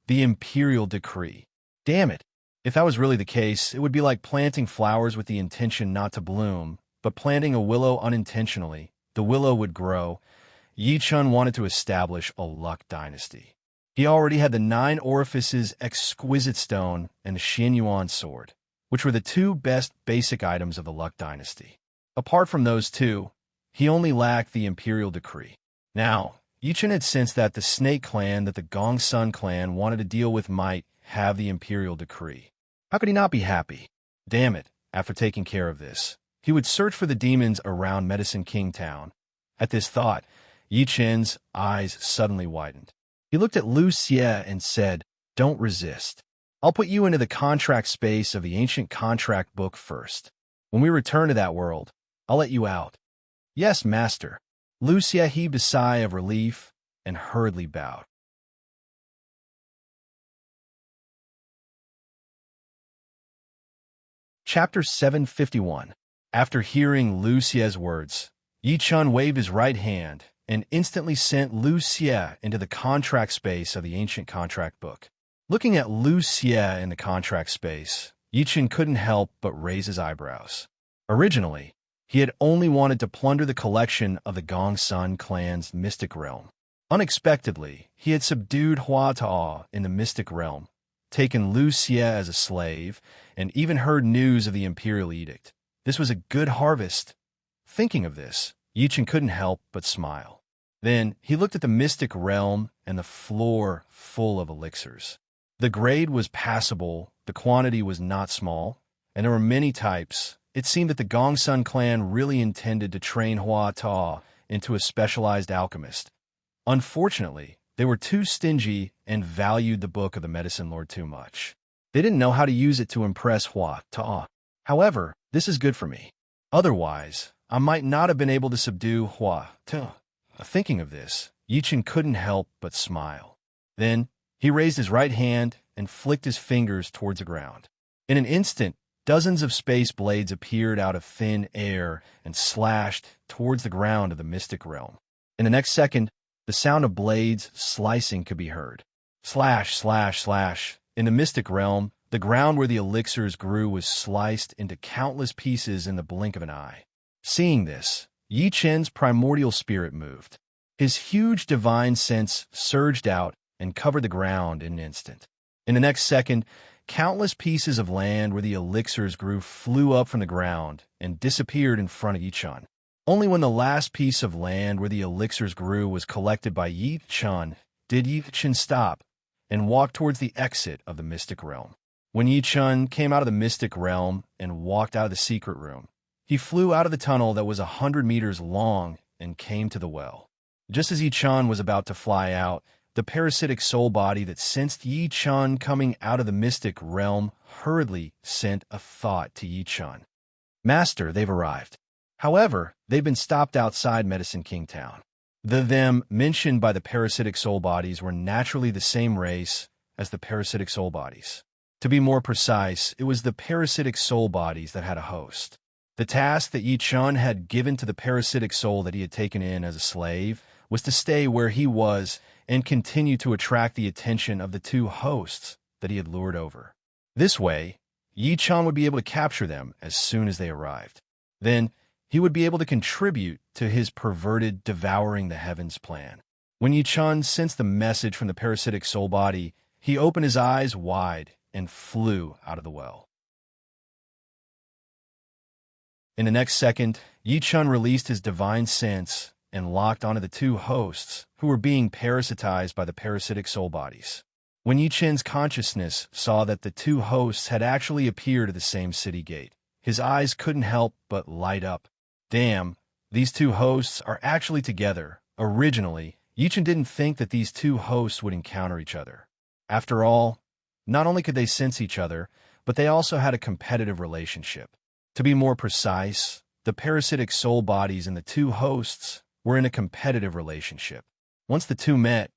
the Imperial Decree. Damn it. If that was really the case, it would be like planting flowers with the intention not to bloom, but planting a willow unintentionally. The willow would grow. Yi-chan wanted to establish a Luck dynasty. He already had the 9 Orifices Exquisite Stone and the Xianyuan Sword, which were the 2 best basic items of the Luck dynasty. Apart from those 2, he only lacked the Imperial Decree. Now, Yi-chan had sensed that the Snake clan that the Gongsun clan wanted to deal with might have the Imperial Decree. How could he not be happy? Damn it, after taking care of this, he would search for the demons around Medicine King Town. At this thought, Yi-chan's eyes suddenly widened. He looked at Liu Xie and said, "Don't resist. I'll put you into the contract space of the ancient contract book first. When we return to that world, I'll let you out." "Yes, master." Liu Xie heaved a sigh of relief and hurriedly bowed. Chapter 751. After hearing Liu Xie's words, Yi-chan waved his right hand and instantly sent Liu Xie into the contract space of the ancient contract book. Looking at Liu Xie in the contract space, Yi-chan couldn't help but raise his eyebrows. Originally, he had only wanted to plunder the collection of the Gongsun clan's mystic realm. Unexpectedly, he had subdued Hua Ta'a in the mystic realm, taken Liu Xie as a slave, and even heard news of the Imperial Edict. This was a good harvest. Thinking of this, Yi-chan couldn't help but smile. Then he looked at the mystic realm and the floor full of elixirs. The grade was passable, the quantity was not small, and there were many types. It seemed that the Gongsun clan really intended to train Hua Ta into a specialized alchemist. Unfortunately, they were too stingy and valued the Book of the Medicine Lord too much. They didn't know how to use it to impress Hua Ta. However, this is good for me. Otherwise, I might not have been able to subdue Hua Ta. Thinking of this, Yichen couldn't help but smile. Then, he raised his right hand and flicked his fingers towards the ground. In an instant, dozens of space blades appeared out of thin air and slashed towards the ground of the mystic realm. In the next second, the sound of blades slicing could be heard. Slash, slash, slash. In the mystic realm, the ground where the elixirs grew was sliced into countless pieces in the blink of an eye. Seeing this, Yi Chen's primordial spirit moved. His huge divine sense surged out and covered the ground in an instant. In the next second, countless pieces of land where the elixirs grew flew up from the ground and disappeared in front of Yi Chen. Only when the last piece of land where the elixirs grew was collected by Yi Chen did Yi Chen stop and walk towards the exit of the mystic realm. When Yi Chen came out of the mystic realm and walked out of the secret room, he flew out of the tunnel that was 100 meters long and came to the well. Just as Yi Chen was about to fly out, the parasitic soul body that sensed Yi Chen coming out of the mystic realm hurriedly sent a thought to Yi Chen. Master, they've arrived. However, they've been stopped outside Medicine King Town. The them mentioned by the parasitic soul bodies were naturally the same race as the parasitic soul bodies. To be more precise, it was the parasitic soul bodies that had a host. The task that Yi Chen had given to the parasitic soul that he had taken in as a slave was to stay where he was and continue to attract the attention of the two hosts that he had lured over. This way, Yi Chen would be able to capture them as soon as they arrived. Then, he would be able to contribute to his perverted devouring the heavens plan. When Yi Chen sensed the message from the parasitic soul body, he opened his eyes wide and flew out of the well. In the next second, Yi Chen released his divine sense and locked onto the two hosts who were being parasitized by the parasitic soul bodies. When Yi Chen's consciousness saw that the two hosts had actually appeared at the same city gate, his eyes couldn't help but light up. Damn, these two hosts are actually together. Originally, Yi Chen didn't think that these two hosts would encounter each other. After all, not only could they sense each other, but they also had a competitive relationship. To be more precise, the parasitic soul bodies and the two hosts were in a competitive relationship. Once the two met,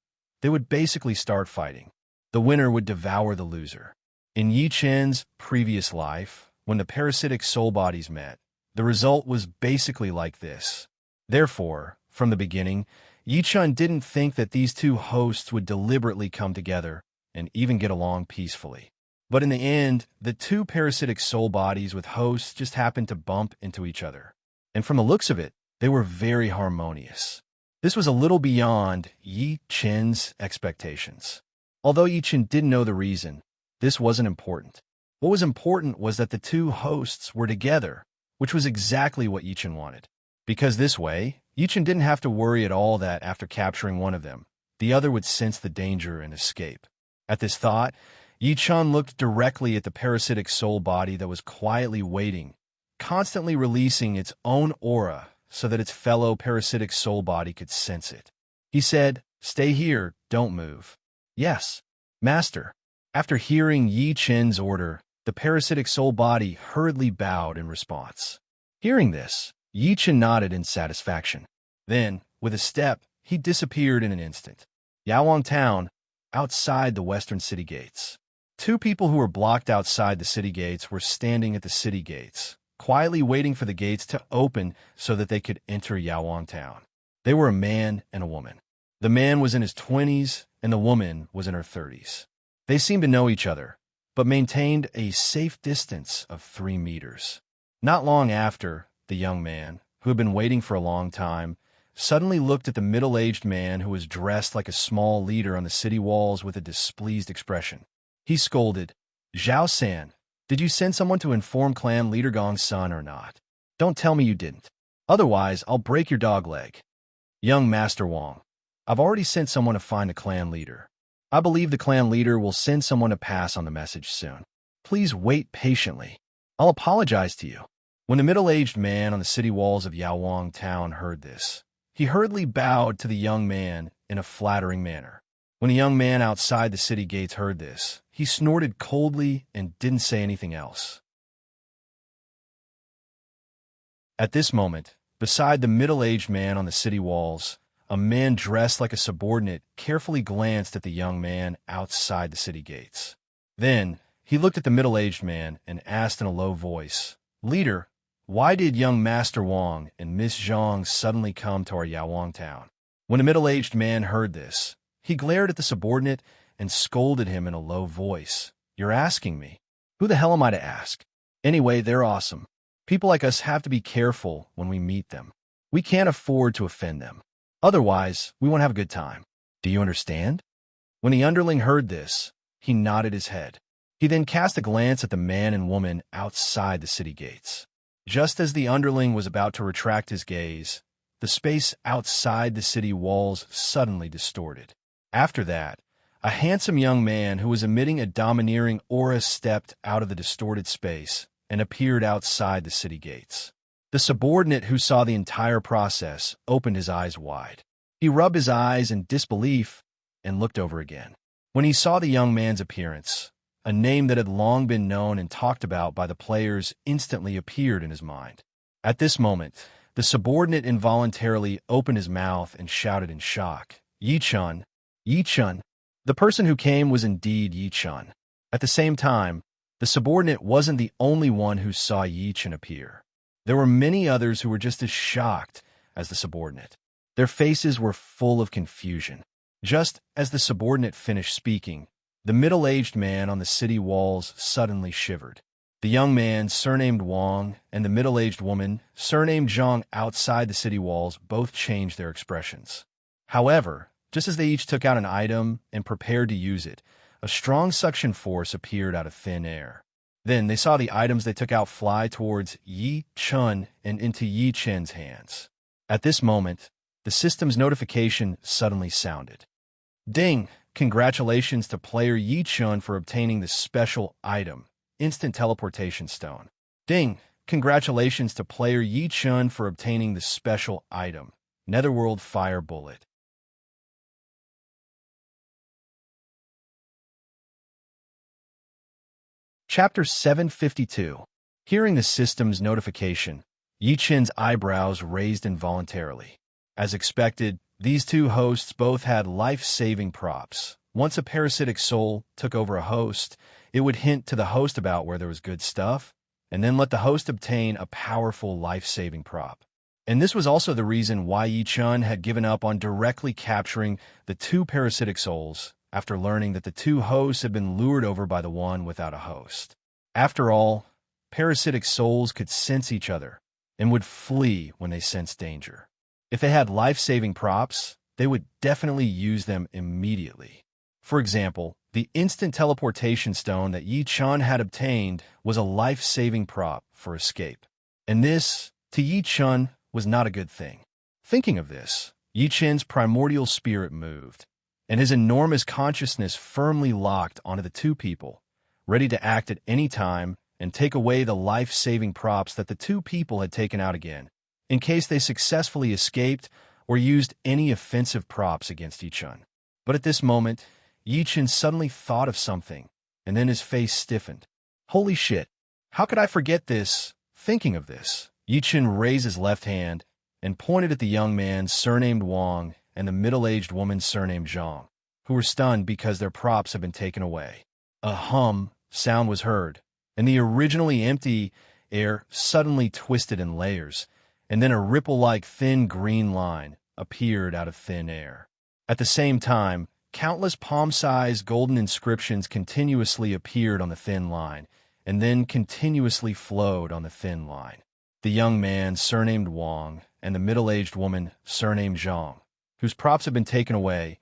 they would basically start fighting. The winner would devour the loser. In Yi Chen's previous life, when the parasitic soul bodies met, the result was basically like this. Therefore, from the beginning, Yi Chen didn't think that these two hosts would deliberately come together and even get along peacefully. But in the end, the two parasitic soul bodies with hosts just happened to bump into each other. And from the looks of it, they were very harmonious. This was a little beyond Yi Chen's expectations. Although Yi Chen didn't know the reason, this wasn't important. What was important was that the two hosts were together, which was exactly what Yi Chen wanted. Because this way, Yi Chen didn't have to worry at all that after capturing one of them, the other would sense the danger and escape. At this thought, Yi Chen looked directly at the parasitic soul body that was quietly waiting, constantly releasing its own aura so that its fellow parasitic soul body could sense it. He said, "Stay here, don't move." "Yes, Master." After hearing Yi Chen's order, the parasitic soul body hurriedly bowed in response. Hearing this, Yi Chen nodded in satisfaction. Then, with a step, he disappeared in an instant. Yawang Town, outside the western city gates. Two people who were blocked outside the city gates were standing at the city gates, quietly waiting for the gates to open so that they could enter Yawang Town. They were a man and a woman. The man was in his 20s, and the woman was in her 30s. They seemed to know each other, but maintained a safe distance of 3 meters. Not long after, the young man, who had been waiting for a long time, suddenly looked at the middle-aged man who was dressed like a small leader on the city walls with a displeased expression. He scolded, "Zhao San, did you send someone to inform clan leader Gongsun or not? Don't tell me you didn't. Otherwise, I'll break your dog leg." Young Master Wang, I've already sent someone to find the clan leader. I believe the clan leader will send someone to pass on the message soon. Please wait patiently. I'll apologize to you. When the middle-aged man on the city walls of Yaowang town heard this, he hurriedly bowed to the young man in a flattering manner. When the young man outside the city gates heard this, he snorted coldly and didn't say anything else. At this moment, beside the middle-aged man on the city walls, a man dressed like a subordinate carefully glanced at the young man outside the city gates. Then, he looked at the middle-aged man and asked in a low voice, "Leader, why did young Master Wang and Miss Zhang suddenly come to our Yaowang town?" When the middle-aged man heard this, he glared at the subordinate and scolded him in a low voice. "You're asking me? Who the hell am I to ask? Anyway, they're awesome. People like us have to be careful when we meet them. We can't afford to offend them. Otherwise, we won't have a good time. Do you understand?" When the underling heard this, he nodded his head. He then cast a glance at the man and woman outside the city gates. Just as the underling was about to retract his gaze, the space outside the city walls suddenly distorted. After that, a handsome young man who was emitting a domineering aura stepped out of the distorted space and appeared outside the city gates. The subordinate who saw the entire process opened his eyes wide. He rubbed his eyes in disbelief and looked over again. When he saw the young man's appearance, a name that had long been known and talked about by the players instantly appeared in his mind. At this moment, the subordinate involuntarily opened his mouth and shouted in shock, "Yi-chun! Yi-chun!" The person who came was indeed Yi-chun. At the same time, the subordinate wasn't the only one who saw Yi-chun appear. There were many others who were just as shocked as the subordinate. Their faces were full of confusion. Just as the subordinate finished speaking, the middle-aged man on the city walls suddenly shivered. The young man, surnamed Wang, and the middle-aged woman, surnamed Zhang, outside the city walls both changed their expressions. However, just as they each took out an item and prepared to use it, a strong suction force appeared out of thin air. Then they saw the items they took out fly towards Yi-chun and into Yi-chen's hands. At this moment, the system's notification suddenly sounded. "Ding! Congratulations to player Yi-chun for obtaining the special item, Instant Teleportation Stone." "Ding! Congratulations to player Yi-chun for obtaining the special item, Netherworld Fire Bullet." Chapter 752. Hearing the system's notification, Yi-chen's eyebrows raised involuntarily. As expected, these two hosts both had life-saving props. Once a parasitic soul took over a host, it would hint to the host about where there was good stuff, and then let the host obtain a powerful life-saving prop. And this was also the reason why Yi-chun had given up on directly capturing the two parasitic souls after learning that the two hosts had been lured over by the one without a host. After all, parasitic souls could sense each other and would flee when they sensed danger. If they had life-saving props, they would definitely use them immediately. For example, the instant teleportation stone that Yi-chun had obtained was a life-saving prop for escape. And this, to Yi-chun, was not a good thing. Thinking of this, Yi-chun's primordial spirit moved, and his enormous consciousness firmly locked onto the two people, ready to act at any time and take away the life-saving props that the two people had taken out again, in case they successfully escaped or used any offensive props against Yi-chun. But at this moment, Yi-chun suddenly thought of something, and then his face stiffened. "Holy shit! How could I forget this?" Thinking of this, Yi-chun raised his left hand and pointed at the young man surnamed Wang and the middle-aged woman surnamed Zhang, who were stunned because their props had been taken away. A hum sound was heard, and the originally empty air suddenly twisted in layers, and then a ripple-like thin green line appeared out of thin air. At the same time, countless palm-sized golden inscriptions continuously appeared on the thin line, and then continuously flowed on the thin line. The young man, surnamed Wang, and the middle-aged woman, surnamed Zhang, whose props had been taken away,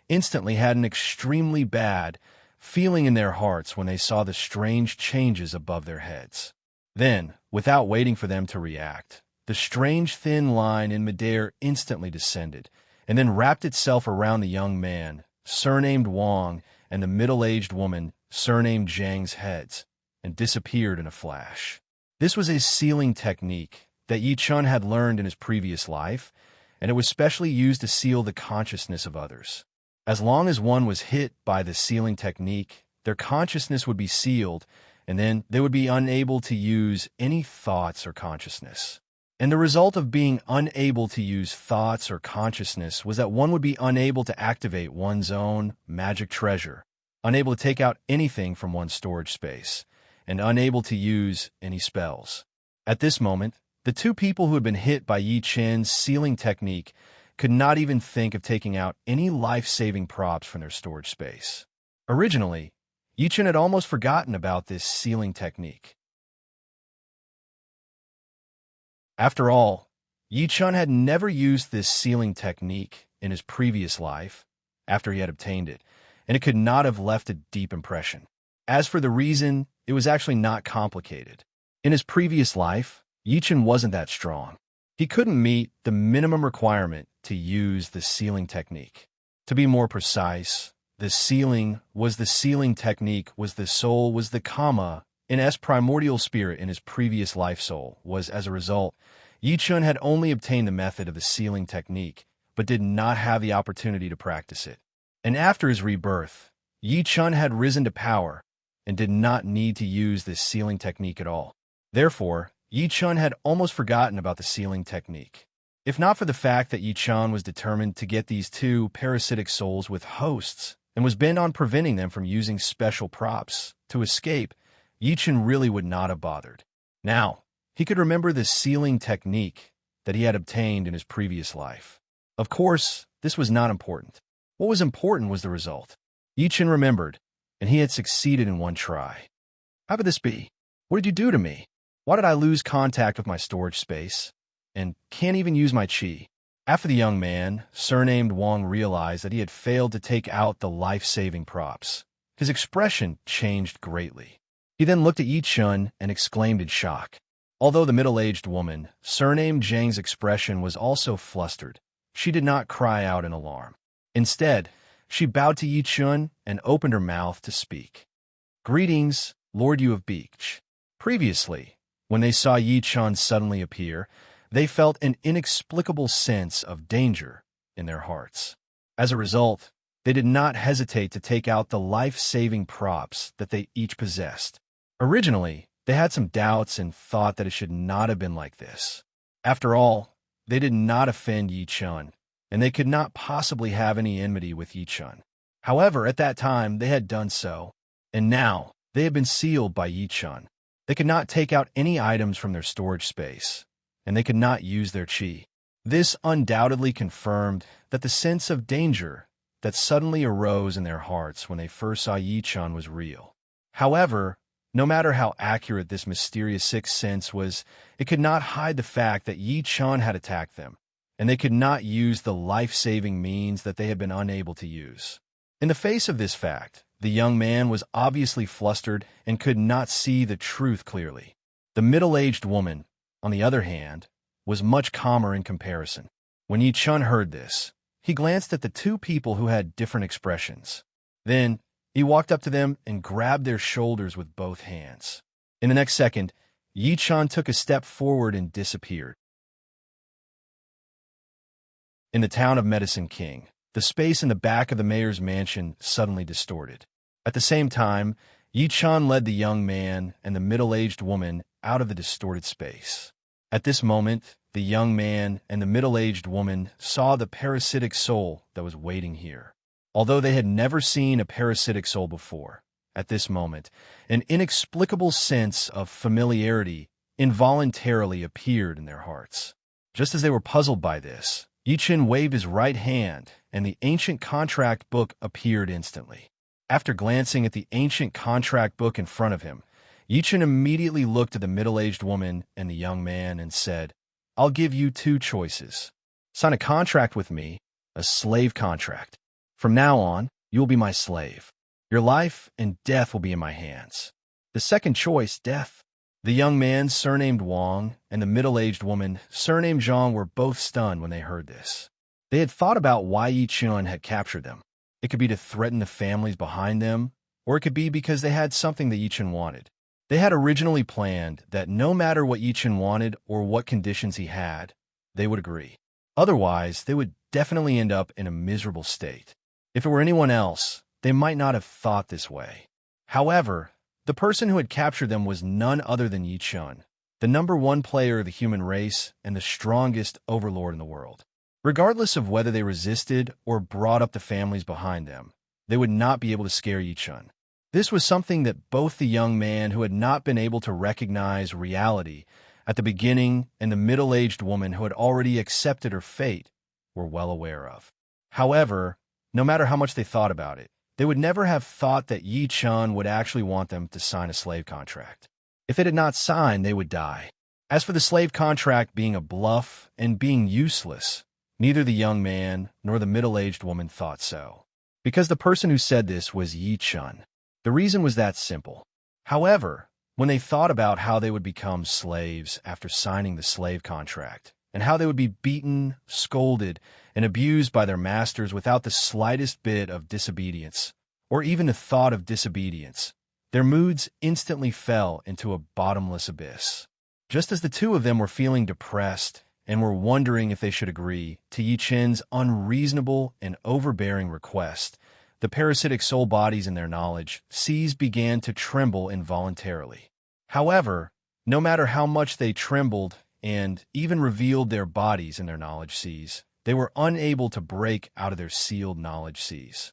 instantly had an extremely bad feeling in their hearts when they saw the strange changes above their heads. Then, without waiting for them to react, the strange thin line in midair instantly descended, and then wrapped itself around the young man, surnamed Wang, and the middle-aged woman, surnamed Zhang's heads, and disappeared in a flash. This was a sealing technique that Yi Chun had learned in his previous life, and it was specially used to seal the consciousness of others. As long as one was hit by the sealing technique, their consciousness would be sealed, and then they would be unable to use any thoughts or consciousness. And the result of being unable to use thoughts or consciousness was that one would be unable to activate one's own magic treasure, unable to take out anything from one's storage space, and unable to use any spells. At this moment, the two people who had been hit by Yi Chen's sealing technique could not even think of taking out any life-saving props from their storage space. Originally, Yi Chen had almost forgotten about this sealing technique. After all, Yi Chun had never used this sealing technique in his previous life after he had obtained it, and it could not have left a deep impression. As for the reason, it was actually not complicated. In his previous life, Yi Chun wasn't that strong. He couldn't meet the minimum requirement to use the sealing technique. To be more precise, the sealing technique was the soul, was the karma in his primordial spirit in his previous life soul was. As a result, Yi Chun had only obtained the method of the sealing technique, but did not have the opportunity to practice it. And after his rebirth, Yi Chun had risen to power and did not need to use this sealing technique at all. Therefore, Yi Chun had almost forgotten about the sealing technique. If not for the fact that Yi Chun was determined to get these two parasitic souls with hosts and was bent on preventing them from using special props to escape, Yi Chun really would not have bothered. Now, he could remember the sealing technique that he had obtained in his previous life. Of course, this was not important. What was important was the result. Yi Chun remembered, and he had succeeded in one try. How could this be? What did you do to me? Why did I lose contact with my storage space and can't even use my qi? After the young man, surnamed Wang, realized that he had failed to take out the life-saving props, his expression changed greatly. He then looked at Yi Chun and exclaimed in shock. Although the middle-aged woman, surnamed Zhang's expression was also flustered, she did not cry out in alarm. Instead, she bowed to Yi Chun and opened her mouth to speak. Greetings, Lord Yu of Beach. Previously, when they saw Yi Chun suddenly appear, they felt an inexplicable sense of danger in their hearts. As a result, they did not hesitate to take out the life-saving props that they each possessed. Originally, they had some doubts and thought that it should not have been like this. After all, they did not offend Yi Chun, and they could not possibly have any enmity with Yi Chun. However, at that time, they had done so, and now they had been sealed by Yi Chun. They could not take out any items from their storage space, and they could not use their qi. This undoubtedly confirmed that the sense of danger that suddenly arose in their hearts when they first saw Yi Chun was real. However, no matter how accurate this mysterious sixth sense was, it could not hide the fact that Yi Chun had attacked them, and they could not use the life-saving means that they had been unable to use. In the face of this fact, the young man was obviously flustered and could not see the truth clearly. The middle-aged woman, on the other hand, was much calmer in comparison. When Yi Chun heard this, he glanced at the two people who had different expressions. Then, he walked up to them and grabbed their shoulders with both hands. In the next second, Yi Chun took a step forward and disappeared. In the town of Medicine King, the space in the back of the mayor's mansion suddenly distorted. At the same time, Yi Chun led the young man and the middle-aged woman out of the distorted space. At this moment, the young man and the middle-aged woman saw the parasitic soul that was waiting here. Although they had never seen a parasitic soul before, at this moment, an inexplicable sense of familiarity involuntarily appeared in their hearts. Just as they were puzzled by this, Yi Chun waved his right hand, and the ancient contract book appeared instantly. After glancing at the ancient contract book in front of him, Yi Chun immediately looked at the middle-aged woman and the young man and said, "I'll give you two choices. Sign a contract with me, a slave contract. From now on, you will be my slave. Your life and death will be in my hands. The second choice, death, The young man, surnamed Wang, and the middle-aged woman, surnamed Zhang, were both stunned when they heard this. They had thought about why Yi Chun had captured them. It could be to threaten the families behind them, or it could be because they had something that Yi Chun wanted. They had originally planned that no matter what Yi Chun wanted or what conditions he had, they would agree. Otherwise, they would definitely end up in a miserable state. If it were anyone else, they might not have thought this way. However, the person who had captured them was none other than Yi Chun, the #1 player of the human race and the strongest overlord in the world. Regardless of whether they resisted or brought up the families behind them, they would not be able to scare Yi Chun. This was something that both the young man who had not been able to recognize reality at the beginning and the middle-aged woman who had already accepted her fate were well aware of. However, no matter how much they thought about it, they would never have thought that Yi Chun would actually want them to sign a slave contract. If it had not signed, they would die. As for the slave contract being a bluff and being useless, neither the young man nor the middle-aged woman thought so, because the person who said this was Yi Chun. The reason was that simple. However, when they thought about how they would become slaves after signing the slave contract, and how they would be beaten, scolded, and abused by their masters without the slightest bit of disobedience, or even the thought of disobedience, their moods instantly fell into a bottomless abyss. Just as the two of them were feeling depressed and were wondering if they should agree to Yi Chun's unreasonable and overbearing request, the parasitic soul bodies in their knowledge seas began to tremble involuntarily. However, no matter how much they trembled and even revealed their bodies in their knowledge seas, they were unable to break out of their sealed knowledge seas.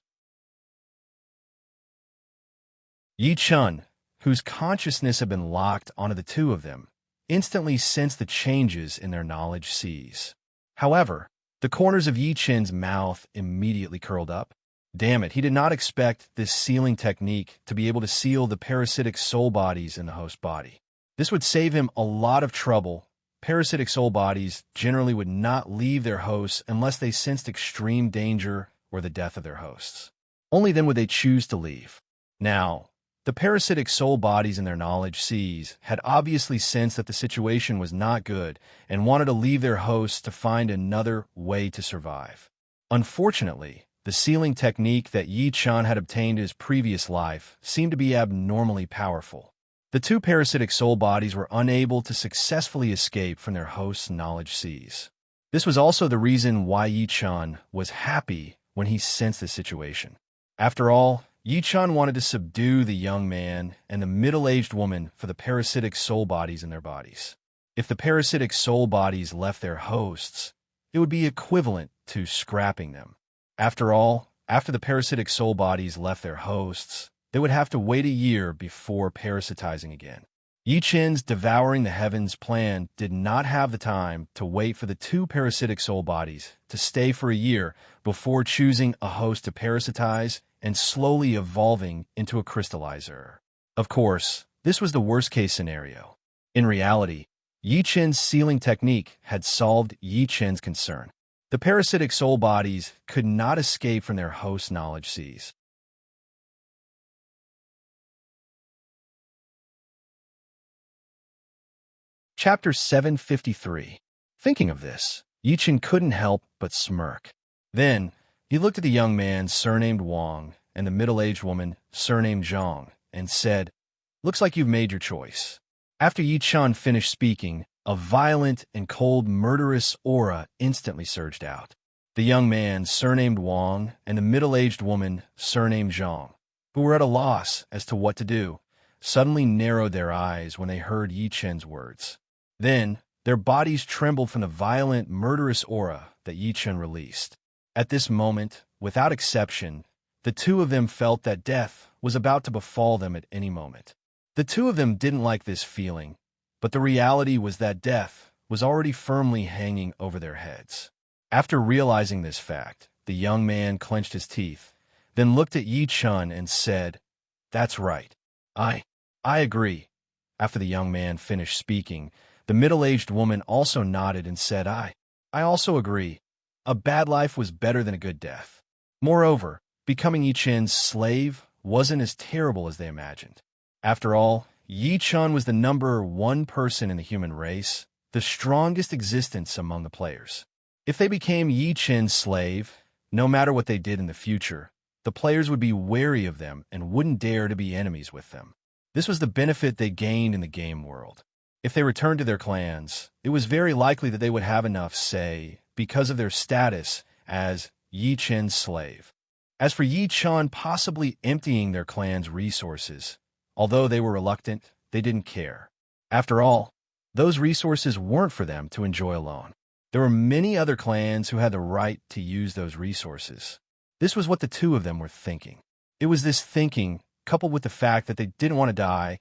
Yi Chun, whose consciousness had been locked onto the two of them, instantly sensed the changes in their knowledge seas. However, the corners of Yi Chun's mouth immediately curled up. Damn it, he did not expect this sealing technique to be able to seal the parasitic soul bodies in the host body. This would save him a lot of trouble. Parasitic soul bodies generally would not leave their hosts unless they sensed extreme danger or the death of their hosts. Only then would they choose to leave. Now, the parasitic soul bodies in their knowledge seas had obviously sensed that the situation was not good and wanted to leave their hosts to find another way to survive. Unfortunately, the sealing technique that Yi Chun had obtained in his previous life seemed to be abnormally powerful. The two parasitic soul bodies were unable to successfully escape from their host's knowledge seas. This was also the reason why Yi Chun was happy when he sensed the situation. After all, Yi Chun wanted to subdue the young man and the middle-aged woman for the parasitic soul bodies in their bodies. If the parasitic soul bodies left their hosts, it would be equivalent to scrapping them. After all, after the parasitic soul bodies left their hosts, they would have to wait a year before parasitizing again. Yi Chun's devouring the heavens plan did not have the time to wait for the two parasitic soul bodies to stay for a year before choosing a host to parasitize and slowly evolving into a crystallizer. Of course, this was the worst-case scenario. In reality, Yi Chun's sealing technique had solved Yi Chun's concern. The parasitic soul bodies could not escape from their host knowledge seas. Chapter 753. Thinking of this, Yi Chun couldn't help but smirk. Then, he looked at the young man surnamed Wang and the middle-aged woman surnamed Zhang and said, "Looks like you've made your choice." After Yi Chun finished speaking, a violent and cold murderous aura instantly surged out. The young man surnamed Wang and the middle-aged woman surnamed Zhang, who were at a loss as to what to do, suddenly narrowed their eyes when they heard Yi Chun's words. Then, their bodies trembled from the violent, murderous aura that Yi Chun released. At this moment, without exception, the two of them felt that death was about to befall them at any moment. The two of them didn't like this feeling, but the reality was that death was already firmly hanging over their heads. After realizing this fact, the young man clenched his teeth, then looked at Yi Chun and said, "That's right. I agree." After the young man finished speaking, the middle-aged woman also nodded and said, I also agree. A bad life was better than a good death. Moreover, becoming Yi Chun's slave wasn't as terrible as they imagined. After all, Yi Chun was the number one person in the human race, the strongest existence among the players. If they became Yi Chen's slave, no matter what they did in the future, the players would be wary of them and wouldn't dare to be enemies with them. This was the benefit they gained in the game world. If they returned to their clans, it was very likely that they would have enough say because of their status as Yi Chen's slave. As for Yi Chun possibly emptying their clan's resources, although they were reluctant, they didn't care. After all, those resources weren't for them to enjoy alone. There were many other clans who had the right to use those resources. This was what the two of them were thinking. It was this thinking, coupled with the fact that they didn't want to die,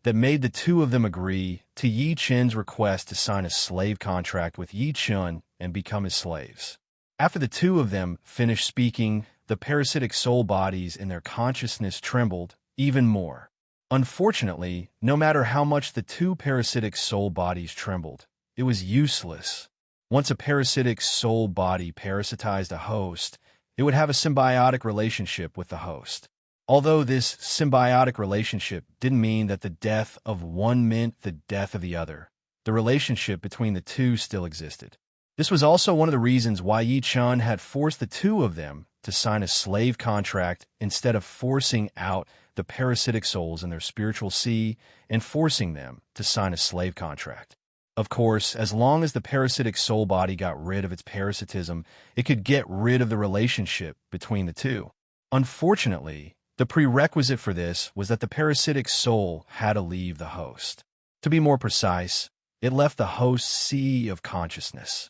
that made the two of them agree to Yi Chen's request to sign a slave contract with Yi Chun and become his slaves. After the two of them finished speaking, the parasitic soul bodies in their consciousness trembled even more. Unfortunately, no matter how much the two parasitic soul bodies trembled, it was useless. Once a parasitic soul body parasitized a host, it would have a symbiotic relationship with the host. Although this symbiotic relationship didn't mean that the death of one meant the death of the other, the relationship between the two still existed. This was also one of the reasons why Yi Chun had forced the two of them to sign a slave contract instead of forcing out the parasitic souls in their spiritual sea and forcing them to sign a slave contract. Of course, as long as the parasitic soul body got rid of its parasitism, it could get rid of the relationship between the two. Unfortunately, the prerequisite for this was that the parasitic soul had to leave the host. To be more precise, it left the host's sea of consciousness.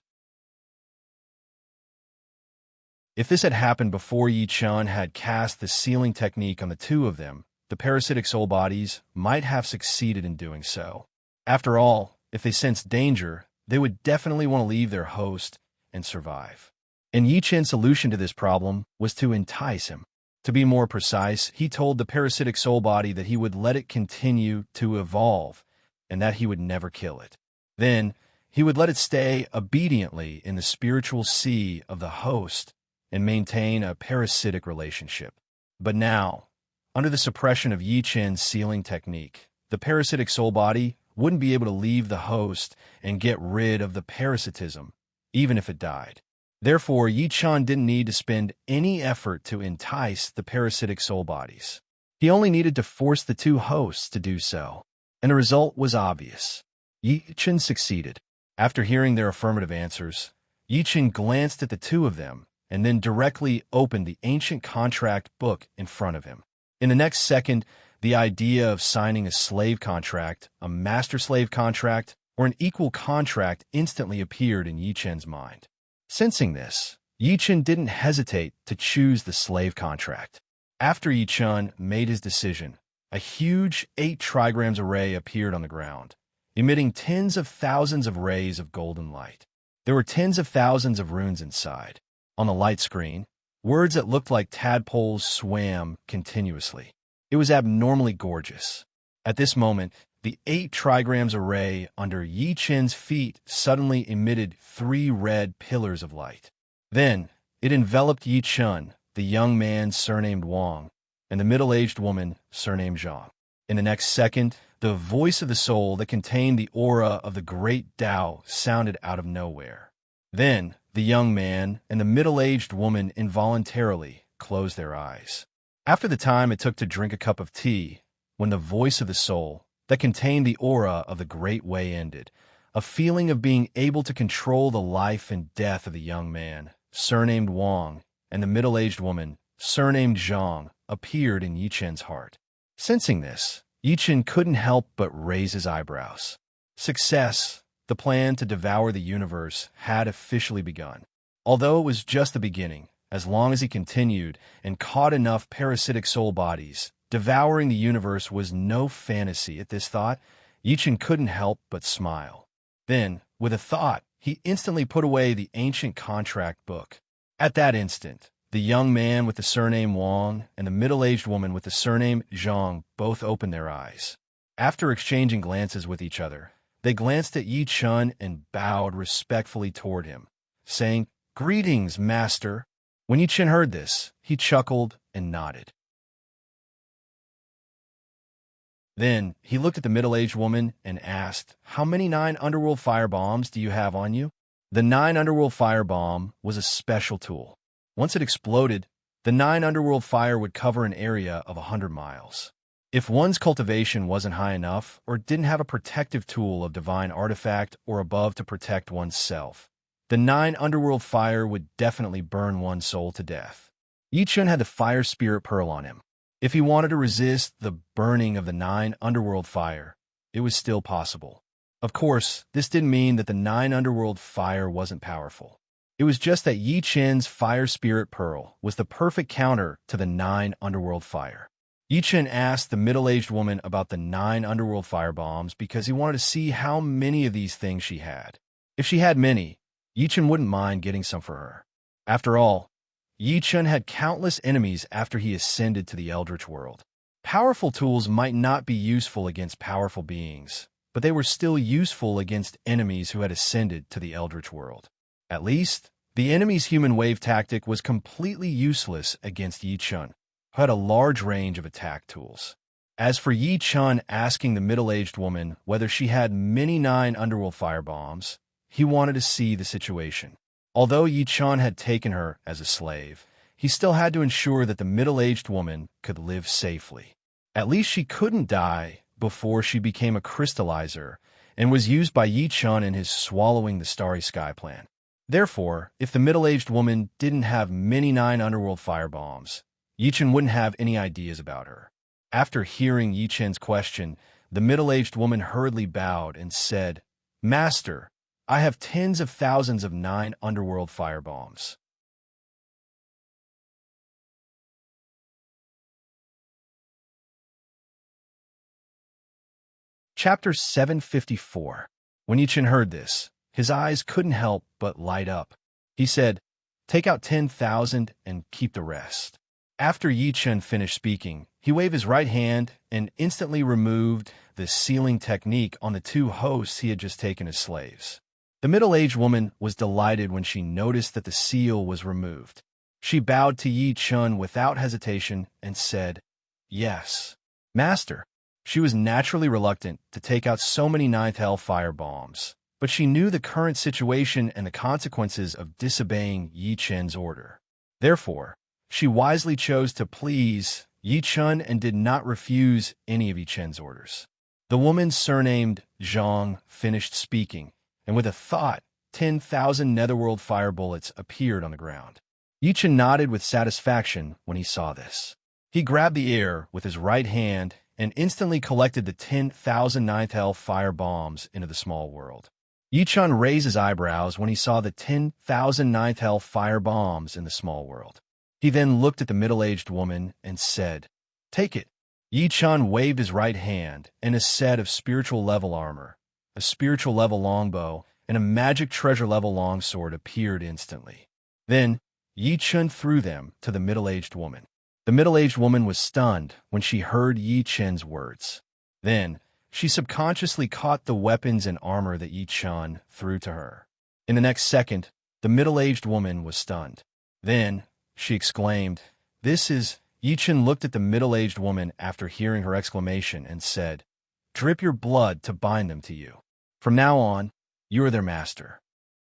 If this had happened before Yi Chun had cast the sealing technique on the two of them, the parasitic soul bodies might have succeeded in doing so. After all, if they sensed danger, they would definitely want to leave their host and survive. And Yi Chen's solution to this problem was to entice him. To be more precise, he told the parasitic soul body that he would let it continue to evolve and that he would never kill it. Then, he would let it stay obediently in the spiritual sea of the host and maintain a parasitic relationship. But now, under the suppression of Yi Chen's sealing technique, the parasitic soul body wouldn't be able to leave the host and get rid of the parasitism, even if it died. Therefore, Yi Chun didn't need to spend any effort to entice the parasitic soul bodies. He only needed to force the two hosts to do so, and the result was obvious. Yi Chun succeeded. After hearing their affirmative answers, Yi Chun glanced at the two of them and then directly opened the ancient contract book in front of him. In the next second, the idea of signing a slave contract, a master-slave contract, or an equal contract instantly appeared in Yi Chun's mind. Sensing this, Yi Chun didn't hesitate to choose the slave contract. After Yi Chun made his decision, a huge 8 trigrams array appeared on the ground, emitting tens of thousands of rays of golden light. There were tens of thousands of runes inside. On the light screen, words that looked like tadpoles swam continuously. It was abnormally gorgeous. At this moment, the 8 trigrams array under Yi Chen's feet suddenly emitted 3 red pillars of light. Then, it enveloped Yi Chun, the young man surnamed Wang, and the middle-aged woman surnamed Zhang. In the next second, the voice of the soul that contained the aura of the great Tao sounded out of nowhere. Then, the young man and the middle-aged woman involuntarily closed their eyes. After the time it took to drink a cup of tea, when the voice of the soul that contained the aura of the Great Way ended, a feeling of being able to control the life and death of the young man, surnamed Wang, and the middle-aged woman, surnamed Zhang, appeared in Yi Chen's heart. Sensing this, Yi Chen couldn't help but raise his eyebrows. Success, the plan to devour the universe, had officially begun. Although it was just the beginning, as long as he continued and caught enough parasitic soul bodies, devouring the universe was no fantasy. At this thought, Yi Chen couldn't help but smile. Then, with a thought, he instantly put away the ancient contract book. At that instant, the young man with the surname Wang and the middle-aged woman with the surname Zhang both opened their eyes. After exchanging glances with each other, they glanced at Yi Chun and bowed respectfully toward him, saying, "Greetings, master." When Yi Chun heard this, he chuckled and nodded. Then he looked at the middle-aged woman and asked, "How many 9 underworld fire bombs do you have on you?" The 9 underworld fire bomb was a special tool. Once it exploded, the 9 underworld fire would cover an area of 100 miles. If one's cultivation wasn't high enough or didn't have a protective tool of divine artifact or above to protect one's self, the 9 underworld fire would definitely burn one's soul to death. Yi Chun had the fire spirit pearl on him. If he wanted to resist the burning of the 9 underworld fire, it was still possible. Of course, this didn't mean that the 9 underworld fire wasn't powerful. It was just that Yi Chun's fire spirit pearl was the perfect counter to the 9 underworld fire. Yi Chun asked the middle-aged woman about the 9 underworld fire bombs because he wanted to see how many of these things she had. If she had many, Yi Chun wouldn't mind getting some for her. After all, Yi Chun had countless enemies after he ascended to the Eldritch world. Powerful tools might not be useful against powerful beings, but they were still useful against enemies who had ascended to the Eldritch world. At least, the enemy's human wave tactic was completely useless against Yi Chun, who had a large range of attack tools. As for Yi Chun asking the middle-aged woman whether she had many 9 underworld fire bombs, he wanted to see the situation. Although Yi Chun had taken her as a slave, he still had to ensure that the middle-aged woman could live safely. At least she couldn't die before she became a crystallizer and was used by Yi Chun in his swallowing the starry sky plan. Therefore, if the middle-aged woman didn't have many 9 underworld fire bombs, Yi Chun wouldn't have any ideas about her. After hearing Yi Chun's question, the middle-aged woman hurriedly bowed and said, "Master, I have tens of thousands of 9 underworld fire bombs." Chapter 754. When Yi Chun heard this, his eyes couldn't help but light up. He said, "Take out 10,000 and keep the rest." After Yi Chun finished speaking, he waved his right hand and instantly removed the sealing technique on the 2 hosts he had just taken as slaves. The middle-aged woman was delighted when she noticed that the seal was removed. She bowed to Yi Chun without hesitation and said, "Yes, Master." She was naturally reluctant to take out so many 9th Hell fire bombs, but she knew the current situation and the consequences of disobeying Yi Chun's order. Therefore, she wisely chose to please Yi Chun and did not refuse any of Yi Chun's orders. The woman surnamed Zhang finished speaking, and with a thought, 10,000 netherworld fire bullets appeared on the ground. Yi Chun nodded with satisfaction when he saw this. He grabbed the air with his right hand and instantly collected the 10,000 9th Hell fire bombs into the small world. Yi Chun raised his eyebrows when he saw the 10,000 9th Hell fire bombs in the small world. He then looked at the middle-aged woman and said, "Take it." Yi Chun waved his right hand, and a set of spiritual level armor, a spiritual level longbow, and a magic treasure level longsword appeared instantly. Then, Yi Chun threw them to the middle-aged woman. The middle-aged woman was stunned when she heard Yi Chun's words. Then, she subconsciously caught the weapons and armor that Yi Chun threw to her. In the next second, the middle-aged woman was stunned. Then, she exclaimed, "This is..." Yi Chun looked at the middle-aged woman after hearing her exclamation and said, "Drip your blood to bind them to you. From now on, you are their master."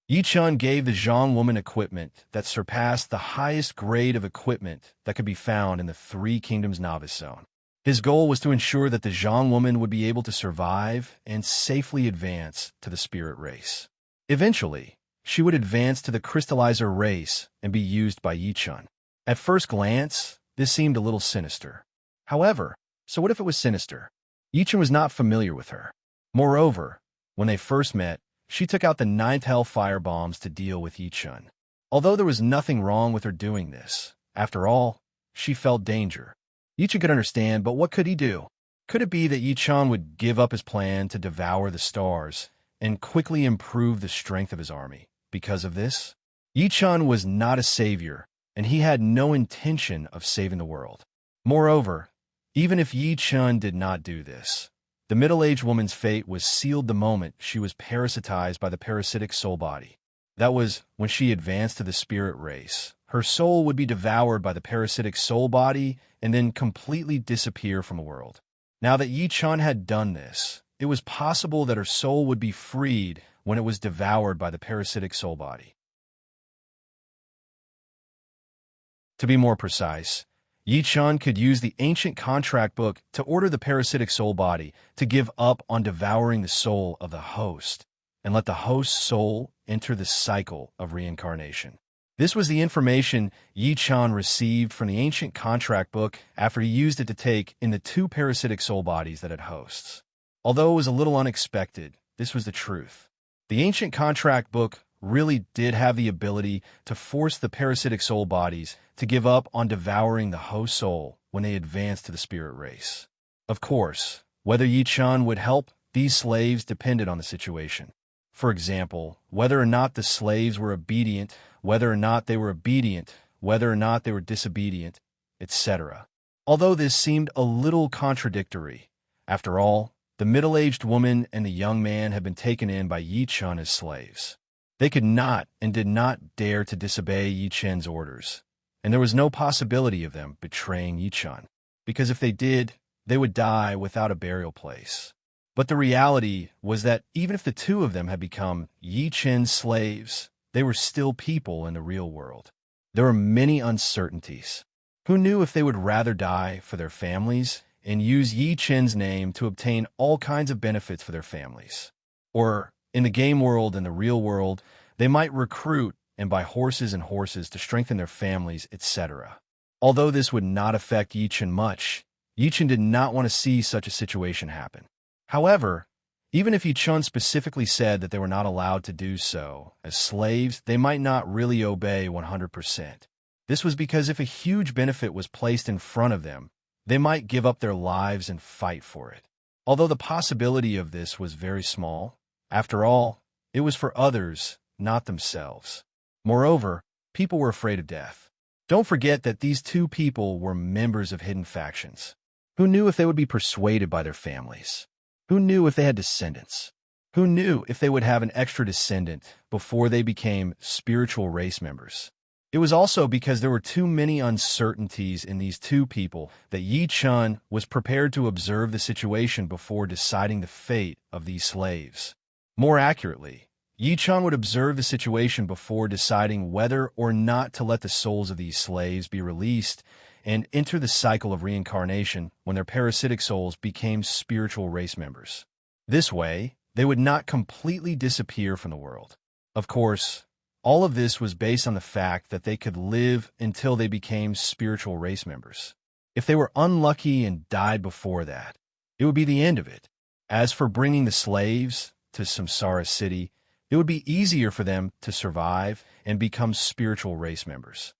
Yi Chun gave the Zhang woman equipment that surpassed the highest grade of equipment that could be found in the 3 Kingdoms Novice Zone. His goal was to ensure that the Zhang woman would be able to survive and safely advance to the spirit race. Eventually, she would advance to the crystallizer race and be used by Yi Chun. At first glance, this seemed a little sinister. However, so what if it was sinister? Yi Chun was not familiar with her. Moreover, when they first met, she took out the 9th Hell fire bombs to deal with Yi Chun. Although there was nothing wrong with her doing this, after all, she felt danger. Yi Chun could understand, but what could he do? Could it be that Yi Chun would give up his plan to devour the stars and quickly improve the strength of his army because of this? Yi Chun was not a savior, and he had no intention of saving the world. Moreover, even if Yi Chun did not do this, the middle-aged woman's fate was sealed the moment she was parasitized by the parasitic soul body. That was when she advanced to the spirit race. Her soul would be devoured by the parasitic soul body and then completely disappear from the world. Now that Yi Chun had done this, it was possible that her soul would be freed when it was devoured by the parasitic soul body. To be more precise, Yi Chun could use the ancient contract book to order the parasitic soul body to give up on devouring the soul of the host and let the host's soul enter the cycle of reincarnation. This was the information Yi Chun received from the ancient contract book after he used it to take in the two parasitic soul bodies that had hosts. Although it was a little unexpected, this was the truth. The ancient contract book really did have the ability to force the parasitic soul bodies to give up on devouring the host soul when they advanced to the spirit race. Of course, whether Yi Chun would help these slaves depended on the situation. For example, whether or not the slaves were obedient, whether or not they were disobedient, etc. Although this seemed a little contradictory, after all, the middle-aged woman and the young man had been taken in by Yi Chun as slaves. They could not and did not dare to disobey Yi Chun's orders, and there was no possibility of them betraying Yi Chun, because if they did, they would die without a burial place. But the reality was that even if the two of them had become Yi Chun's slaves, they were still people in the real world. There were many uncertainties. Who knew if they would rather die for their families and use Yi Chun's name to obtain all kinds of benefits for their families? Or, in the game world and the real world, they might recruit and buy horses to strengthen their families, etc. Although this would not affect Yi Chun much, Yi Chun did not want to see such a situation happen. However, even if Yi Chun specifically said that they were not allowed to do so, as slaves, they might not really obey 100%. This was because if a huge benefit was placed in front of them, they might give up their lives and fight for it. Although the possibility of this was very small, after all, it was for others, not themselves. Moreover, people were afraid of death. Don't forget that these two people were members of hidden factions. Who knew if they would be persuaded by their families? Who knew if they had descendants? Who knew if they would have an extra descendant before they became spiritual race members? It was also because there were too many uncertainties in these two people that Yi Chun was prepared to observe the situation before deciding the fate of these slaves. More accurately, Yi Chun would observe the situation before deciding whether or not to let the souls of these slaves be released and enter the cycle of reincarnation when their parasitic souls became spiritual race members. This way, they would not completely disappear from the world. Of course, all of this was based on the fact that they could live until they became spiritual race members. If they were unlucky and died before that, it would be the end of it. As for bringing the slaves to Samsara City, it would be easier for them to survive and become spiritual race members.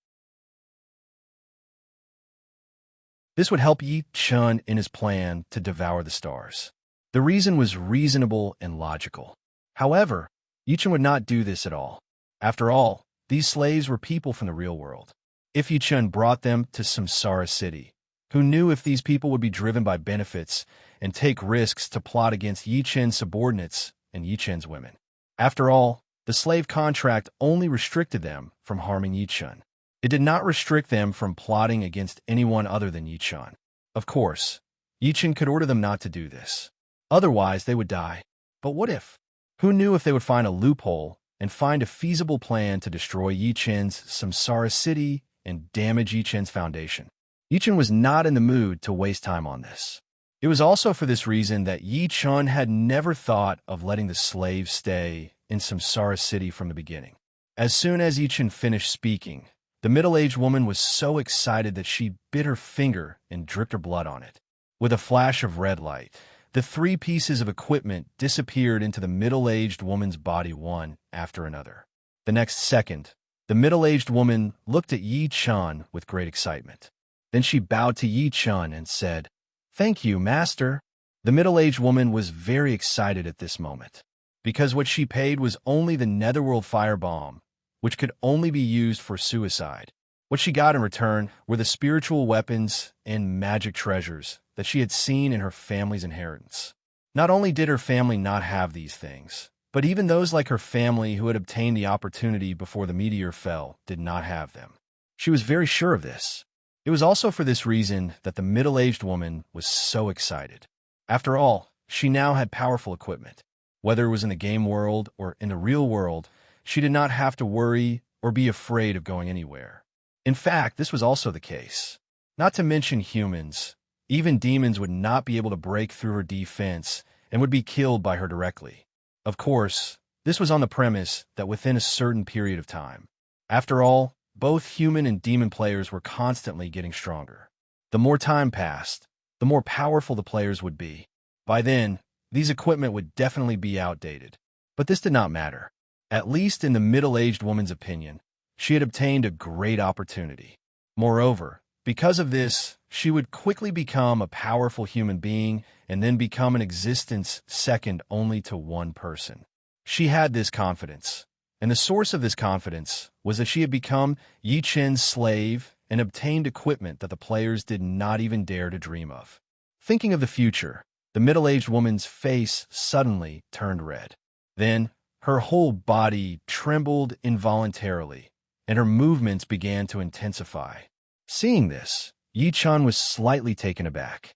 This would help Yi Chun in his plan to devour the stars. The reason was reasonable and logical. However, Yi Chun would not do this at all. After all, these slaves were people from the real world. If Yi Chun brought them to Samsara City, who knew if these people would be driven by benefits and take risks to plot against Yi Chun's subordinates and Yi Chun's women? After all, the slave contract only restricted them from harming Yi Chun. It did not restrict them from plotting against anyone other than Yi Chun. Of course, Yi Chun could order them not to do this. Otherwise, they would die. But what if? Who knew if they would find a loophole and find a feasible plan to destroy Yi Chun's Samsara City and damage Yi Chun's foundation? Yi Chun was not in the mood to waste time on this. It was also for this reason that Yi Chun had never thought of letting the slaves stay in Samsara City from the beginning. As soon as Yi Chun finished speaking, the middle-aged woman was so excited that she bit her finger and dripped her blood on it. With a flash of red light, the three pieces of equipment disappeared into the middle-aged woman's body one after another. The next second, the middle-aged woman looked at Yi Chun with great excitement. Then she bowed to Yi Chun and said, "Thank you, master." The middle-aged woman was very excited at this moment, because what she paid was only the netherworld firebomb, which could only be used for suicide. What she got in return were the spiritual weapons and magic treasures that she had seen in her family's inheritance. Not only did her family not have these things, but even those like her family who had obtained the opportunity before the meteor fell did not have them. She was very sure of this. It was also for this reason that the middle-aged woman was so excited. After all, she now had powerful equipment. Whether it was in the game world or in the real world, she did not have to worry or be afraid of going anywhere. In fact, this was also the case. Not to mention humans, even demons would not be able to break through her defense and would be killed by her directly. Of course, this was on the premise that within a certain period of time. After all, both human and demon players were constantly getting stronger. The more time passed, the more powerful the players would be. By then, these equipment would definitely be outdated. But this did not matter. At least in the middle-aged woman's opinion, she had obtained a great opportunity. Moreover, because of this, she would quickly become a powerful human being and then become an existence second only to one person. She had this confidence, and the source of this confidence was that she had become Yi Chen's slave and obtained equipment that the players did not even dare to dream of. Thinking of the future, the middle-aged woman's face suddenly turned red. Then, her whole body trembled involuntarily, and her movements began to intensify. Seeing this, Yi Chen was slightly taken aback.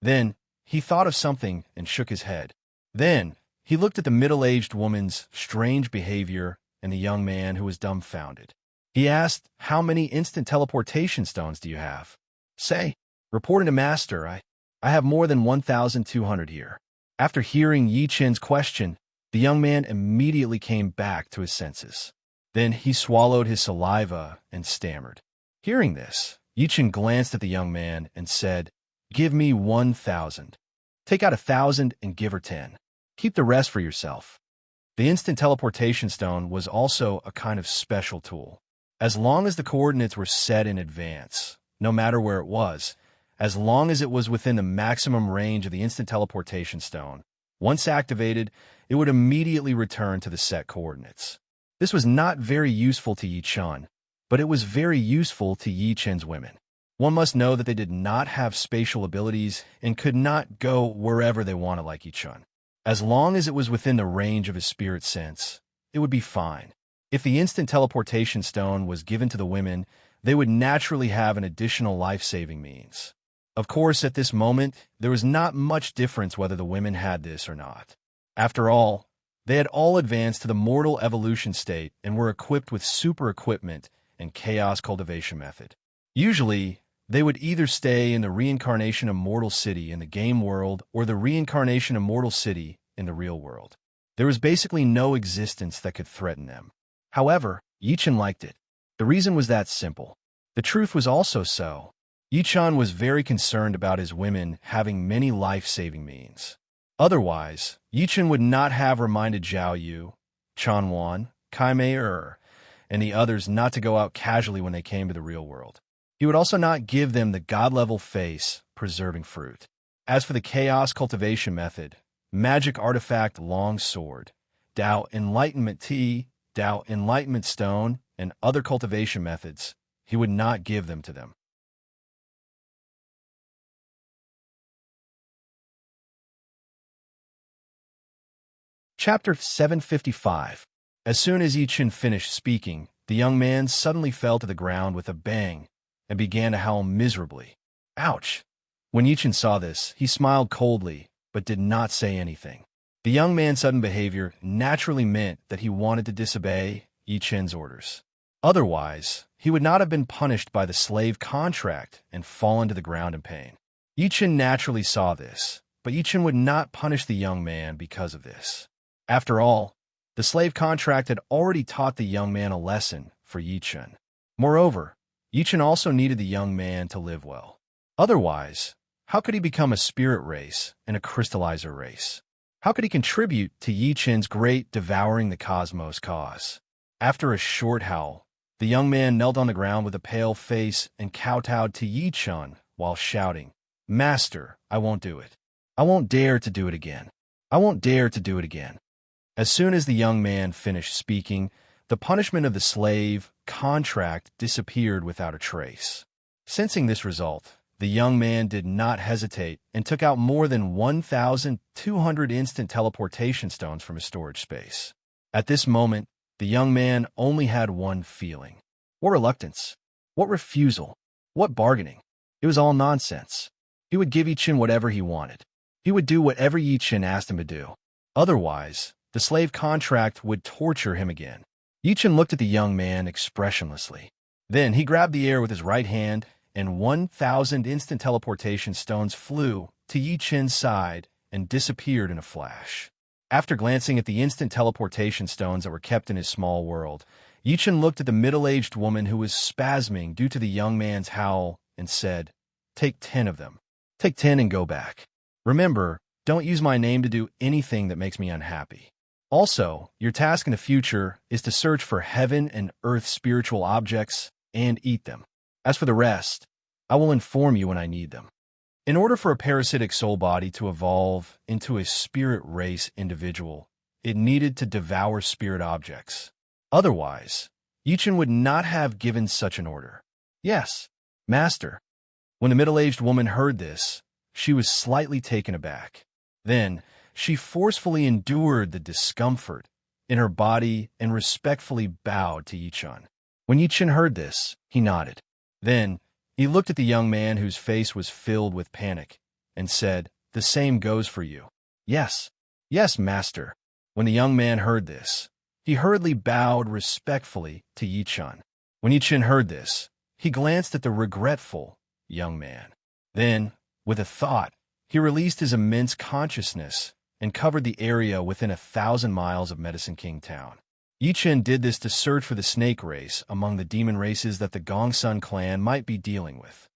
Then, he thought of something and shook his head. Then, he looked at the middle-aged woman's strange behavior and the young man who was dumbfounded. He asked, "How many instant teleportation stones do you have?" "Say, reporting to Master, I have more than 1,200 here." After hearing Yi Chen's question, the young man immediately came back to his senses. Then he swallowed his saliva and stammered. Hearing this, Yi Chen glanced at the young man and said, "Give me 1,000. Take out 1,000 and give her 10. Keep the rest for yourself." The instant teleportation stone was also a kind of special tool. As long as the coordinates were set in advance, no matter where it was, as long as it was within the maximum range of the instant teleportation stone, once activated, it would immediately return to the set coordinates. This was not very useful to Yi Chen, but it was very useful to Yi Chen's women. One must know that they did not have spatial abilities and could not go wherever they wanted like Yi Chen. As long as it was within the range of his spirit sense, it would be fine. If the instant teleportation stone was given to the women, they would naturally have an additional life-saving means. Of course, at this moment, there was not much difference whether the women had this or not. After all, they had all advanced to the mortal evolution state and were equipped with super equipment and chaos cultivation method. Usually, they would either stay in the reincarnation immortal city in the game world or the reincarnation immortal city in the real world. There was basically no existence that could threaten them. However, Yi Chen liked it. The reason was that simple. The truth was also so. Yi Chen was very concerned about his women having many life-saving means. Otherwise, Yi Chen would not have reminded Zhao Yu, Chan Wan, Kai Mei and the others not to go out casually when they came to the real world. He would also not give them the god-level face, preserving fruit. As for the chaos cultivation method, magic artifact long sword, Dao enlightenment tea, Dao enlightenment stone, and other cultivation methods, he would not give them to them. Chapter 755. As soon as Yi Chen finished speaking, the young man suddenly fell to the ground with a bang and began to howl miserably. Ouch! When Yi Chen saw this, he smiled coldly, but did not say anything. The young man's sudden behavior naturally meant that he wanted to disobey Yi Chen's orders. Otherwise, he would not have been punished by the slave contract and fallen to the ground in pain. Yi Chen naturally saw this, but Yi Chen would not punish the young man because of this. After all, the slave contract had already taught the young man a lesson for Yi Chen. Moreover, Yi Chen also needed the young man to live well. Otherwise, how could he become a spirit race and a crystallizer race? How could he contribute to Yi Chen's great devouring the cosmos cause? After a short howl, the young man knelt on the ground with a pale face and kowtowed to Yi Chen while shouting, "Master, I won't do it. I won't dare to do it again. I won't dare to do it again." As soon as the young man finished speaking, the punishment of the slave contract disappeared without a trace. Sensing this result, the young man did not hesitate and took out more than 1,200 instant teleportation stones from his storage space. At this moment, the young man only had one feeling. What reluctance? What refusal? What bargaining? It was all nonsense. He would give Yi-Chen whatever he wanted. He would do whatever Yi-Chen asked him to do. Otherwise, the slave contract would torture him again. Yi-Chen looked at the young man expressionlessly. Then he grabbed the air with his right hand, and 1,000 instant teleportation stones flew to Yi-Chen's side and disappeared in a flash. After glancing at the instant teleportation stones that were kept in his small world, Yi-Chen looked at the middle-aged woman who was spasming due to the young man's howl and said, "Take 10 of them. Take 10 and go back. Remember, don't use my name to do anything that makes me unhappy. Also, your task in the future is to search for heaven and earth spiritual objects and eat them. As for the rest, I will inform you when I need them." In order for a parasitic soul body to evolve into a spirit race individual, it needed to devour spirit objects. Otherwise, Yi-Chen would not have given such an order. "Yes, master." When the middle-aged woman heard this, she was slightly taken aback. Then, she forcefully endured the discomfort in her body and respectfully bowed to Yi-Chen. When Yi-Chen heard this, he nodded. Then, he looked at the young man whose face was filled with panic and said, "The same goes for you." "Yes, yes, master." When the young man heard this, he hurriedly bowed respectfully to Yi-Chen. When Yi-Chen heard this, he glanced at the regretful young man. Then, with a thought, he released his immense consciousness and covered the area within 1,000 miles of Medicine King Town. Yi-Chen did this to search for the snake race among the demon races that the Gongsun clan might be dealing with.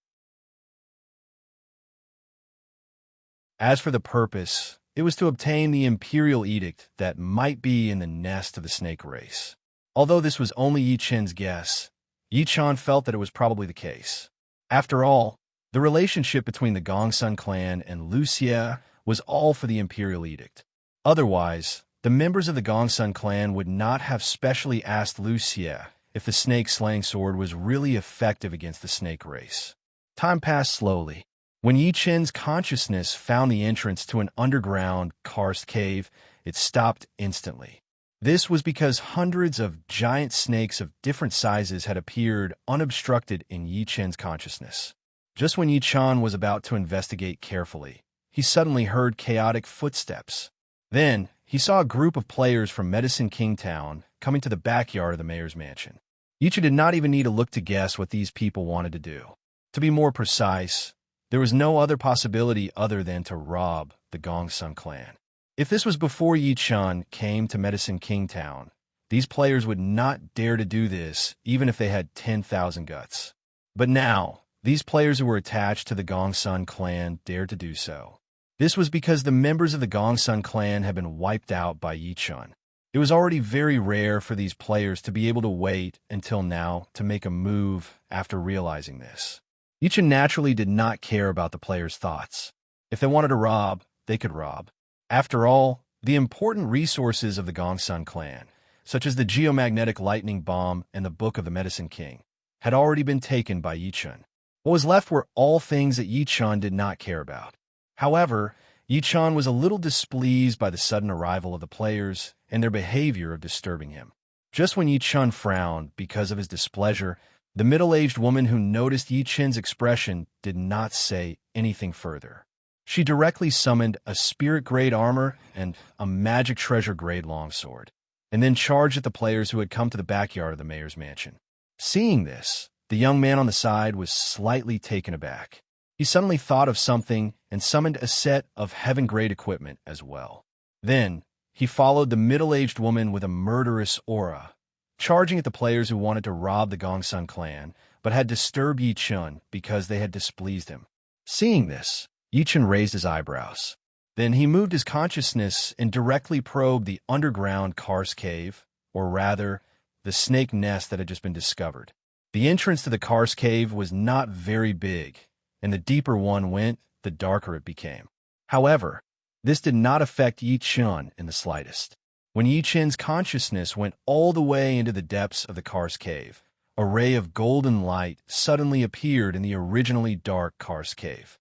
As for the purpose, it was to obtain the imperial edict that might be in the nest of the snake race. Although this was only Yi-Chen's guess, Yi-Chen felt that it was probably the case. After all, the relationship between the Gongsun clan and Lucia was all for the imperial edict. Otherwise, the members of the Gongsun clan would not have specially asked Lucia if the snake-slaying sword was really effective against the snake race. Time passed slowly. When Yi-Chen's consciousness found the entrance to an underground karst cave, it stopped instantly. This was because hundreds of giant snakes of different sizes had appeared unobstructed in Yi-Chen's consciousness. Just when Yi-Chen was about to investigate carefully, he suddenly heard chaotic footsteps. Then, he saw a group of players from Medicine King Town coming to the backyard of the mayor's mansion. Yi-Chen did not even need to look to guess what these people wanted to do. To be more precise, there was no other possibility other than to rob the Gongsun clan. If this was before Yi-Chen came to Medicine King Town, these players would not dare to do this even if they had 10,000 guts. But now, these players who were attached to the Gongsun clan dared to do so. This was because the members of the Gongsun clan had been wiped out by Yi-Chen. It was already very rare for these players to be able to wait until now to make a move after realizing this. Yi-Chen naturally did not care about the players' thoughts. If they wanted to rob, they could rob. After all, the important resources of the Gongsun clan, such as the geomagnetic lightning bomb and the Book of the Medicine King, had already been taken by Yi-Chen. What was left were all things that Yi-Chen did not care about. However, Yi-Chen was a little displeased by the sudden arrival of the players and their behavior of disturbing him. Just when Yi-Chen frowned because of his displeasure, the middle-aged woman who noticed Yi-Chen's expression did not say anything further. She directly summoned a spirit-grade armor and a magic treasure-grade longsword, and then charged at the players who had come to the backyard of the mayor's mansion. Seeing this, the young man on the side was slightly taken aback. He suddenly thought of something and summoned a set of heaven-grade equipment as well. Then, he followed the middle-aged woman with a murderous aura, charging at the players who wanted to rob the Gongsun clan, but had disturbed Yi-Chen because they had displeased him. Seeing this, Yi-Chen raised his eyebrows. Then he moved his consciousness and directly probed the underground karst cave, or rather, the snake nest that had just been discovered. The entrance to the karst cave was not very big, and the deeper one went, the darker it became. However, this did not affect Yi-Chen in the slightest. When Yi-Chen's consciousness went all the way into the depths of the karst cave, a ray of golden light suddenly appeared in the originally dark karst cave.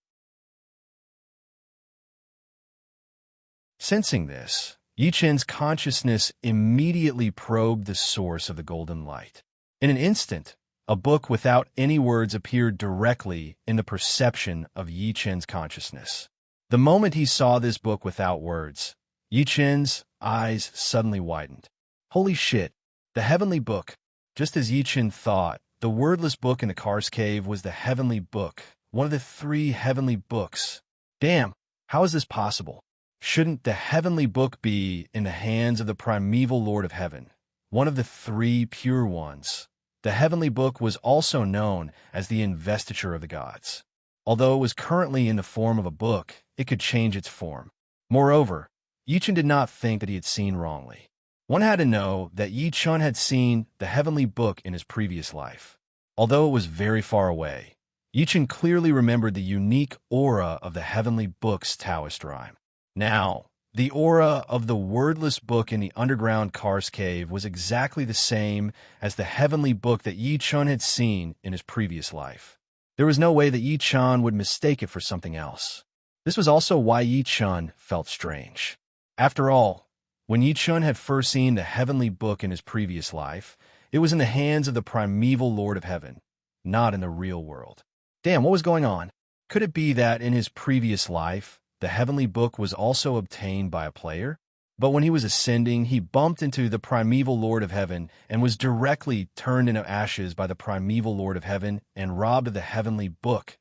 Sensing this, Yi-Chen's consciousness immediately probed the source of the golden light. In an instant, A book without any words appeared directly in the perception of Yi Chen's consciousness. The moment he saw this book without words, Yi Chen's eyes suddenly widened. Holy shit, the heavenly book. Just as Yi Chen thought, the wordless book in the Kar's cave was the heavenly book, one of the 3 heavenly books. Damn, how is this possible? Shouldn't the heavenly book be in the hands of the primeval Lord of Heaven, one of the 3 pure ones? The heavenly book was also known as the investiture of the gods. Although it was currently in the form of a book, it could change its form. Moreover, Yi Chen did not think that he had seen wrongly. One had to know that Yi Chen had seen the heavenly book in his previous life. Although it was very far away, Yi Chen clearly remembered the unique aura of the heavenly book's Taoist rhyme. Now, the aura of the wordless book in the underground Kar's cave was exactly the same as the heavenly book that Yi Chen had seen in his previous life. There was no way that Yi Chen would mistake it for something else. This was also why Yi Chen felt strange. After all, when Yi Chen had first seen the heavenly book in his previous life, it was in the hands of the primeval Lord of Heaven, not in the real world. Damn, what was going on? Could it be that in his previous life, the heavenly book was also obtained by a player? But when he was ascending, he bumped into the primeval Lord of Heaven and was directly turned into ashes by the primeval Lord of Heaven and robbed of the heavenly book.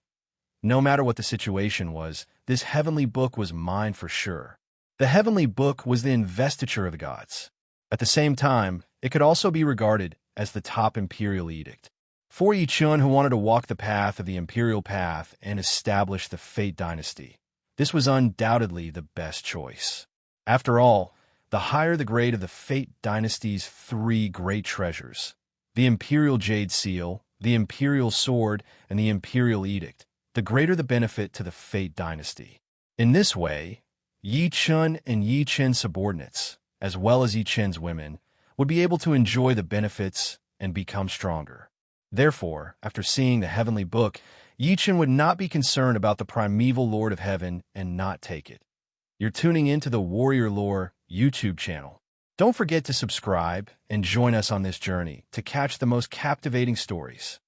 No matter what the situation was, this heavenly book was mine for sure. The heavenly book was the investiture of the gods. At the same time, it could also be regarded as the top imperial edict. For Yi Chen, who wanted to walk the path of the imperial path and establish the Fate dynasty, this was undoubtedly the best choice. After all, the higher the grade of the Fate dynasty's 3 great treasures, the imperial jade seal, the imperial sword, and the imperial edict, the greater the benefit to the Fate dynasty. In this way, Yi Chen and Yi Chen's subordinates, as well as Yi Chen's women, would be able to enjoy the benefits and become stronger. Therefore, after seeing the heavenly book, Yi Chen would not be concerned about the primeval Lord of Heaven and not take it. You're tuning into the Warrior Lore YouTube channel. Don't forget to subscribe and join us on this journey to catch the most captivating stories.